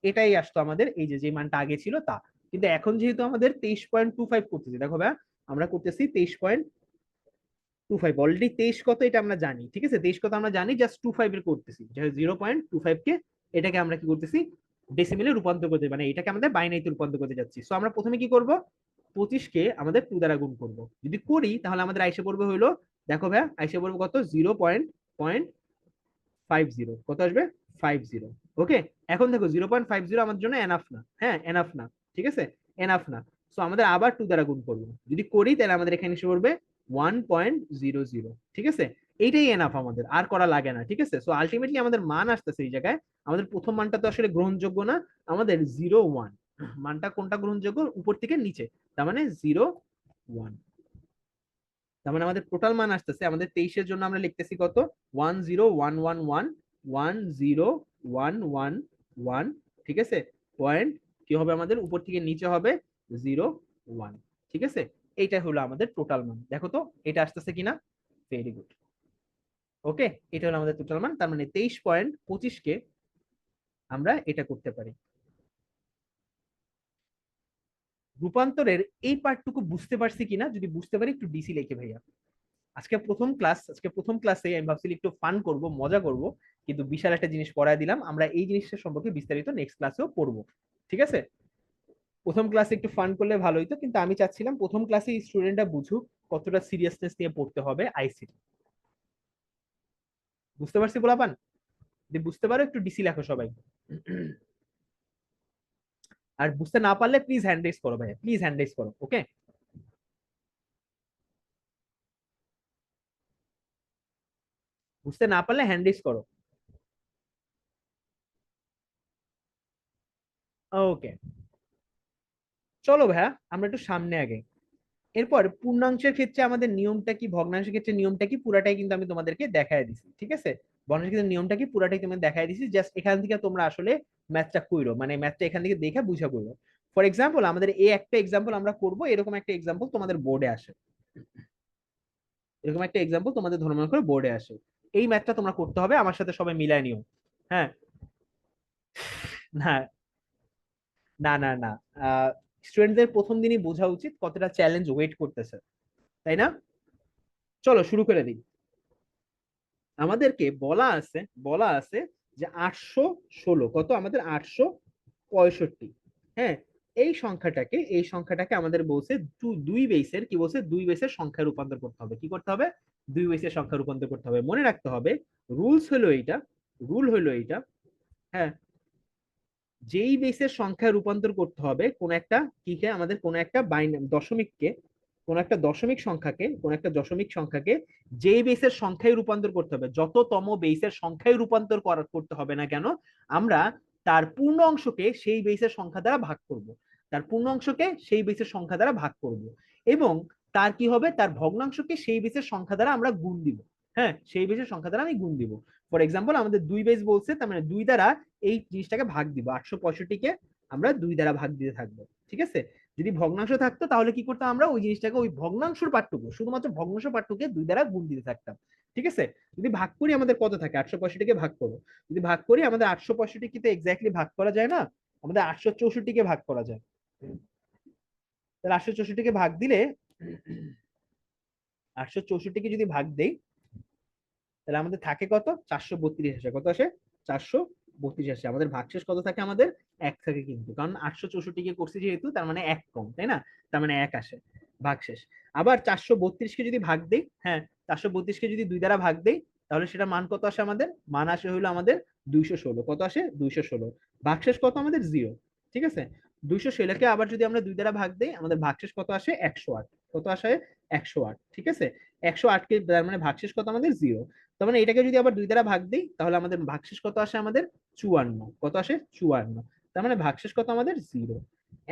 এটাই আসতো আমাদের এই যে যে মানটা আগে ছিল তা। কিন্তু এখন যেহেতু আমাদের 23.25 করতেছি, দেখো ভাই আমরা করতেছি 23.25, অলরেডি 23 কত এটা আমরা জানি, ঠিক আছে, 23 কত আমরা জানি, জাস্ট 25 এর করতেছি, 0.25 কে এটাকে আমরা কি করতেছি, ডেসিমেলে রূপান্তর করতে, মানে এটাকে আমাদের বাইনারিতে রূপান্তর করতে যাচ্ছি। সো আমরা প্রথমে কি করব, 25 কে আমাদের 2 দ্বারা গুণ করব, যদি করি তাহলে আমাদের আইসে পড়বে হইলো, দেখো ভাইয়া আইসে পড়বে কত, 0.50, কত আসবে, 50, ওকে। এখন দেখো 0.50 আমার জন্য এনাফ না, হ্যাঁ এনাফ না, ঠিক আছে, এনাফ না। সো আমাদের আবার 2 দ্বারা গুণ করবো, যদি করি তাহলে আমাদের এখানে এসে পড়বে 1.00, ঠিক আছে, এইটাই এনাফ, আমাদের আর করা লাগে না, ঠিক আছে। সো আলটিমেটলি আমাদের মান আসতেছে এই জায়গায়, আমাদের প্রথম মানটা তো আসলে গ্রহণযোগ্য না, আমাদের 0.1, মানটা কোনটা গ্রহণযোগ্য, উপর থেকে নিচে, তার মানে 0 1। তার মানে আমাদের টোটাল মান আসতেছে আমাদের 23-এর জন্য আমরা লিখতেছি কত, 10111 10111, ঠিক আছে, পয়েন্ট কি হবে আমাদের, উপর থেকে নিচে হবে 0 1, ঠিক আছে। এইটা হলো আমাদের টোটাল মান, দেখো তো এটা আসতেছে কিনা। Very good. ওকে, এটা হলো আমাদের টোটাল মান, তার মানে 23.25 কে আমরা এটা করতে পারি। রূপান্তরের এই পার্টটুকু বুঝতে পারছি কিনা, যদি বুঝতে পারি একটু ডিসি লিখে ভাইয়া। আজকে প্রথম ক্লাসে আমি ভাবছিলাম একটু ফান করব, মজা করব, কিন্তু বিশাল একটা জিনিস পড়ায় দিলাম। আমরা এই জিনিসটা সম্পর্কে বিস্তারিত নেক্সট ক্লাসেও পড়বো, ঠিক আছে। প্রথম ক্লাসে একটু ফান করলে ভালো হইতো, কিন্তু আমি চাচ্ছিলাম প্রথম ক্লাসে স্টুডেন্টরা বুঝুক কতটা সিরিয়াসনেস নিয়ে পড়তে হবে আইসিটি। বুঝতে পারছি পোলাপান? যদি বুঝতে পারো একটু ডিসি লেখো সবাই। আর বুঝতে না পারলে প্লিজ হ্যান্ড রেজ করো ভাইয়া, প্লিজ হ্যান্ড রেজ করো, ওকে। বুঝতে না পারলে হ্যান্ড রেজ করো। ওকে, চলো ভাইয়া আমরা একটু সামনে আগে। এরপর পূর্ণাংশের ক্ষেত্রে আমাদের নিয়মটা কি, ভগ্নাংশের ক্ষেত্রে নিয়মটা কি, পুরাটাই কিন্তু আমি তোমাদেরকে দেখায় দিছি, ঠিক আছে। ভগ্নাংশের ক্ষেত্রে নিয়মটা কি পুরাটাই তোমাদের দেখায় দিছি, জাস্ট এখান থেকে তোমরা আসলে ম্যাথটা কইরো, মানে ম্যাথটা এখান থেকে দেখে বুঝা কইরো। ফর এক্সাম্পল আমাদের এই একটা এক্সাম্পল আমরা করব, এরকম একটা এক্সাম্পল তোমাদের বোর্ডে আসে, এরকম একটা এক্সাম্পল তোমাদের ধর্ম করে বোর্ডে আসে। এই ম্যাথটা তোমরা করতে হবে, আমার সাথে সবাই মিলায় নিও। হ্যাঁ, না না না না, স্টুডেন্টদের প্রথম দিনই বোঝা উচিত কতটা চ্যালেঞ্জ ওয়েট করতেছে, তাই না? চলো শুরু করে দিই। আমাদেরকে বলা আছে যে 816, কত আমাদের 865। হ্যাঁ, এই সংখ্যাটাকে আমাদের বলছে দুই বেসের, কি বলছে, দুই বেসের সংখ্যায় রূপান্তর করতে হবে। কি করতে হবে? দুই বেসের সংখ্যা রূপান্তর করতে হবে। মনে রাখতে হবে রুলস হলো এইটা, রুল হলো এইটা। হ্যাঁ, যেই বেসের সংখ্যায় রূপান্তর করতে হবে কোন একটা কিকে, আমাদের কোন একটা দশমিককে, কোন একটা দশমিক সংখ্যাকে, কোন একটা দশমিক সংখ্যাকে যেই বেসের সংখ্যায় রূপান্তর করতে হবে, যততম বেসের সংখ্যায় রূপান্তর করতে হবে না কেন, আমরা তার পূর্ণ অংশকে সেই বেসের সংখ্যা দ্বারা ভাগ করব। তার পূর্ণ অংশকে সেই বেসের সংখ্যা দ্বারা ভাগ করব, এবং তার কি হবে, তার ভগ্নাংশকে সেই বেসের সংখ্যা দ্বারা আমরা গুণ দিব। হ্যাঁ, সেই বেসের সংখ্যা দ্বারা আমি গুণ দিব। ফর এক্সাম্পল আমাদের দুই বেস বলছে, তার মানে দুই দ্বারা এই জিনিসটাকে ভাগ দিব, 865-কে আমরা দুই দ্বারা ভাগ দিতে থাকবো, ঠিক আছে। যদি ভগ্নাংশ থাকতো তাহলে কি করতাম, আমরা ওই জিনিসটাকে, ওই ভগ্নাংশের পার্টটুকু, শুধুমাত্র ভগ্নাংশ পার্টটুকে দুই দ্বারা গুণ দিতে থাকতাম, ঠিক আছে। যদি ভাগ করি আমাদের কত থাকে, 865-কে ভাগ করো, যদি ভাগ করি আমাদের 865-কে এক্স্যাক্টলি ভাগ করা যায় না, আমাদের 864-কে ভাগ করা যায়। তাহলে 864-কে ভাগ দিলে, 864-কে যদি ভাগ দেই, তাহলে আমাদের থাকে কত, 432 আসে। কত আসে? 432 আসে। আমাদের ভাগশেষ কত থাকে, আমাদের 1 থাকে, কিন্তু কারণ 864-কে করছি যেহেতু, তার মানে 1 কম, তাই না? তার মানে 1 আসে ভাগশেষ। আবার 432-কে যদি ভাগ দেই, হ্যাঁ, 432-কে যদি দুই দ্বারা ভাগ দেই, তাহলে সেটা মান কত আসে, আমাদের মান আসে হইলো আমাদের 216। কত আসে? 216। ভাগশেষ কত আমাদের? 0, ঠিক আছে। 216-কে আবার যদি আমরা দুই দ্বারা ভাগ দেই, আমাদের ভাগশেষ কত আসে? 108। কত আসে? 108, ঠিক আছে। 108-কে তার মানে ভাগশেষ কত আমাদের? 0। তার মানে এটাকে যদি আবার দুই দ্বারা ভাগ দিই, তাহলে আমাদের ভাগশেষ কত আসে? আমাদের 54। কত আসে? 54। তার মানে ভাগশেষ কত আমাদের? 0।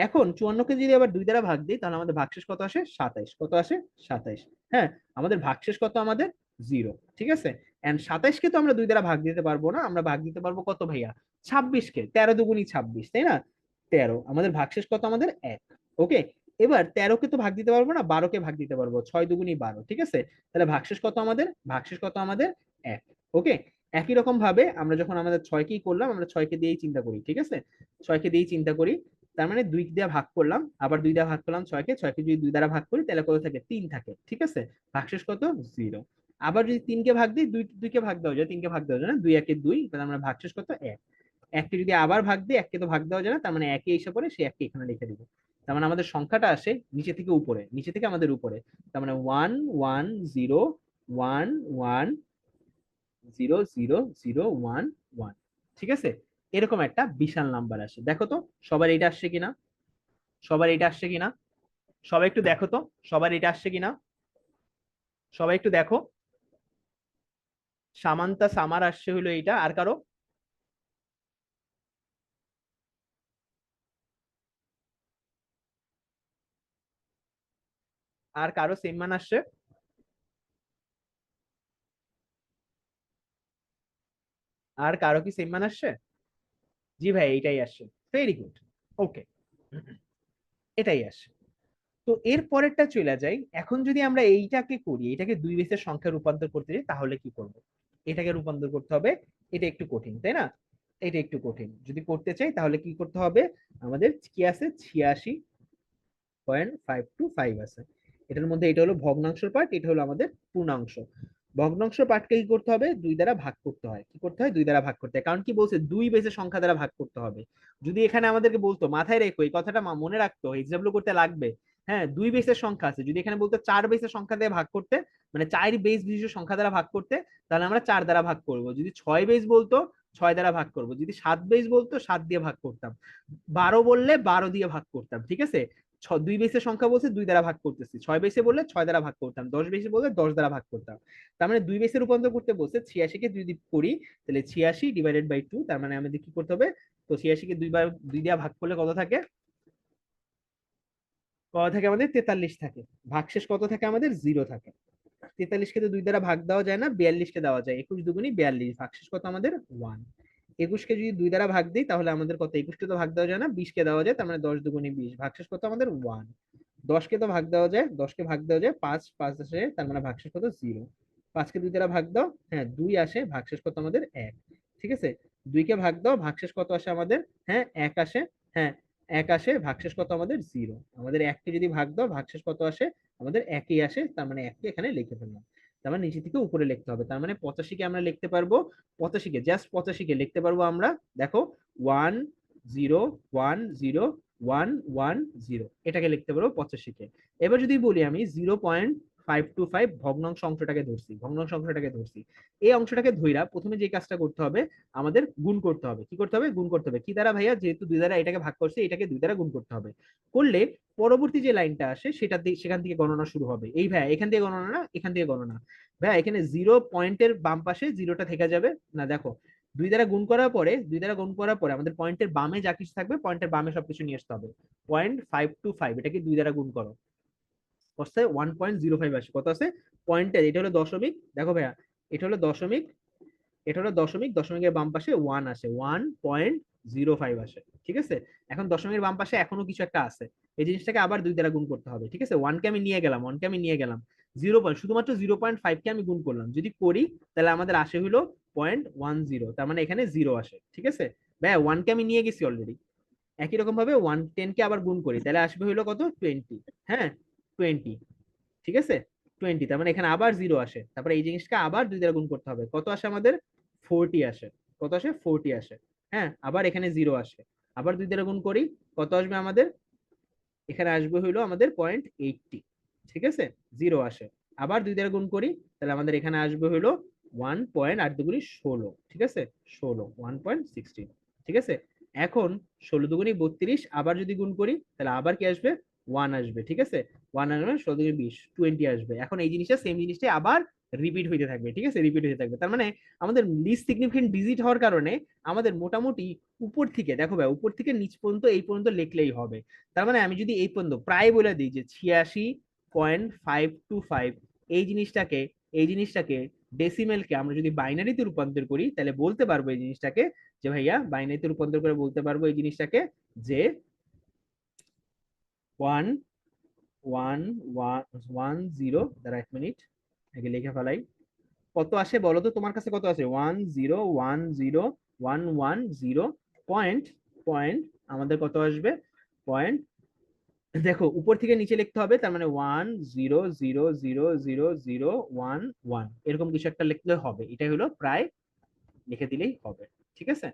এখন 54-কে যদি আবার দুই দ্বারা ভাগ দিই, তাহলে আমাদের ভাগশেষ কত আসে? 27। কত আসে? 27। হ্যাঁ, আমাদের ভাগশেষ কত আমাদের? 0, ঠিক আছে। এন্ড 27-কে তো আমরা দুই দ্বারা ভাগ দিতে পারবো না, আমরা ভাগ দিতে পারবো কত ভাইয়া? 26-কে। 13 দুগুণী 26, তাই না? 13। আমাদের ভাগশেষ কত আমাদের? 1। ওকে, এবার 13-কে তো ভাগ দিতে পারবো না, 12-কে ভাগ দিতে পারবো, 6 দুগুণী 12, ঠিক আছে। তাহলে ভাগশেষ কত আমাদের? ভাগশেষ কত আমাদের? 1। ওকে, একই রকম ভাবে আমরা যখন আমাদের 6-কেই করলাম, আমরা 6-কে দিয়েই চিন্তা করি, ঠিক আছে। 6-কে দিয়েই চিন্তা করি, তার মানে 2 দিয়ে ভাগ করলাম, আবার 2 দিয়ে ভাগ করলাম 6-কে, 6-কে যদি 2 দ্বারা ভাগ করি তাহলে কত থাকে? 3 থাকে, ঠিক আছে। ভাগশেষ কত? 0। আবার যদি 3-কে ভাগ দিই, 2-কে ভাগ দেওয়া যায়, 3-কে ভাগ দেওয়া যায় না, 2 1 2, তাহলে আমরা ভাগশেষ কত? 1। 1-কে যদি আবার ভাগ দিই, 1-কে তো ভাগ দেওয়া যায় না, তার মানে 1-ই এসে পড়ে, সেই 1-কে এখানে লিখে দিব। তার মানে আমাদের সংখ্যাটা আসে নিচে থেকে উপরে, নিচে থেকে আমাদের উপরে। তার মানে 1 1 0 1 1 0 0 0 1 1, ঠিক আছে। এরকম একটা বিশাল নাম্বার আসে। দেখো তো সবার এইটা আসছে কিনা, সবার এইটা আসছে কিনা, সবাই একটু দেখো তো সবার এটা আসছে কিনা, সবাই একটু দেখো। সামান্তা সামার আসছে হলো এইটা, আর কারো? আর কারো সেম মান আসছে? আর কারো কি সেম মান আসছে? জি ভাই, এইটাই আসছে। Very good. ওকে, এটাই আসছে। তো এর পরেরটা চলে যাই। এখন যদি আমরা এইটাকে করি, এটাকে দুই বেসের সংখ্যা রূপান্তর করতে চাই, তাহলে কি করব? এটাকে রূপান্তর করতে হবে। এটা একটু কঠিন, তাই না? এটা একটু কঠিন। যদি করতে চাই তাহলে কি করতে হবে? আমাদের কি আছে? 86.525 আছে। এটার মধ্যে এটা হলো ভগ্নাংশের পার্ট, এটা হলো আমাদের পূর্ণাংশ। ভগ্নাংশ পার্টকে কি করতে হবে? দুই দ্বারা ভাগ করতে হয়। কি করতে হয়? দুই দ্বারা ভাগ করতে হয়। কারণ কি বলছে? দুই বেসের সংখ্যা দ্বারা ভাগ করতে হবে। যদি এখানে আমাদেরকে বলতো, মাথায় রেখো এই কথাটা, মনে রাখতো, এক্সাম্পল করতে লাগবে। হ্যাঁ, দুই বেসের সংখ্যা আছে, যদি এখানে বলতো চার বেসের সংখ্যা দিয়ে ভাগ করতে, মানে চার বেস বিশিষ্ট সংখ্যা দ্বারা ভাগ করতে, তাহলে আমরা চার দ্বারা ভাগ করব। যদি ছয় বেস বলতো, ছয় দ্বারা ভাগ করব। যদি সাত বেস বলতো, সাত দিয়ে ভাগ করতাম। 12 বললে 12 দিয়ে ভাগ করতাম। ঠিক আছে? দুই বেসের সংখ্যা বলছে, দুই দ্বারা ভাগ করতেছি। ছয় বেসে বললে ছয় দ্বারা ভাগ করতাম। 10 বেসে বললে 10 দ্বারা ভাগ করতাম। তার মানে দুই বেসে রূপান্তর করতে বলছে। 86 কে যদি করি, তাহলে 86/2, তার মানে আমাদের কি করতে হবে? তো 86 কে দুইবার দুই দিয়ে ভাগ করলে কত থাকে? কত থাকে আমাদের? 43 থাকে। ভাগশেষ কত থাকে আমাদের? 0 থাকে। 43 কে তো দুই দ্বারা ভাগ দেওয়া যায় না, 42 কে দেওয়া যায়। 21 দুগুণী 42, ভাগশেষ কত আমাদের? 1। 21 কে যদি দুই দ্বারা ভাগ দিই তাহলে আমাদের কত? 21 কে তো ভাগ দেওয়া যায় না, 20 কে দেওয়া যায়। তার মানে 10 দুগুণী 20, ভাগশেষ কত আমাদের? 1। 10 কে তো ভাগ দেওয়া যায়, 10 কে ভাগ দেওয়া যায় 5, 5 আসে, তার মানে ভাগশেষ কত? 0। 5 কে দুই দ্বারা ভাগ দাও, হ্যাঁ 2 আসে, ভাগশেষ কত আমাদের? 1। ঠিক আছে? 2 কে ভাগ দাও, ভাগশেষ কত আসে আমাদের? হ্যাঁ 1 আসে। হ্যাঁ 1 আসে, ভাগশেষ কত আমাদের? 0। আমাদের 1 কে যদি ভাগ দাও, ভাগশেষ কত আসে? আমাদের 1ই আসে। তার মানে 1 কে এখানে লিখে ফেললাম। তার মানে নিচে থেকে উপরে লিখতে হবে। তার মানে 85 কে আমরা লিখতে পারবো, 85 কে, জাস্ট 85 কে লিখতে পারবো আমরা। দেখো, 10101110, এটাকে লিখতে পারবো 85 কে। এবার যদি বলি আমি 0.525 ভগ্নাংশ অংশটাকে ধরছি, ভগ্নাংশ অংশটাকে ধরছি। এই অংশটাকে ধইরা প্রথমে যে কাজটা করতে হবে, আমাদের গুণ করতে হবে। কি করতে হবে? গুণ করতে হবে। কি দ্বারা ভাইয়া? যেহেতু দুই দ্বারা এটাকে ভাগ করছে, এটাকে দুই দ্বারা গুণ করতে হবে। করলে পরবর্তী যে লাইনটা আসে সেটা সেখান থেকে গণনা শুরু হবে। এই ভাইয়া এখান থেকে গণনা না, এখান থেকে গণনা। ভাইয়া এখানে 0 পয়েন্টের বাম পাশে জিরোটা থেকে যাবে না, দেখো। দুই দ্বারা গুণ করার পরে আমাদের পয়েন্টের বামে যা কিছু থাকবে, পয়েন্টের বামে সবকিছু নিয়ে আসতে হবে। 0.525, এটাকে দুই দ্বারা গুণ করো, কত? 1.05 আসে। কত আছে? পয়েন্টের, এটা হলো দশমিক, দেখো ভাইয়া, এটা হলো দশমিক, এটা হলো দশমিক, দশমিকের বাম পাশে 1 আসে, 1.05 আসে। ঠিক আছে? এখন দশমিকের বাম পাশে এখনো কিছু একটা আছে, এই জিনিসটাকে আবার দুই দ্বারা গুণ করতে হবে। ঠিক আছে? ওয়ানকে আমি নিয়ে গেলাম, ওয়ানকে আমি নিয়ে গেলাম, 0 শুধুমাত্র 0.5 কে আমি গুণ করলাম। যদি করি তাহলে আমাদের আসে হলো 0.10, তার মানে এখানে 0 আসে। ঠিক আছে? ভাইয়া ওয়ানকে আমি নিয়ে গেছি অলরেডি। একই রকম ভাবে 110 কে আবার গুণ করি, তাহলে আসবে হলো কত? 20। হ্যাঁ 20। ঠিক আছে? 20, তার মানে এখানে আবার 0 আসে। তারপরে এই জিনিসটা আবার দুই দ্বারা গুণ করতে হবে। কত আসে আমাদের? 40 আসে। কত আসে? 40 আসে। হ্যাঁ আবার এখানে 0 আসে। আবার দুই দ্বারা গুণ করি, কত আসবে আমাদের? এখানে আসবে হইলো আমাদের 0.80। ঠিক আছে? 0 আসে। আবার দুই দ্বারা গুণ করি, তাহলে আমাদের এখানে আসবে হইলো 1.8 দুগুণী 16। ঠিক আছে? 16, 1.16। ঠিক আছে? এখন 16 দুগুণী 32, আবার যদি গুণ করি তাহলে আবার কি আসবে? 1 আসবে। ঠিক আছে? 1 আসবে, 16 দুগুণী 20, 20 আসবে। এখন এই জিনিসটা, সেম জিনিসটাই আবার রিপিট হইতে থাকবে। ঠিক আছে? রিপিট হইতে থাকবে। তার মানে আমাদের লিস্ট সিগনিফিকেন্ট ডিজিট হওয়ার কারণে আমাদের মোটামুটি উপর থেকে, দেখো ভাই, উপর থেকে নিচ পর্যন্ত এই পর্যন্ত লিখলেই হবে। তার মানে আমি যদি এই পর্যন্ত প্রায় বলে দিই যে 86.525, এই জিনিসটাকে, এই জিনিসটাকে ডেসিমেলকে আমরা যদি বাইনারিতে রূপান্তর করি, তাহলে বলতে পারবো এই জিনিসটাকে, যে ভাইয়া বাইনারিতে রূপান্তর করে বলতে পারবো এই জিনিসটাকে, যে 11110, দাঁড়া 1 মিনিট, আগে লিখে ফেলাই। কত আসে বলো তো? তোমার কাছে কত আছে? 1010110 পয়েন্ট, পয়েন্ট আমাদের কত আসবে? পয়েন্ট, দেখো উপর থেকে নিচে লিখতে হবে, তার মানে 100000011, এরকম কিছু একটা লিখলে হবে। এটাই হলো প্রায়, লিখে দিলেই হবে। ঠিক আছে?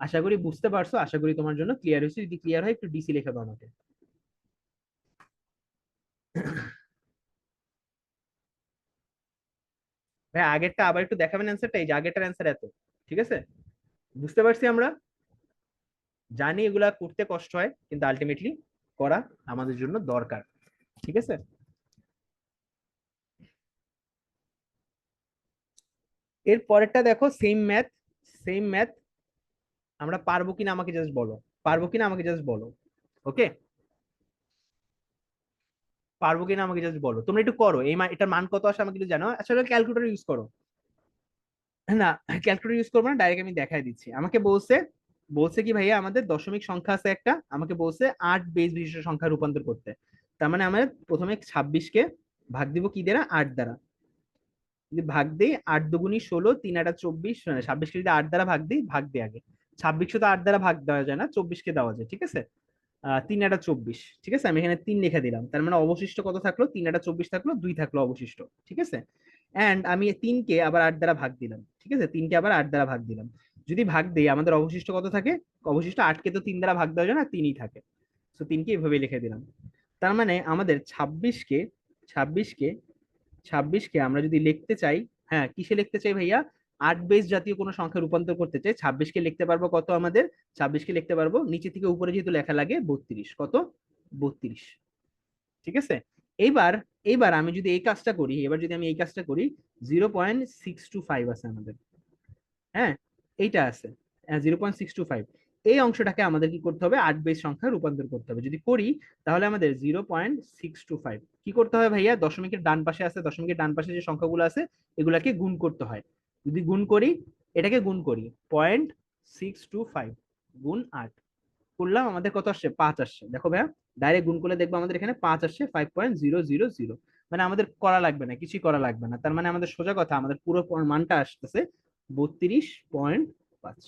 আশা করি বুঝতে পারছো, আশা করি তোমার জন্য ক্লিয়ার হয়েছে। যদি ক্লিয়ার হয় একটু ডিসি লিখে দাও আমাকে। ভাই আগেরটা আবার একটু দেখাবেন অ্যান্সারটা, এই যে আগেরটার অ্যান্সার এত। ঠিক আছে? বুঝতে পারছি আমরা, জানি এগুলা করতে কষ্ট হয়, কিন্তু আলটিমেটলি করা আমাদের জন্য দরকার। ঠিক আছে? এর পরেরটা দেখো, সেম ম্যাথ, সেম ম্যাথ। আমরা পারবো কিনা আমাকে জাস্ট বলো, পারবো কিনা আমাকে জাস্ট বলো। ওকে? পারবো কিনা আমাকে জাস্ট বলো, তোমরা একটু করো, এটার মান কত আসে আমাকে একটু জানো, আসলে ক্যালকুলেটর ইউজ করো। না, ক্যালকুলেটর ইউজ করবো না, ডাইরেক্ট আমি দেখাই দিচ্ছি। আমাকে বলছে, বলছে কি ভাইয়া আমাদের দশমিক সংখ্যা আছে একটা, আমাকে বলছে 8 বেস বিশিষ্ট সংখ্যা রূপান্তর করতে। তার মানে আমরা প্রথমে 26কে ভাগ দিব কি দ্বারা, 8 দ্বারা। যদি ভাগ দিই 8 দুগুণী 16, 3 8 24, 26কে যদি 8 দ্বারা ভাগ দিই, ভাগ দিই আগে। 26 তো 8 দ্বারা ভাগ দেওয়া যায় না, 24কে দেওয়া যায়, ঠিক আছে। 3 8 24, ঠিক আছে, আমি এখানে 3 লিখে দিলাম। তার মানে অবশিষ্ট কত থাকলো, 3 8 24 থাকলো, 2 থাকলো অবশিষ্ট, ঠিক আছে। এন্ড আমি 3কে আবার 8 দ্বারা ভাগ দিলাম, ঠিক আছে, 3কে আবার 8 দ্বারা ভাগ দিলাম। যদি ভাগ দিই আমাদের অবশিষ্ট কত থাকে, অবশিষ্ট 8কে তো 3 দ্বারা ভাগ দেওয়া যায় না, 3ই থাকে। তো 3কে এভাবে লিখে দিলাম। তার মানে আমাদের 26কে 26কে আমরা যদি লিখতে চাই, হ্যাঁ কিসে লিখতে চাই ভাইয়া, 8 বেস জাতীয় কোনো সংখ্যা রূপান্তর করতে চাই, 26কে লিখতে পারবো কত আমাদের, 26কে লিখতে পারবো নিচে থেকে উপরে যেহেতু লেখা লাগে 32, কত, 32, ঠিক আছে। এইবার, এইবার আমি যদি এই কাজটা করি, এবার যদি আমি এই কাজটা করি, 0.625 আছে আমাদের, হ্যাঁ এইটা আছে, 0.625। এই অংশটাকে আমাদের কি করতে হবে, 8 বেস সংখ্যা রূপান্তর করতে হবে। যদি করি তাহলে আমাদের 0.625 কি করতে হবে ভাইয়া, দশমিকের ডান পাশে আছে, দশমিকের ডান পাশে যে সংখ্যাগুলো আছে এগুলাকে গুণ করতে হয়। যদি গুণ করি, এটাকে গুণ করি, 0.625 গুণ 8 করলাম, আমাদের কত আসছে, 5 আসছে। দেখো ভাইয়া, ডাইরেক্ট গুণ করলে দেখবো আমাদের এখানে 5 আসছে, 5.000। মানে আমাদের করা লাগবে না, কিছুই করা লাগবে না। তার মানে আমাদের সোজা কথা, আমাদের পুরো মানটা আসতেছে 32.5,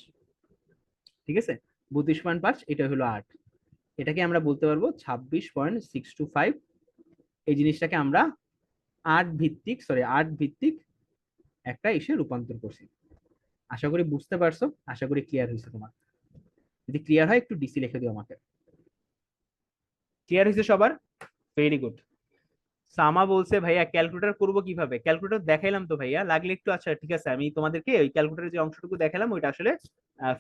ঠিক আছে। 32.5, এটা হলো 8। এটাকে আমরা বলতে পারবো 26.625। এই জিনিসটাকে আমরা 8 ভিত্তিক একটা ইসে রূপান্তর করছি। আশা করি বুঝতে পারছো, আশা করি ক্লিয়ার হয়েছে তোমার। যদি ক্লিয়ার হয় একটু ডিসি লিখে দিও আমাকে। ক্লিয়ার হয়েছে সবার? Very good. সামা বলছে ভাইয়া ক্যালকুলেটর করব কিভাবে, ক্যালকুলেটর দেখাইলাম তো ভাইয়া, লাগলে একটু, আচ্ছা ঠিক আছে, আমি তোমাদেরকে ওই ক্যালকুলেটরের যে অংশটুকু দেখালাম ওইটা আসলে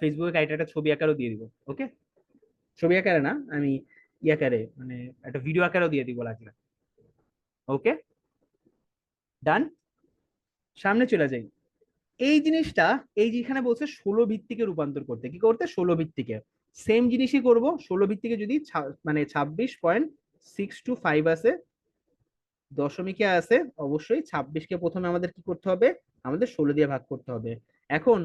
ফেসবুকে একটা ছবি আকারও দিয়ে দিব, ওকে। ছবি আকারে না, আমি আকারে মানে একটা ভিডিও আকারেও দিয়ে দিব লাগলে, ওকে। ডান। সামনে চলে যাই। এই জিনিসটা, এই যেখানে বলছে 16 ভিত্তিকে রূপান্তর করতে, কি করতে, 16 ভিত্তিকে, সেম জিনিসই করব। 16 ভিত্তিকে যদি মানে 26.625 আছে, দশমিকে আছে, অবশ্যই 26কে প্রথমে আমাদের কি করতে হবে, আমাদের 16 দিয়ে ভাগ করতে হবে। এখন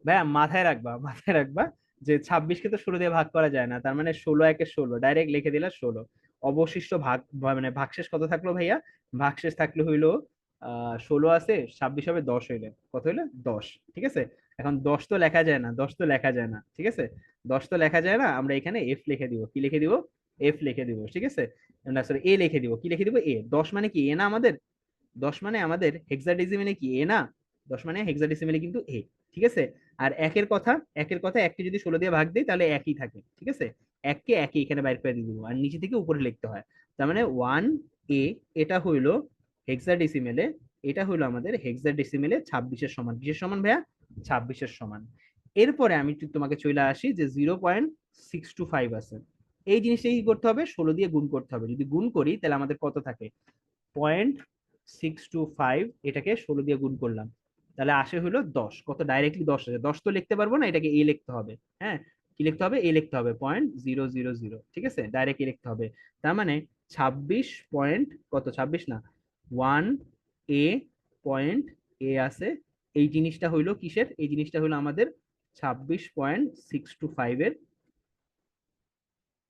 ভাইয়া মাথায় রাখবা, মাথায় রাখবা যে 26কে তো 16 দিয়ে ভাগ করা যায় না, তার মানে 16 একে 16, ডাইরেক্ট লিখে দিলে 16। অবশিষ্ট ভাগ মানে ভাগশেষ কত থাকলো ভাইয়া, ভাগশেষ থাকলো হইলো 16 আছে, 26 হবে 10 হইলে, কত হইলো 10, ঠিক আছে। এখন 10 তো লেখা যায় না, 10 তো লেখা যায় না, ঠিক আছে। 10 তো লেখা যায় না, আমরা এখানে এফ লিখে দিব, কি লিখে দিব, এফ লিখে দিব, ঠিক আছে। না সরি, এ লিখে দিব, কি লিখে দিব, এ। 10 মানে কি, এ না আমাদের, 10 মানে আমাদের হেক্সাডেসিমেলে কি এ না, 10 মানে হেক্সাডেসিমেলে কিন্তু এ, ঠিক আছে। আর একের কথা, একের কথা, এককে যদি 16 দিয়ে ভাগ দিই তাহলে একই থাকে, ঠিক আছে। এককে একই এখানে বাইর করে দিয়ে দিব, আর নিচে থেকে উপরে লিখতে হয়। তার মানে 1a, এটা হইলো হেক্সাডেসিমেলে, এটা হইলো আমাদের হেক্সাডেসিমেলে 26-এর সমান, কিসের সমান ভাইয়া, 26-এর সমান। এরপরে আমি তোমাকে চলে আসি যে 0.625 আছে, এই জিনিসটা কি করতে হবে, 16 দিয়ে গুণ করতে হবে। যদি গুণ করি তাহলে আমাদের কত থাকে, 0.625, এটাকে 16 দিয়ে গুণ করলাম, তাহলে আসে হলো 10, কত, ডাইরেক্টলি 10 আছে। 10 তো লিখতে পারবো না, এটাকে এ লিখতে হবে, হ্যাঁ। কি লিখতে হবে, এ লিখতে হবে, 0.000, ঠিক আছে, ডাইরেক্ট এ লিখতে হবে। তার মানে 26 পয়েন্ট কত, 26 না, 1a পয়েন্ট এ আছে। এই জিনিসটা হইলো কিসের, এই জিনিসটা হইলো আমাদের 26.625 এর,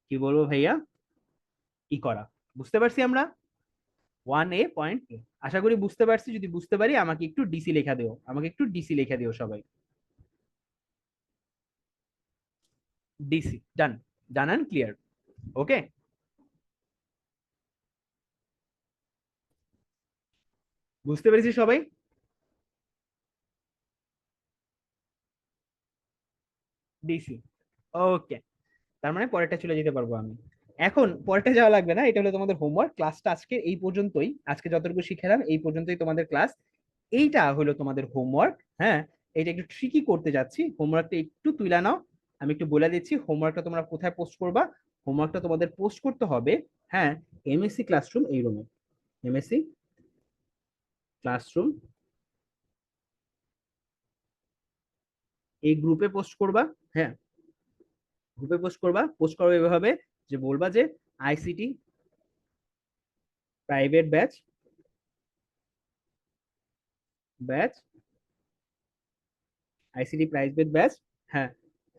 কি বলবো ভাইয়া, ই করা, বুঝতে পারছি আমরা, 1a.a। আশা করি বুঝতে পারছি, যদি বুঝতে পারি আমাকে একটু ডিসি লেখা দিও, আমাকে একটু ডিসি লেখা দিও সবাই। DC done, done and clear, okay. বুঝতে পেরেছি সবাই? DC, okay. তার মানে পরেরটা চলে যেতে পারবো আমি। এখন পরেরটা যাওয়া লাগবে না, এটা হলো তোমাদের হোমওয়ার্ক। ক্লাসটা আজকে এই পর্যন্তই, আজকে যতটুকু শিখালাম এই পর্যন্তই তোমাদের ক্লাস। এইটা হলো তোমাদের হোমওয়ার্ক, হ্যাঁ। এটা একটু ট্রিকি করতে যাচ্ছি, হোমওয়ার্কটা একটু তুলে নাও। আমি একটু বলে দিচ্ছি হোমওয়ার্কটা তোমরা কোথায় পোস্ট করবা। হোমওয়ার্কটা তোমাদের পোস্ট করতে হবে, হ্যাঁ, এমএসসি ক্লাসরুম এই রুমে, এমএসসি ক্লাসরুম এই গ্রুপে পোস্ট করবা, হ্যাঁ, গ্রুপে পোস্ট করবা। পোস্ট করবে এভাবে যে বলবা যে ICT private batch, batch, ICT private batch, হ্যাঁ,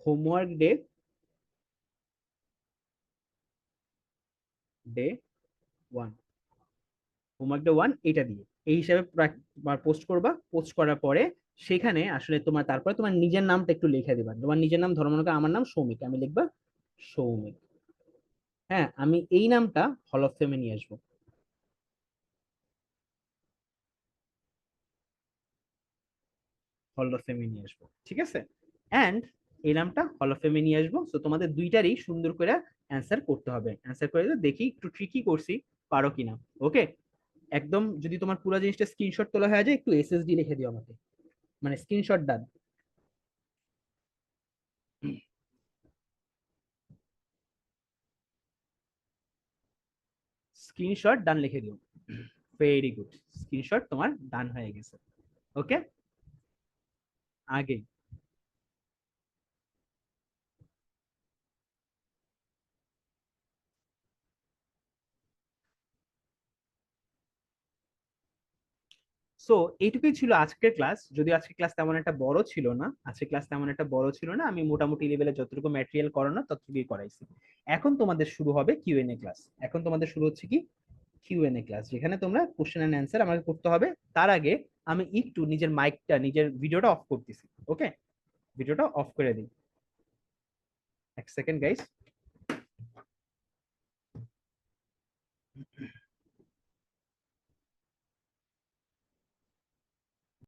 homework day, day 1, homework day 1 এটা দিয়ে এই হিসাবে পোস্ট করবা। পোস্ট করার পরে সেখানে আসলে তোমার তারপরে তোমার নিজের নামটা একটু লিখে দিবা। তোমার নিজের নাম ধরো মনে করো আমার নাম সৌমিক, আমি লিখবা সৌমিক। হ্যাঁ, আমি এই নামটা হল অফ ফেমে নিয়ে আসবো, হল অফ ফেমে নিয়ে আসবো, ঠিক আছে। এন্ড এই নামটা হল অফ ফেমে নিয়ে আসবো। তো তোমাদের দুইটারই সুন্দর করে অ্যান্সার করতে হবে। অ্যান্সার করে দেখি একটু ট্রিকি করছি, পারো কিনা। ওকে, একদম যদি তোমার পুরো জিনিসটা স্ক্রিনশট তোলা হয়ে যায় একটু এসএসডি লিখে দিও আমাকে, মানে স্ক্রিনশট ডান, স্ক্রিনশট ডান লিখে দিও। ভেরি গুড, স্ক্রিনশট তোমার ডান হয়ে গেছে। ওকে, আগে সো এইটুকুই ছিল আজকের ক্লাস। যদি আজকের ক্লাস তেমন একটা বড় ছিল না, আজকের ক্লাস তেমন একটা বড় ছিল না, আমি মোটামুটি লেভেলে যতটুকু ম্যাটেরিয়াল করানো ততটুকুই করাইছি। এখন তোমাদের শুরু হবে কিউএনএ ক্লাস। এখন তোমাদের শুরু হচ্ছে কি কিউএনএ ক্লাস, যেখানে তোমরা কোশ্চেন এন্ড অ্যান্সার আমাকে করতে হবে। তার আগে আমি একটু নিজের মাইকটা, নিজের ভিডিওটা অফ করতেছি। ওকে, ভিডিওটা অফ করে দিই, এক সেকেন্ড গাইস।